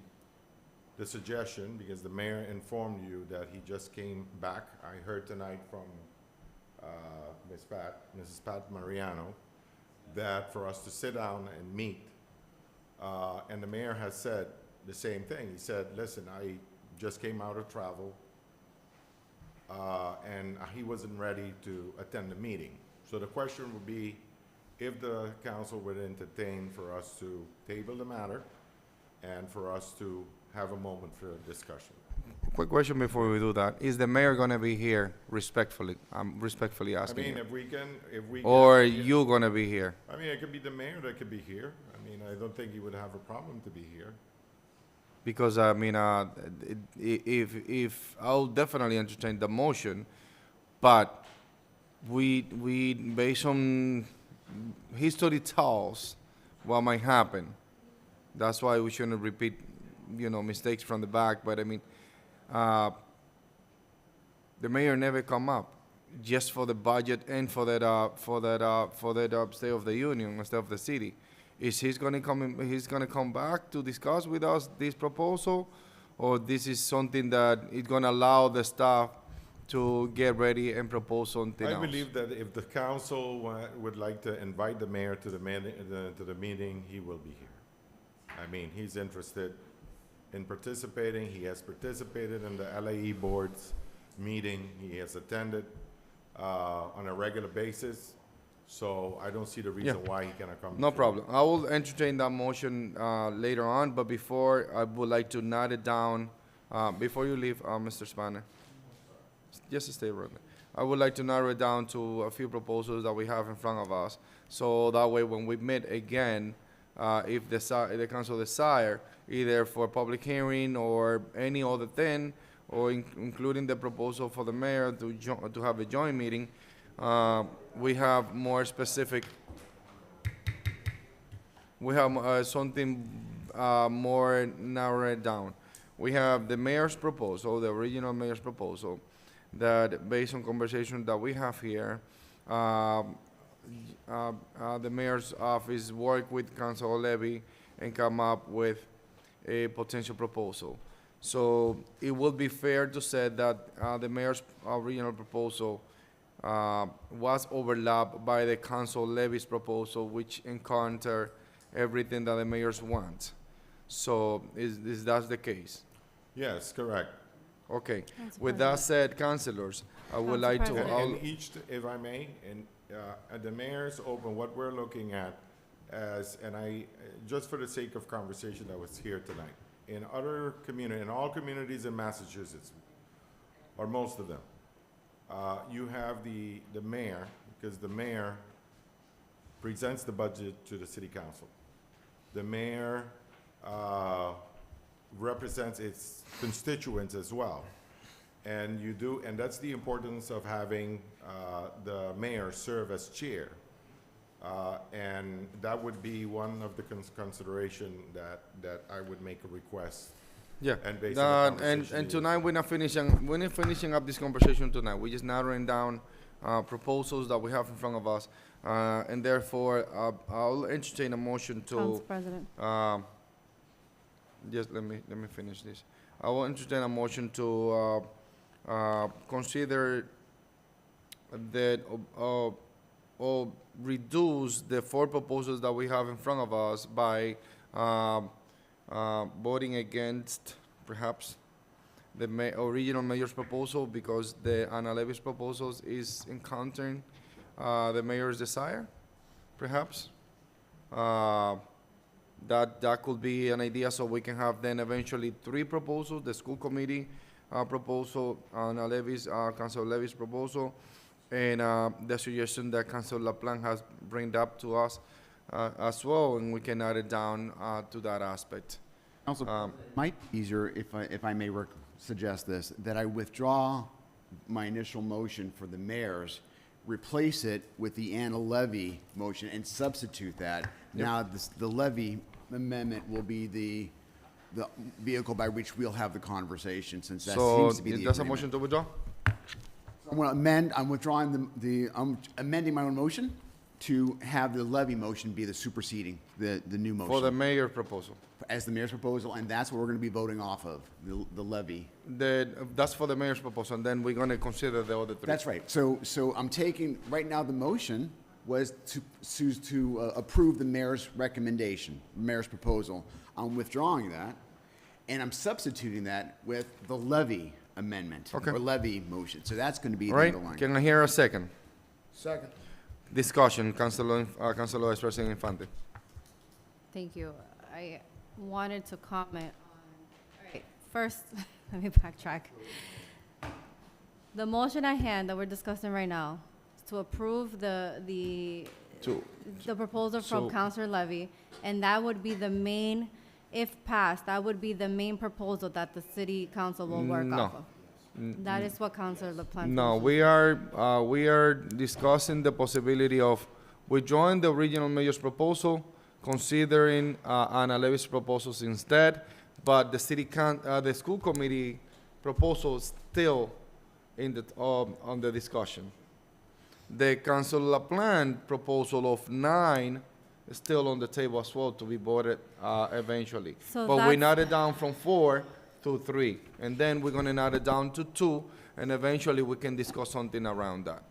the suggestion, because the mayor informed you that he just came back. I heard tonight from Mrs. Pat Mariano, that for us to sit down and meet, and the mayor has said the same thing. He said, listen, I just came out of travel, and he wasn't ready to attend the meeting. So the question would be, if the council would entertain for us to table the matter and for us to have a moment for discussion. Quick question before we do that. Is the mayor gonna be here respectfully? I'm respectfully I asking mean, you. if we Or can- you gonna be here? I mean, it could be the mayor that could be here. I mean, I don't think he would have a problem to be here. Because, I mean, if, I'll definitely entertain the motion, but we, based on history tells what might happen. That's why we shouldn't repeat, mistakes from the back, but I mean, the mayor never come up just for the budget and for that State of the Union, State of the City. Is he's gonna come back to discuss with us this proposal, or this is something that is gonna allow the staff to get ready and propose something I else? believe that if the council would like to invite the mayor to the meeting, he will be here. I mean, he's interested in participating. He has participated in the LAE board's meeting. He has attended on a regular basis. So I don't see the reason why he cannot come. No problem. I will entertain that motion later on, but before, I would like to note it down, before you leave, Mr. Spanner. Just stay right there. I would like to narrow it down to a few proposals that we have in front of us, so that way when we meet again, if the council desire, either for public hearing or any other thing, or including the proposal for the mayor to have a joint meeting, we have more specific, we have something more narrowed down. We have the mayor's proposal, the original mayor's proposal, that based on conversation that we have here, the mayor's office worked with Councilor Levy and come up with a potential proposal. So it would be fair to say that the mayor's original proposal was overlapped by the Council Levy's proposal, which encounter everything that the mayors want. So is that the case? Yes, correct. Okay. Council With that said, councilors, I would Council like to. President. And each, if I may, at the mayor's open, what we're looking at just for the sake of conversation that was here tonight, in all communities in Massachusetts, or most of them, you have the mayor, because the mayor presents the budget to the city council. The mayor represents its constituents as well. And that's the importance of having the mayor serve as chair. And that would be one of the consideration that I would make a request. Yeah, And based on the and conversation tonight we're not finishing up this conversation tonight. We're just narrowing down proposals that we have in front of us, and therefore I'll entertain a motion Council to. President. Just let me finish this. I will entertain a motion to consider that or reduce the 4 proposals that we have in front of us by voting against perhaps the original mayor's proposal, because the Ana Levy's proposals is encountering the mayor's desire, perhaps. That could be an idea, so we can have then eventually 3 proposals: the school committee proposal, Ana Levy's, Councilor Levy's proposal, and the suggestion that Councilor LaPlante has brought up to us as well, and we can add it down to that aspect. Council, might be easier if I may suggest this, that I withdraw my initial motion for the mayors, replace it with the Anna Levy motion and substitute that. Now, the levy amendment will be the vehicle by which we'll have the conversation, since that So, seems to be the that's a agreement. motion to withdraw? I'm withdrawing I'm amending my own motion to have the levy motion be the superseding, the new motion. For the mayor's proposal. As the mayor's proposal, and that's what we're gonna be voting off of, the levy. That's for the mayor's proposal, and then we're gonna consider the other three. That's right. So I'm taking, right now, the motion was to approve the mayor's recommendation, mayor's proposal. I'm withdrawing that, and I'm substituting that with the levy amendment. Okay. Or levy motion. So that's gonna be All the right, underlying. can I hear a second? Second. Discussion, Councilor Vice President Infante. Thank you. I wanted to comment on, all right, first, let me backtrack. The motion at hand that we're discussing right now is to approve the proposal from so- Councilor Levy, and that would be the main, if passed, that would be the main proposal that the city council will work No. off of. That is what Councilor LaPlante. No, we are discussing the possibility of withdrawing the original mayor's proposal, considering Anna Levy's proposals instead, but the school committee proposal is still on the discussion. The Council LaPlante proposal of 9 is still on the table as well to be voted eventually. So But we that's- narrowed it down from 4 to 3, and then we're gonna narrow it down to 2, and eventually we can discuss something around that.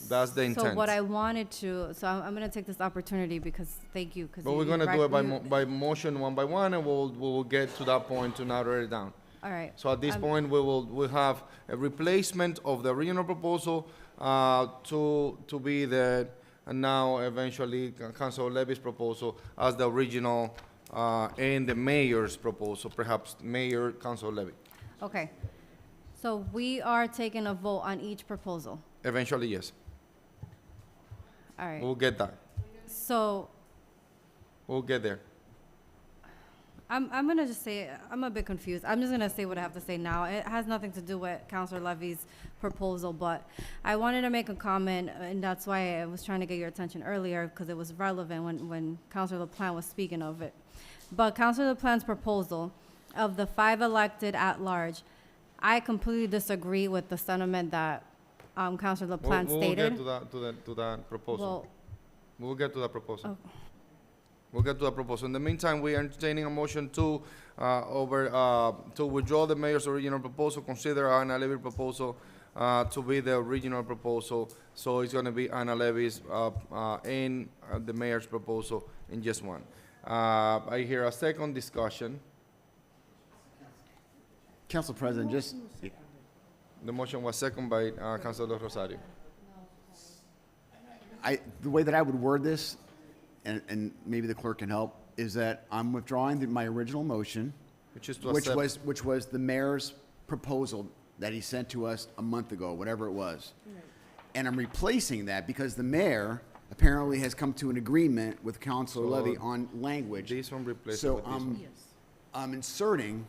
That's the intent. So what I wanted to, so I'm gonna take this opportunity because, thank you, because. But we're gonna do it by motion one by one, and we'll get to that point to narrow it down. All right. So at this point, we'll have a replacement of the original proposal to be the, and now eventually Councilor Levy's proposal as the original and the mayor's proposal, perhaps Mayor Councilor Levy. Okay. So we are taking a vote on each proposal. Eventually, yes. All right. We'll get that. So We'll get there. I'm gonna just say, I'm a bit confused. I'm just gonna say what I have to say now. It has nothing to do with Councilor Levy's proposal, but I wanted to make a comment, and that's why I was trying to get your attention earlier, because it was relevant when Councilor LaPlante was speaking of it. But Councilor LaPlante's proposal of the 5 elected at large, I completely disagree with the sentiment that Councilor LaPlante stated. We'll get to that proposal. Well, We'll get to that proposal. Oh. We'll get to that proposal. In the meantime, we are entertaining a motion to withdraw the mayor's original proposal, consider Anna Levy's proposal to be the original proposal. So it's gonna be Anna Levy's and the mayor's proposal in just one. I hear a second discussion. Council President, just, The motion was second by Councilor Rosario. the way that I would word this, and maybe the clerk can help, is that I'm withdrawing my original motion, Which is to which accept. was the mayor's proposal that he sent to us a month ago, whatever it was. And I'm replacing that because the mayor apparently has come to an agreement with Councilor So Levy on language. This one replaces So with this one. I'm inserting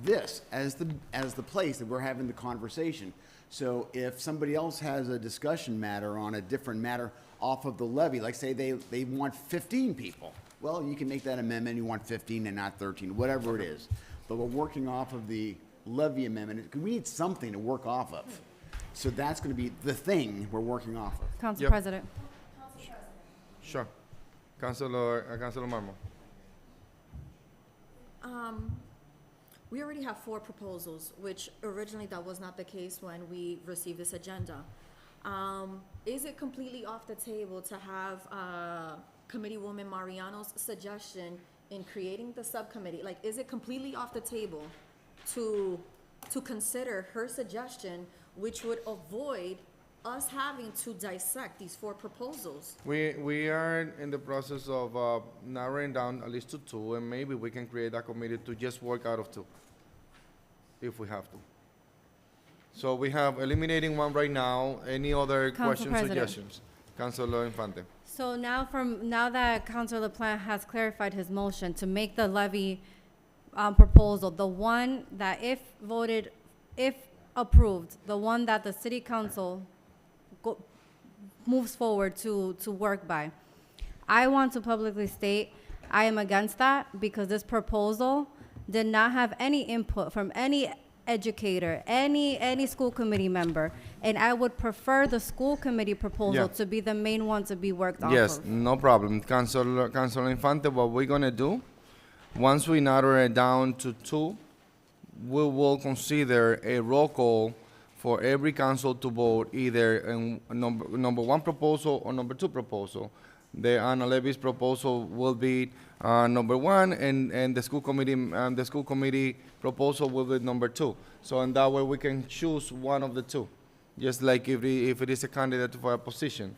this as the place that we're having the conversation. So if somebody else has a discussion matter on a different matter off of the levy, like say they want 15 people, well, you can make that amendment, you want 15 and not 13, whatever it is. But we're working off of the levy amendment, 'cause we need something to work off of. So that's gonna be the thing we're working off of. Council Yep. President. Sure. Councilor Marmo. We already have 4 proposals, which originally that was not the case when we received this agenda. Is it completely off the table to have Committeewoman Mariano's suggestion in creating the subcommittee? Like, is it completely off the table to consider her suggestion, which would avoid us having to dissect these 4 proposals? We are in the process of narrowing down at least to 2, and maybe we can create a committee to just work out of 2, if we have to. So we have eliminating 1 right now. Any other Council questions, President. suggestions? Councilor Infante. So now that Councilor LaPlante has clarified his motion to make the levy proposal, the one that if approved, the one that the city council moves forward to work by. I want to publicly state I am against that because this proposal did not have any input from any educator, any school committee member, and I would prefer the school committee proposal to be the main one to be worked off Yes, of. no problem. Councilor Infante, what we're gonna do, once we narrow it down to 2, we will consider a roll call for every council to vote either in number 1 proposal or number 2 proposal. The Ana Levy's proposal will be number 1, and the school committee proposal will be number 2. So in that way, we can choose one of the 2, just like if it is a candidate for a position.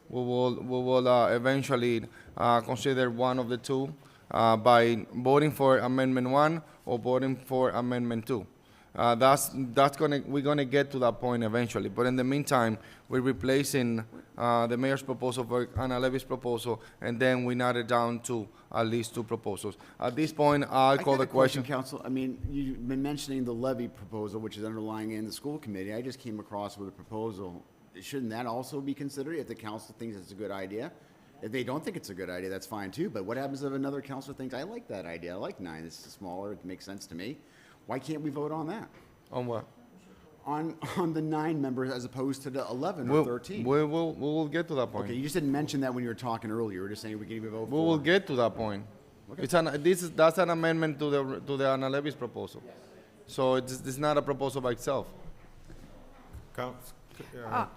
We will eventually consider one of the 2 by voting for Amendment 1 or voting for Amendment 2. We're gonna get to that point eventually. But in the meantime, we're replacing the mayor's proposal for Ana Levy's proposal, and then we narrow it down to at least 2 proposals. At this point, I'll call the question. Council. I mean, you've been mentioning the levy proposal, which is underlying in the school committee. I just came across with a proposal. Shouldn't that also be considered if the council thinks it's a good idea? If they don't think it's a good idea, that's fine too. But what happens if another councilor thinks, I like that idea, I like 9, it's smaller, it makes sense to me? Why can't we vote on that? On what? On the 9 members as opposed to the 11 or 13. We will get to that point. Okay, you just didn't mention that when you were talking earlier. You were just saying we can even vote We will get to that point. Okay. That's an amendment to the Ana Levy's proposal. So it's not a proposal by itself.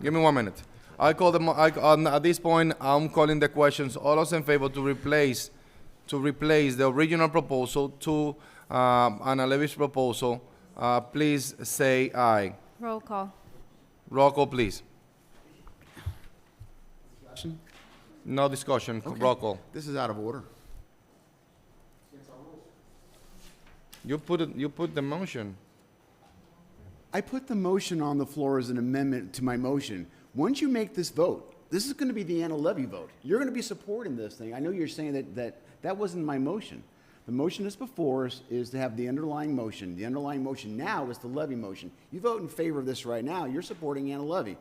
Give me 1 minute. At this point, I'm calling the questions. All those in favor to replace the original proposal to Ana Levy's proposal, please say aye. Roll call. Roll call, please. No discussion. Okay. Roll call. This is out of order. You put the motion. I put the motion on the floor as an amendment to my motion. Once you make this vote, this is going to be the Ana Levy vote. You're going to be supporting this thing. I know you're saying that wasn't my motion. The motion that's before us is to have the underlying motion. The underlying motion now is the levy motion. You vote in favor of this right now, you're supporting Ana Levy.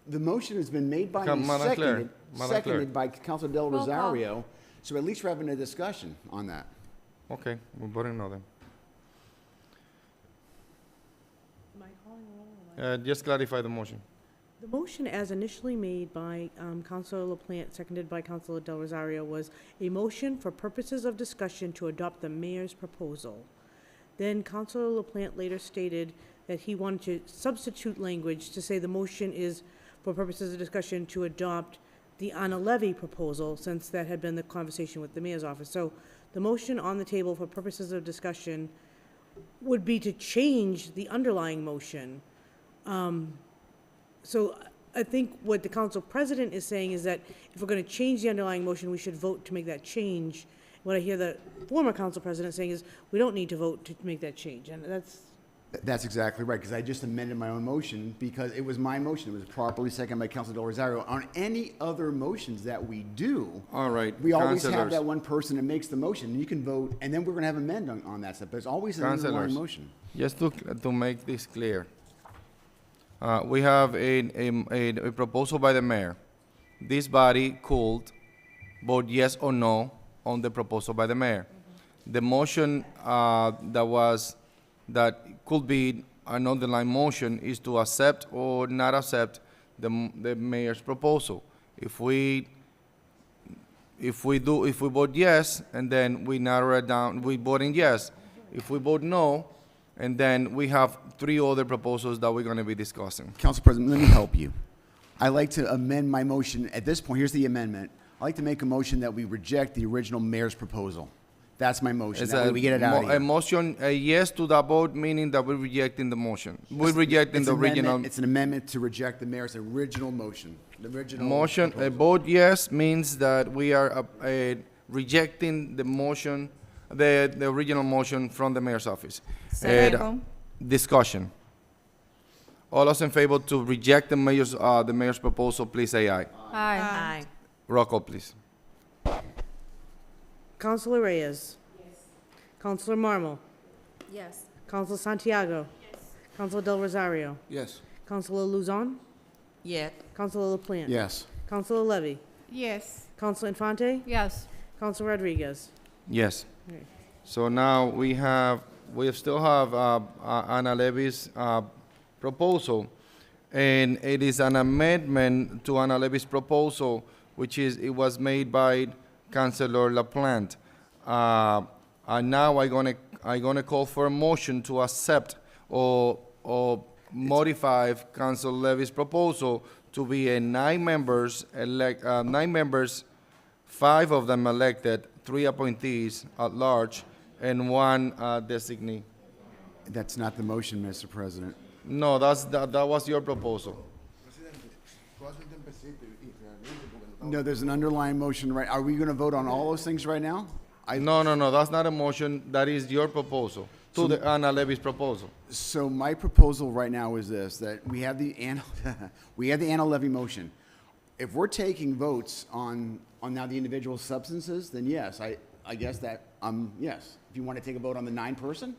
The motion has been made by me, seconded by Councilor Del Rosario, so at least we're having a discussion on that. Okay, we're voting no then. Am I calling a roll? Just clarify the motion. The motion as initially made by Councilor LaPlante, seconded by Councilor Del Rosario, was a motion for purposes of discussion to adopt the mayor's proposal. Then Councilor LaPlante later stated that he wanted to substitute language to say the motion is for purposes of discussion to adopt the Ana Levy proposal, since that had been the conversation with the mayor's office. So the motion on the table for purposes of discussion would be to change the underlying motion. So I think what the council president is saying is that if we're going to change the underlying motion, we should vote to make that change. What I hear the former council president saying is we don't need to vote to make that change, and That's exactly right, because I just amended my own motion because it was my motion. It was properly seconded by Councilor Del Rosario. On any other motions that we do, all right, we always have councilors. that one person that makes the motion, and you can vote, and then we're going to have amend on that stuff. There's always an underlying Councilors, motion. just to make this clear, we have a proposal by the mayor. This body could vote yes or no on the proposal by the mayor. The motion that could be an underlying motion is to accept or not accept the mayor's proposal. If we vote yes, and then we narrow it down, we voting yes. If we vote no, and then we have 3 other proposals that we're going to be discussing. Council President, let me help you. I like to amend my motion. At this point, here's the amendment. I like to make a motion that we reject the original mayor's proposal. That's my motion. That way we get it out of here. A motion, a yes to that vote, meaning that we're rejecting the motion. We're rejecting the original. It's an amendment to reject the mayor's original motion. The original motion. A vote yes means that we are rejecting the motion, the original motion from the mayor's office. Discussion. All those in favor to reject the mayor's proposal, please say aye. Aye. Roll call, please. Councilor Reyes. Yes. Councilor Marmol. Yes. Councilor Santiago. Yes. Councilor Del Rosario. Yes. Councilor Luzon. Yes. Councilor LaPlante. Yes. Councilor Levy. Yes. Councilor Infante. Yes. Councilor Rodriguez. Yes. Okay. So now we still have Ana Levy's proposal, and it is an amendment to Ana Levy's proposal, it was made by Councilor LaPlante. And now I'm gonna call for a motion to accept or modify Councilor Levy's proposal to be a 9 members, 5 of them elected, 3 appointees at large, and 1 designee. That's not the motion, Mr. President. No, that was your proposal. No, there's an underlying motion, right? Are we going to vote on all those things right now? No, that's not a motion. That is your proposal to the Ana Levy's proposal. So my proposal right now is this, that we have the Ana Levy motion. If we're taking votes on now the individual substances, then yes, I guess that, yes. If you want to take a vote on the 9-person,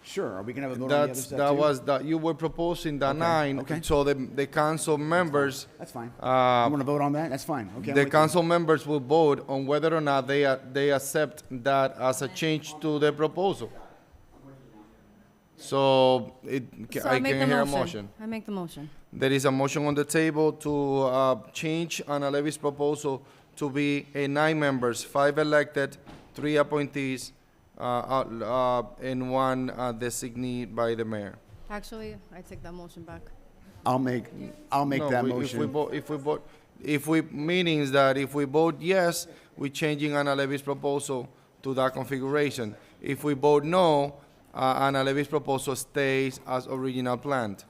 sure. Are we going to have a vote on the other stuff too? You were proposing the Okay, 9, okay. so the council members. That's fine. You want to vote on that? That's fine. Okay. I'm The with you. council members will vote on whether or not they accept that as a change to the proposal. So So I make can the hear a motion. motion. I make the motion. There is a motion on the table to change Ana Levy's proposal to be a 9 members, 5 elected, 3 appointees, and 1 designee by the mayor. Actually, I take that motion back. I'll make that motion. If we meanings that if we vote yes, we're changing Ana Levy's proposal to that configuration. If we vote no, Ana Levy's proposal stays as original planned.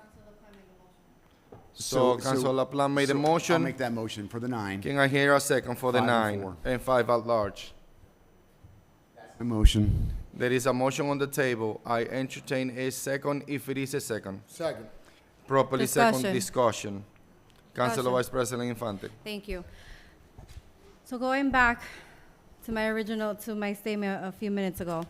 So Councilor LaPlante made a motion. I'll make that motion for the 9. Can I hear a second for the 5 and 9 4. and 5 at large? A motion. There is a motion on the table. I entertain a second if it is a second. Second. Properly Discussion. second discussion. Councilor Discussion. Vice President Infante. Thank you. So going back to my statement a few minutes ago,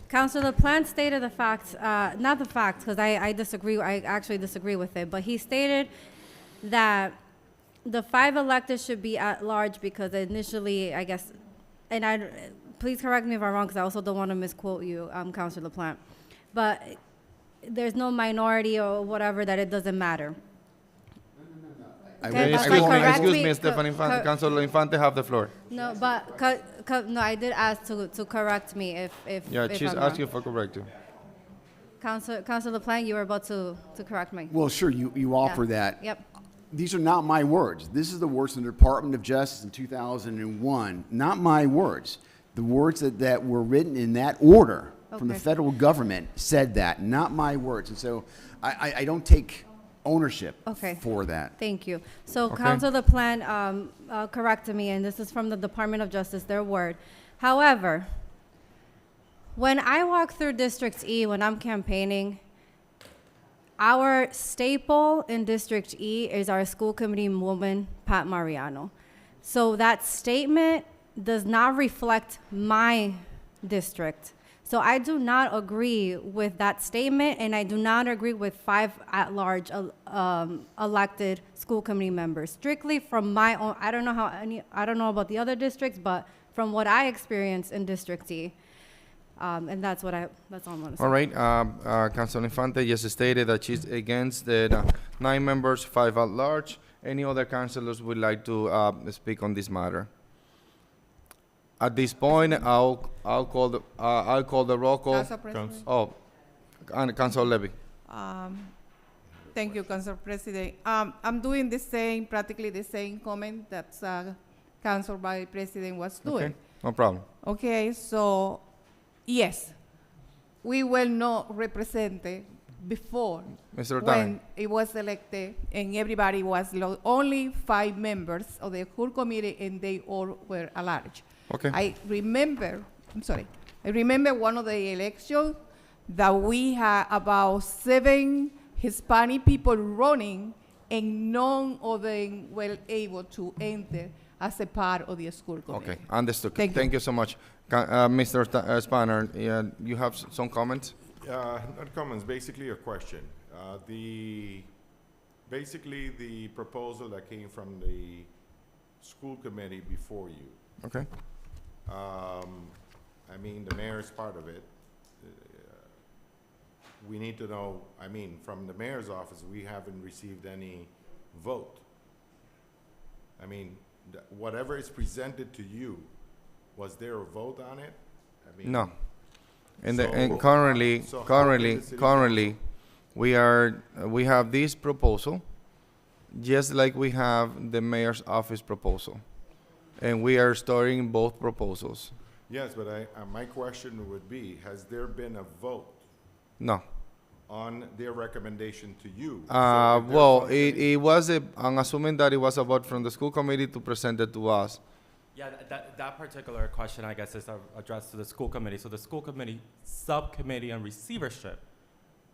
Councilor LaPlante stated the facts, not the facts, because I disagree, I actually disagree with it, but he stated that the 5 elected should be at large because initially, I guess, and please correct me if I'm wrong, because I also don't want to misquote you, Councilor LaPlante, but there's no minority or whatever that it doesn't matter. Okay, excuse me, Stephanie Infante. Councilor Infante have the floor. No, but no, I did ask to correct me if Yeah, if she's I'm wrong. asking for correcting. Councilor LaPlante, you were about to correct me. Well, sure, you offer that. Yep. These are not my words. This is the words from the Department of Justice in 2001. Not my words. The words that were written in that order from the Okay. federal government said that, not my words. And so I don't take ownership Okay. for that. Thank you. So Okay. Councilor LaPlante corrected me, and this is from the Department of Justice, their word. However, when I walk through District E when I'm campaigning, our staple in District E is our school committee woman, Pat Mariano. So that statement does not reflect my district. So I do not agree with that statement, and I do not agree with 5 at-large elected school committee members. Strictly from my own, I don't know about the other districts, but from what I experienced in District E, and that's all I'm gonna say. All right, Councilor Infante just stated that she's against the 9 members, 5 at large. Any other councilors would like to speak on this matter? At this point, I'll call the roll call. Council President. Oh, and Councilor Levy. Thank you, Council President. I'm doing practically the same comment that Council Vice President was doing. Okay, no problem. Okay, so yes, we were not represented before Mr. when it was elected, and everybody was only 5 members of the whole committee, and they all were at large. Okay. I remember one of the elections that we had about 7 Hispanic people running, and none of them were able to enter as a part of the school committee. Okay, understood. Thank you. So much. Mr. Spanner, you have some comments? Not comments, basically a question. Basically the proposal that came from the school committee before you. Okay. I mean, the mayor is part of it. We need to know, I mean, from the mayor's office, we haven't received any vote. I mean, whatever is presented to you, was there a vote on it? I mean, No. And so- currently, so how will the city currently, we have this proposal, just like we have the mayor's office proposal, and we are storing both proposals. Yes, but my question would be, has there been a vote No. on their recommendation to you? Well, it was I'm assuming that it was a vote from the school committee to present it to us. Yeah, that particular question, I guess, is addressed to the school committee. So the school committee subcommittee on receivership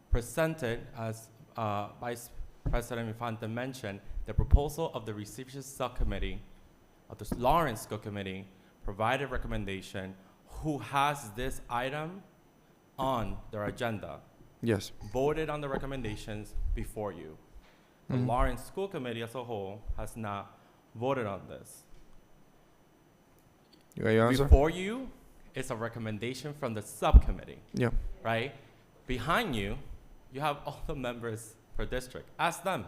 presented, as Vice President Infante mentioned, the proposal of the receivership subcommittee of the Lawrence School Committee provided recommendation who has this item on their agenda. Yes. Voted on the recommendations before you. The Mhm. Lawrence School Committee as a whole has not voted on this. You got your answer? Before you is a recommendation from the subcommittee. Yeah. Right? Behind you, you have all the members per district. Ask them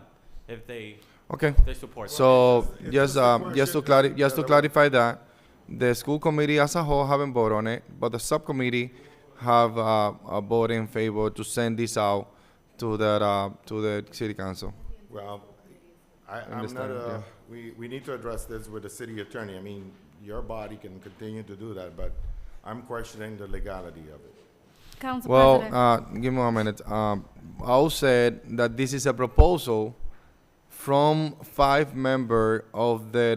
if they Okay. they support. So just to clarify that, the school committee as a whole haven't voted on it, but the subcommittee have a vote in favor to send this out to the city council. Well, I'm not, Understand, yeah. we need to address this with the city attorney. I mean, your body can continue to do that, but I'm questioning the legality of it. Council Well, President. give me 1 minute. I said that this is a proposal from 5 members of the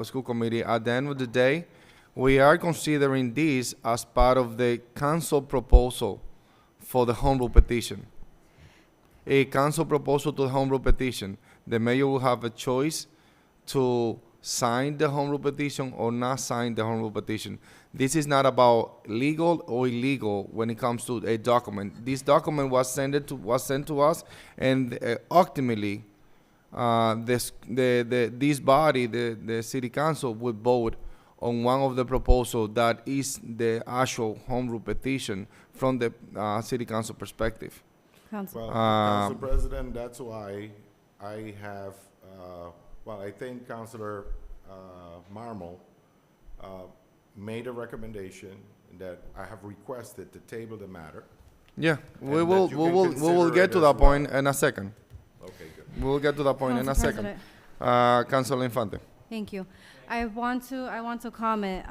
school committee. At the end of the day, we are considering this as part of the council proposal for the home rule petition. A council proposal to the home rule petition. The mayor will have a choice to sign the home rule petition or not sign the home rule petition. This is not about legal or illegal when it comes to a document. This document was sent to us, and ultimately, this body, the city council, would vote on one of the proposals that is the actual home rule petition from the city council perspective. Council. Well, Council President, that's why I have, I think Councilor Marmol made a recommendation that I have requested to table the matter. Yeah, and we that will you we can will we will consider get it to as that point well. in a second. Okay, good. We will get to that point in a Council second. President. Councilor Infante. Thank you. I want to comment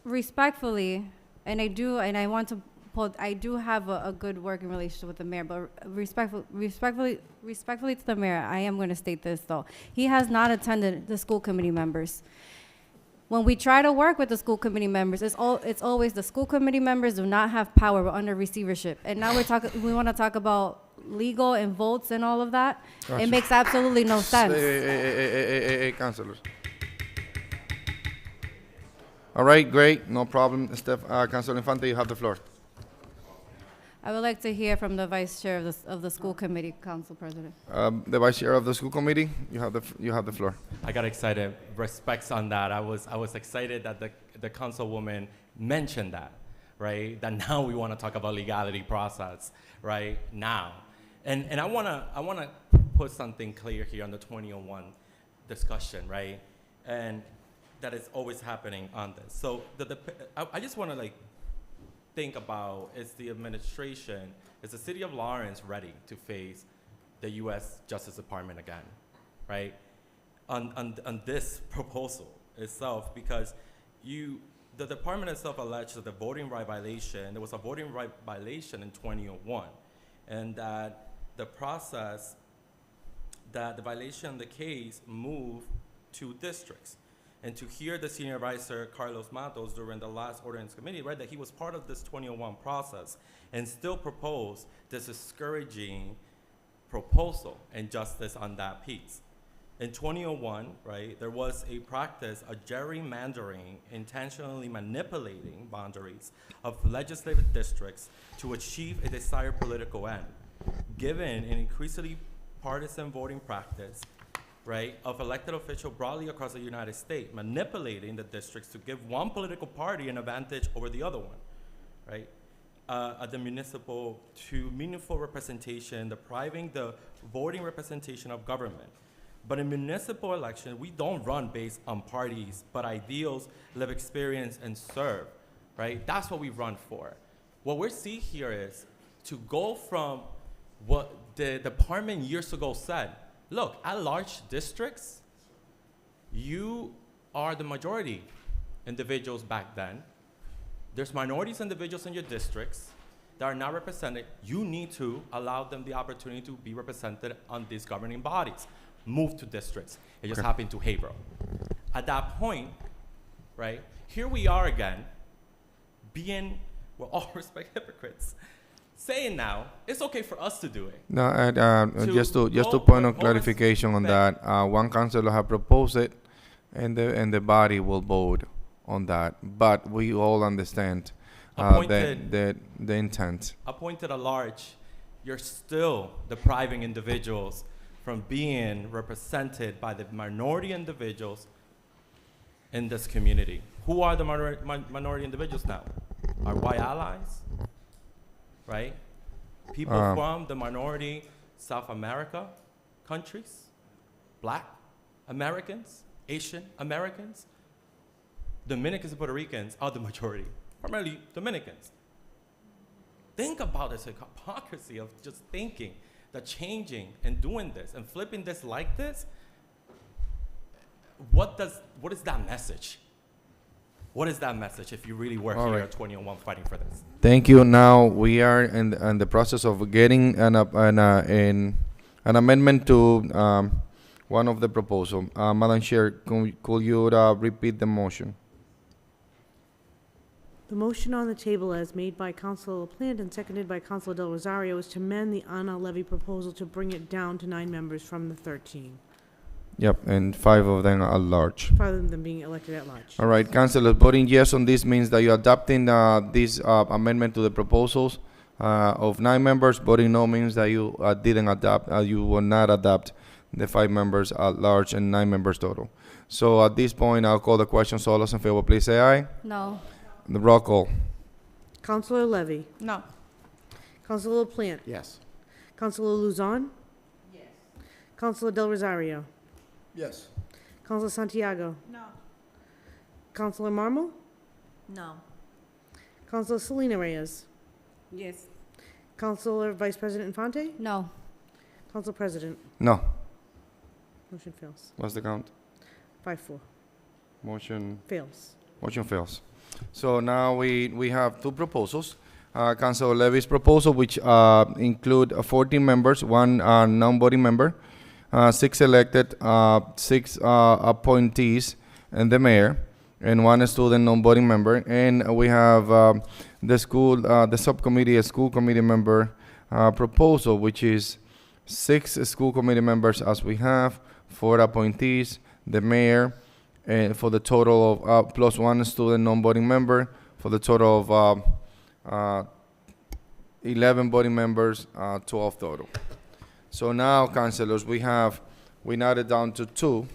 respectfully, and I do have a good working relationship with the mayor, but respectfully to the mayor, I am going to state this though. He has not attended the school committee members. When we try to work with the school committee members, it's always the school committee members do not have power, we're under receivership. And now we want to talk about legal and votes and all of that. Gotcha. It makes absolutely no sense. Hey, councilors. All right, great, no problem. Councilor Infante, you have the floor. I would like to hear from the vice chair of the school committee, Council President. The vice chair of the school committee, you have the floor. I got excited. Respects on that. I was excited that the councilwoman mentioned that, right? That now we want to talk about legality process, right? Now, and I wanna put something clear here on the 2001 discussion, right? And that is always happening on this. So I just want to think about, is the administration, is the city of Lawrence ready to face the U.S. Justice Department again, right? On this proposal itself, because the department itself alleged that the voting right violation, there was a voting right violation in 2001, and that the process, that the violation of the case moved to districts. And to hear the senior advisor, Carlos Matos, during the last ordinance committee, right, that he was part of this 2001 process and still proposed this discouraging proposal and justice on that piece. In 2001, right, there was a practice of gerrymandering, intentionally manipulating boundaries of legislative districts to achieve a desired political end. given an increasingly partisan voting practice, right, of elected officials broadly across the United States, manipulating the districts to give one political party an advantage over the other one, right? At the municipal to meaningful representation, depriving the voting representation of government. But in municipal elections, we don't run based on parties, but ideals, live experience, and serve, right? That's what we run for. What we're seeing here is to go from what the department years ago said, look, at large districts, you are the majority individuals back then. There's minorities individuals in your districts that are not represented. You need to allow them the opportunity to be represented on these governing bodies. Move to districts. It just happened to Haverhill. At that point, right, here we are again, being, with all respect, hypocrites, saying now it's okay for us to do it. No, just to point of clarification on that, one councilor have proposed it, and the body will vote on that. But we all understand the intent. Appointed at large, you're still depriving individuals from being represented by the minority individuals in this community. Who are the minority individuals now? Our white allies, right? People from the minority South America countries, Black Americans, Asian Americans, Dominicans and Puerto Ricans are the majority, primarily Dominicans. Think about this hypocrisy of just thinking that changing and doing this and flipping this like this, what is that message? What is that message if you really work here at 2001 fighting for this? Thank you. Now we are in the process of getting an amendment to one of the proposal. Madam Chair, could you repeat the motion? The motion on the table as made by Councilor LaPlante and seconded by Councilor Del Rosario is to amend the Anna Levy proposal to bring it down to 9 members from the 13, Yep, and 5 of them are large. rather than being elected at large. All right, councilors, voting yes on this means that you're adopting this amendment to the proposals of 9 members. Voting no means that you didn't adopt, you will not adopt the 5 members at large and 9 members total. So at this point, I'll call the question. So all those in favor, please say aye. No. The roll call. Councilor Levy. No. Councilor LaPlante. Yes. Councilor Luzon. Yes. Councilor Del Rosario. Yes. Councilor Santiago. No. Councilor Marmo. No. Councilor Selena Reyes. Yes. Councilor Vice President Infante. No. Council President. No. Motion fails. What's the count? 5-4. Motion Fails. fails. So now we have 2 proposals. Councilor Levy's proposal, which include 14 members, 1 non-voting member, 6 elected, 6 appointees, and the mayor, and 1 student non-voting member. And we have the subcommittee, a school committee member proposal, which is 6 school committee members as we have, 4 appointees, the mayor, and for the total of plus 1 student non-voting member, for the total of 11 voting members, 12 total. So now, councilors, we narrowed down to two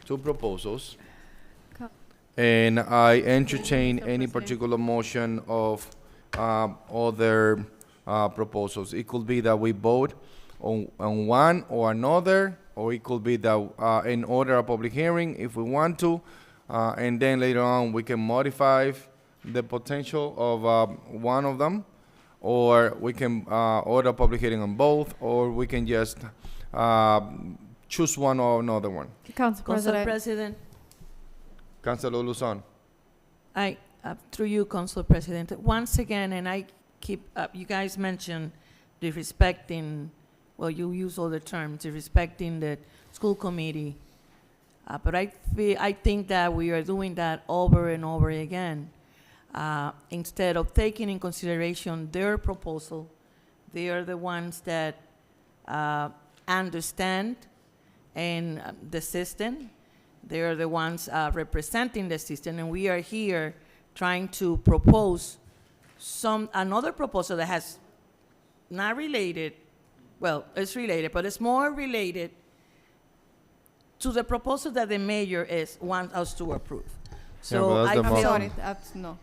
proposals, and I entertain any particular motion of other proposals. It could be that we vote on one or another, or it could be that in order a public hearing if we want to, and then later on we can modify the potential of one of them, or we can order a public hearing on both, or we can just choose one or another one. Council President. President, Councilor Luzon. through you, Council President, once again, and I keep up, you guys mentioned the respecting, well, you use all the terms, the respecting the school committee. But I think that we are doing that over and over again. Instead of taking in consideration their proposal, they are the ones that understand and the system. They are the ones representing the system, and we are here trying to propose another proposal that has not related, well, it's related, but it's more related to the proposal that the mayor wants us to approve. So but that's I the feel. mo- Sorry, no.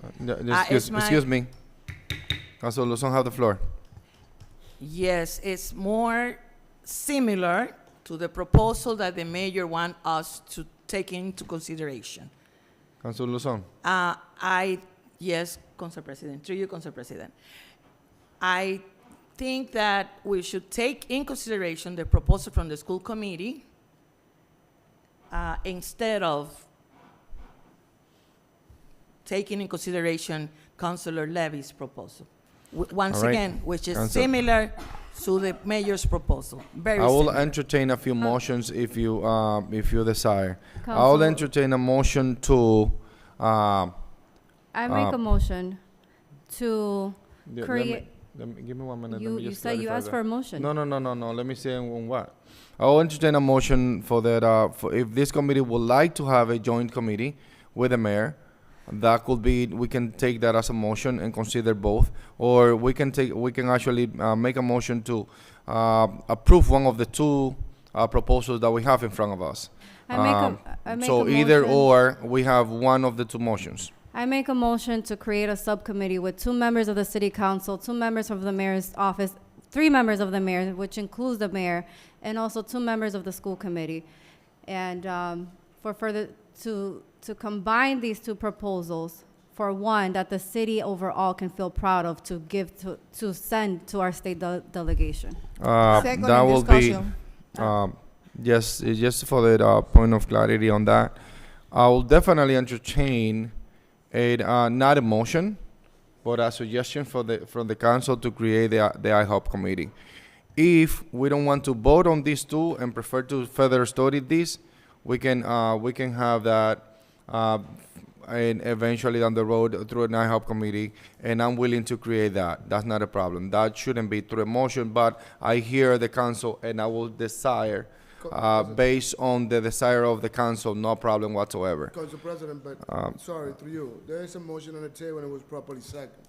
It's my- Excuse me. Councilor Luzon, have the floor. Yes, it's more similar to the proposal that the mayor wants us to take into consideration. Councilor Luzon. Yes, Council President, through you, Council President. I think that we should take in consideration the proposal from the school committee instead of taking in consideration Councilor Levy's proposal. Once All right. again, which is Council- similar to the mayor's proposal. Very I will similar. entertain a few motions if you desire. I will Council- entertain a motion to, I make a motion to yeah, create. give me 1 minute. let You, me you just said you clarify asked that. for a motion. No. Let me say on what. I will entertain a motion for that, for if this committee would like to have a joint committee with the mayor, that could be, we can take that as a motion and consider both. Or we can actually make a motion to approve one of the two proposals that we have in front of us. I make So a either motion- or, we have one of the two motions. I make a motion to create a subcommittee with 2 members of the city council, 2 members of the mayor's office, 3 members of the mayor, which includes the mayor, and also 2 members of the school committee. And for further, to combine these 2 proposals for one that the city overall can feel proud of to give to send to our state delegation. Second That in will be, discussion. yes, just for the point of clarity on that, I will definitely entertain not a motion, but a suggestion from the council to create the IHOP committee. If we don't want to vote on these two and prefer to further study this, we can have that and eventually down the road through an IHOP committee, and I'm willing to create that. That's not a problem. That shouldn't be through a motion, but I hear the council and I will desire, based on the desire of the council, no problem whatsoever. Council President, but, sorry, through you, there is a motion on the table and it was properly second.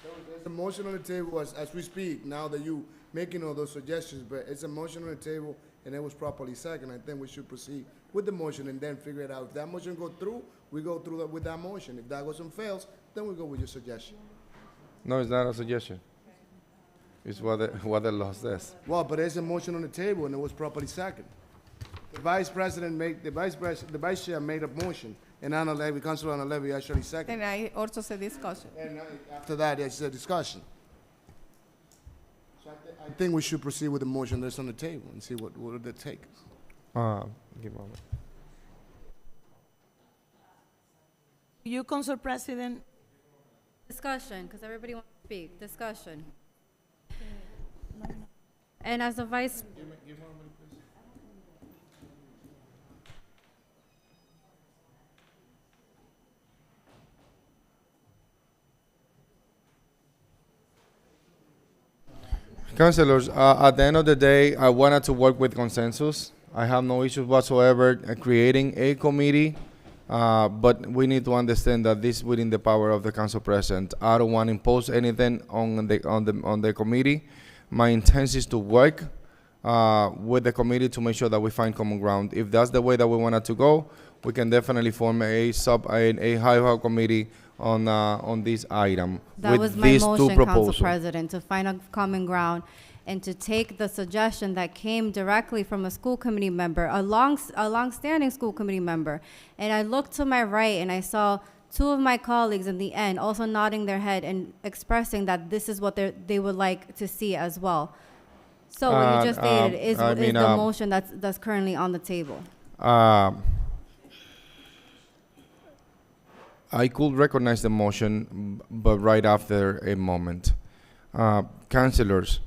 There's a motion on the table as we speak, now that you making all those suggestions, but it's a motion on the table and it was properly second. I think we should proceed with the motion and then figure it out. If that motion go through, we go through with that motion. If that goes and fails, then we go with your suggestion. No, it's not a suggestion. It's what the law says. Well, but there's a motion on the table and it was properly second. The vice chair made a motion, and Anna Levy, Councilor Anna Levy actually seconded. And I also said discussion. And after that, it's a discussion. So I think we should proceed with the motion that's on the table and see what would it take. Give me a moment. You, Council President, Discussion, because everybody wants to speak. Discussion. And as the vice, Councilors, at the end of the day, I wanted to work with consensus. I have no issues whatsoever creating a committee, but we need to understand that this is within the power of the council president. I don't want to impose anything on the committee. My intent is to work with the committee to make sure that we find common ground. If that's the way that we want it to go, we can definitely form a high committee on this item that with was my these two motion, Council proposals. President, to find a common ground and to take the suggestion that came directly from a school committee member, a long-standing school committee member. And I looked to my right and I saw 2 of my colleagues in the end also nodding their head and expressing that this is what they would like to see as well. So what you just stated is the motion that's currently on the table. I could recognize the motion, but right after a moment. Councilors,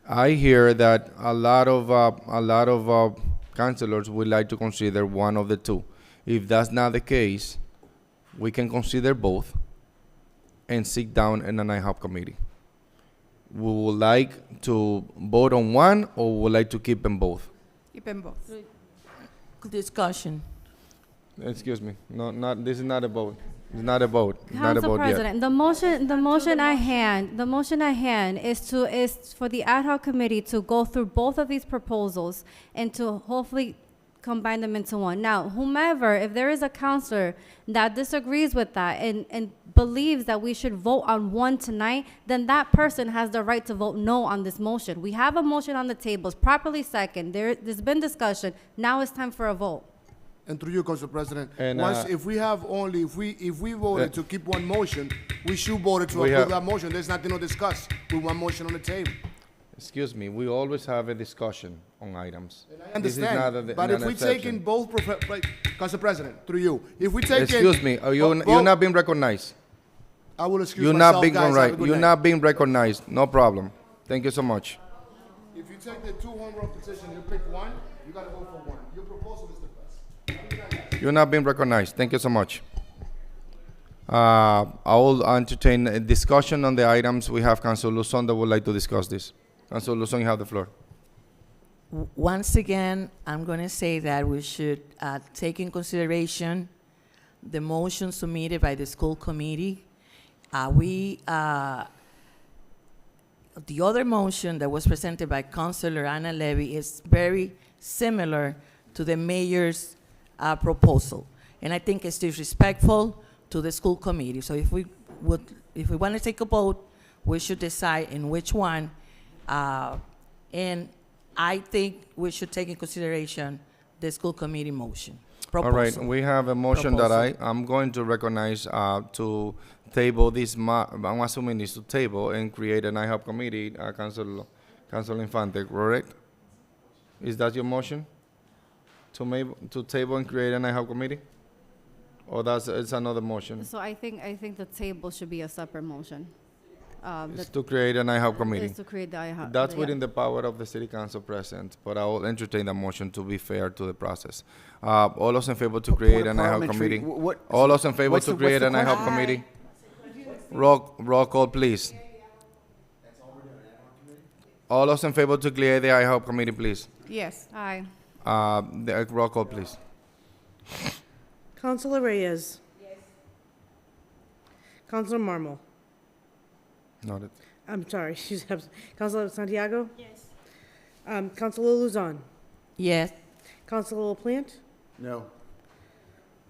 I hear that a lot of councilors would like to consider one of the two. If that's not the case, we can consider both and sit down in an IHOP committee. We would like to vote on one, or would like to keep them both? Keep them both. discussion. Excuse me. No, this is not a vote. It's not a vote. It's not a Council vote yet. President, the motion at hand is for the ad hoc committee to go through both of these proposals and to hopefully combine them into one. Now, whomever, if there is a counselor that disagrees with that and believes that we should vote on one tonight, then that person has the right to vote no on this motion. We have a motion on the table, it's properly second. There's been discussion. Now it's time for a vote. And through you, Council President, And, if we voted to keep one motion, we should vote to We approve have- that motion. There's nothing to discuss with one motion on the table. Excuse me, we always have a discussion on items. I This is not understand, but not if an we take in exception. both, Council President, through you, if we take in. Excuse me, you're both- not being recognized. I will excuse You're myself, not being guys. Have a right. good You're night. not being recognized. No problem. Thank you so much. If you take the two home run petition, you pick one, you gotta vote for one. Your proposal is the best. You're not being recognized. Thank you so much. I will entertain a discussion on the items. We have Council Luzon that would like to discuss this. Council Luzon, you have the floor. Once again, I'm going to say that we should take in consideration the motion submitted by the school committee. The other motion that was presented by Councilor Ana Levy is very similar to the mayor's proposal. And I think it's disrespectful to the school committee. So if we want to take a vote, we should decide in which one. And I think we should take in consideration the school committee motion. All right, we have a motion that Proposal. I'm going to recognize to table this, I'm assuming it's to table and create an IHOP committee, Council Infante, correct? Is that your motion? To table and create an IHOP committee? Or it's another motion? So I think the table should be a separate motion. It's to create an IHOP committee. Is to create the IHOP. That's yeah. within the power of the city council president, but I will entertain the motion to be fair to the process. All those in favor to create an IHOP parliamentary- committee? All those in favor what's to the- create what's an the IHOP question? committee? Roll call, please. All those in favor to create the IHOP committee, please. Yes. Aye. The roll call, please. Councilor Reyes. Yes. Councilor Marmol. Noted. I'm sorry, she's absent. Councilor Santiago? Yes. Councilor Luzon? Yes. Councilor LaPlante? No.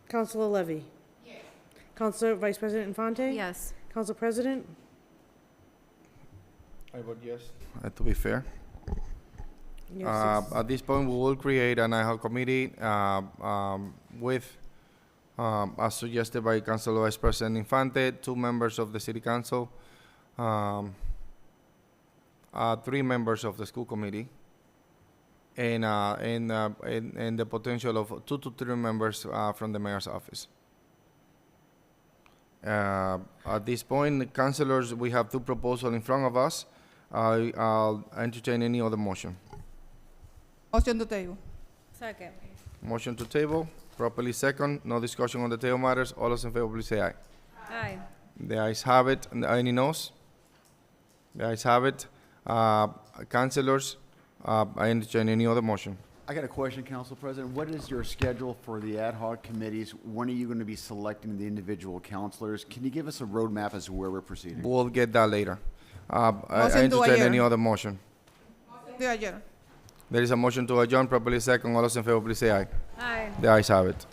Councilor Levy? Yes. Councilor Vice President Infante? Yes. Council President? I vote yes. To be fair. Yes, At this point, we will create an IHOP committee with, as suggested by Councilor Vice President Infante, 2 members of the City Council, 3 members of the school committee, and the potential of 2 to 3 members from the mayor's office. At this point, councilors, we have 2 proposals in front of us. I'll entertain any other motion. Motion to table. Second. Motion to table, properly second, no discussion on the table matters. All those in favor, please say aye. Aye. The ayes have it. Any noes? The ayes have it. Councilors, I entertain any other motion. I got a question, Council President. What is your schedule for the ad hoc committees? When are you going to be selecting the individual councilors? Can you give us a roadmap as to where we're proceeding? We'll get that later. I Motion to entertain adjourn. any other motion. De ayer. There is a motion to adjourn, properly second. All those in favor, please say aye. Aye. The ayes have it.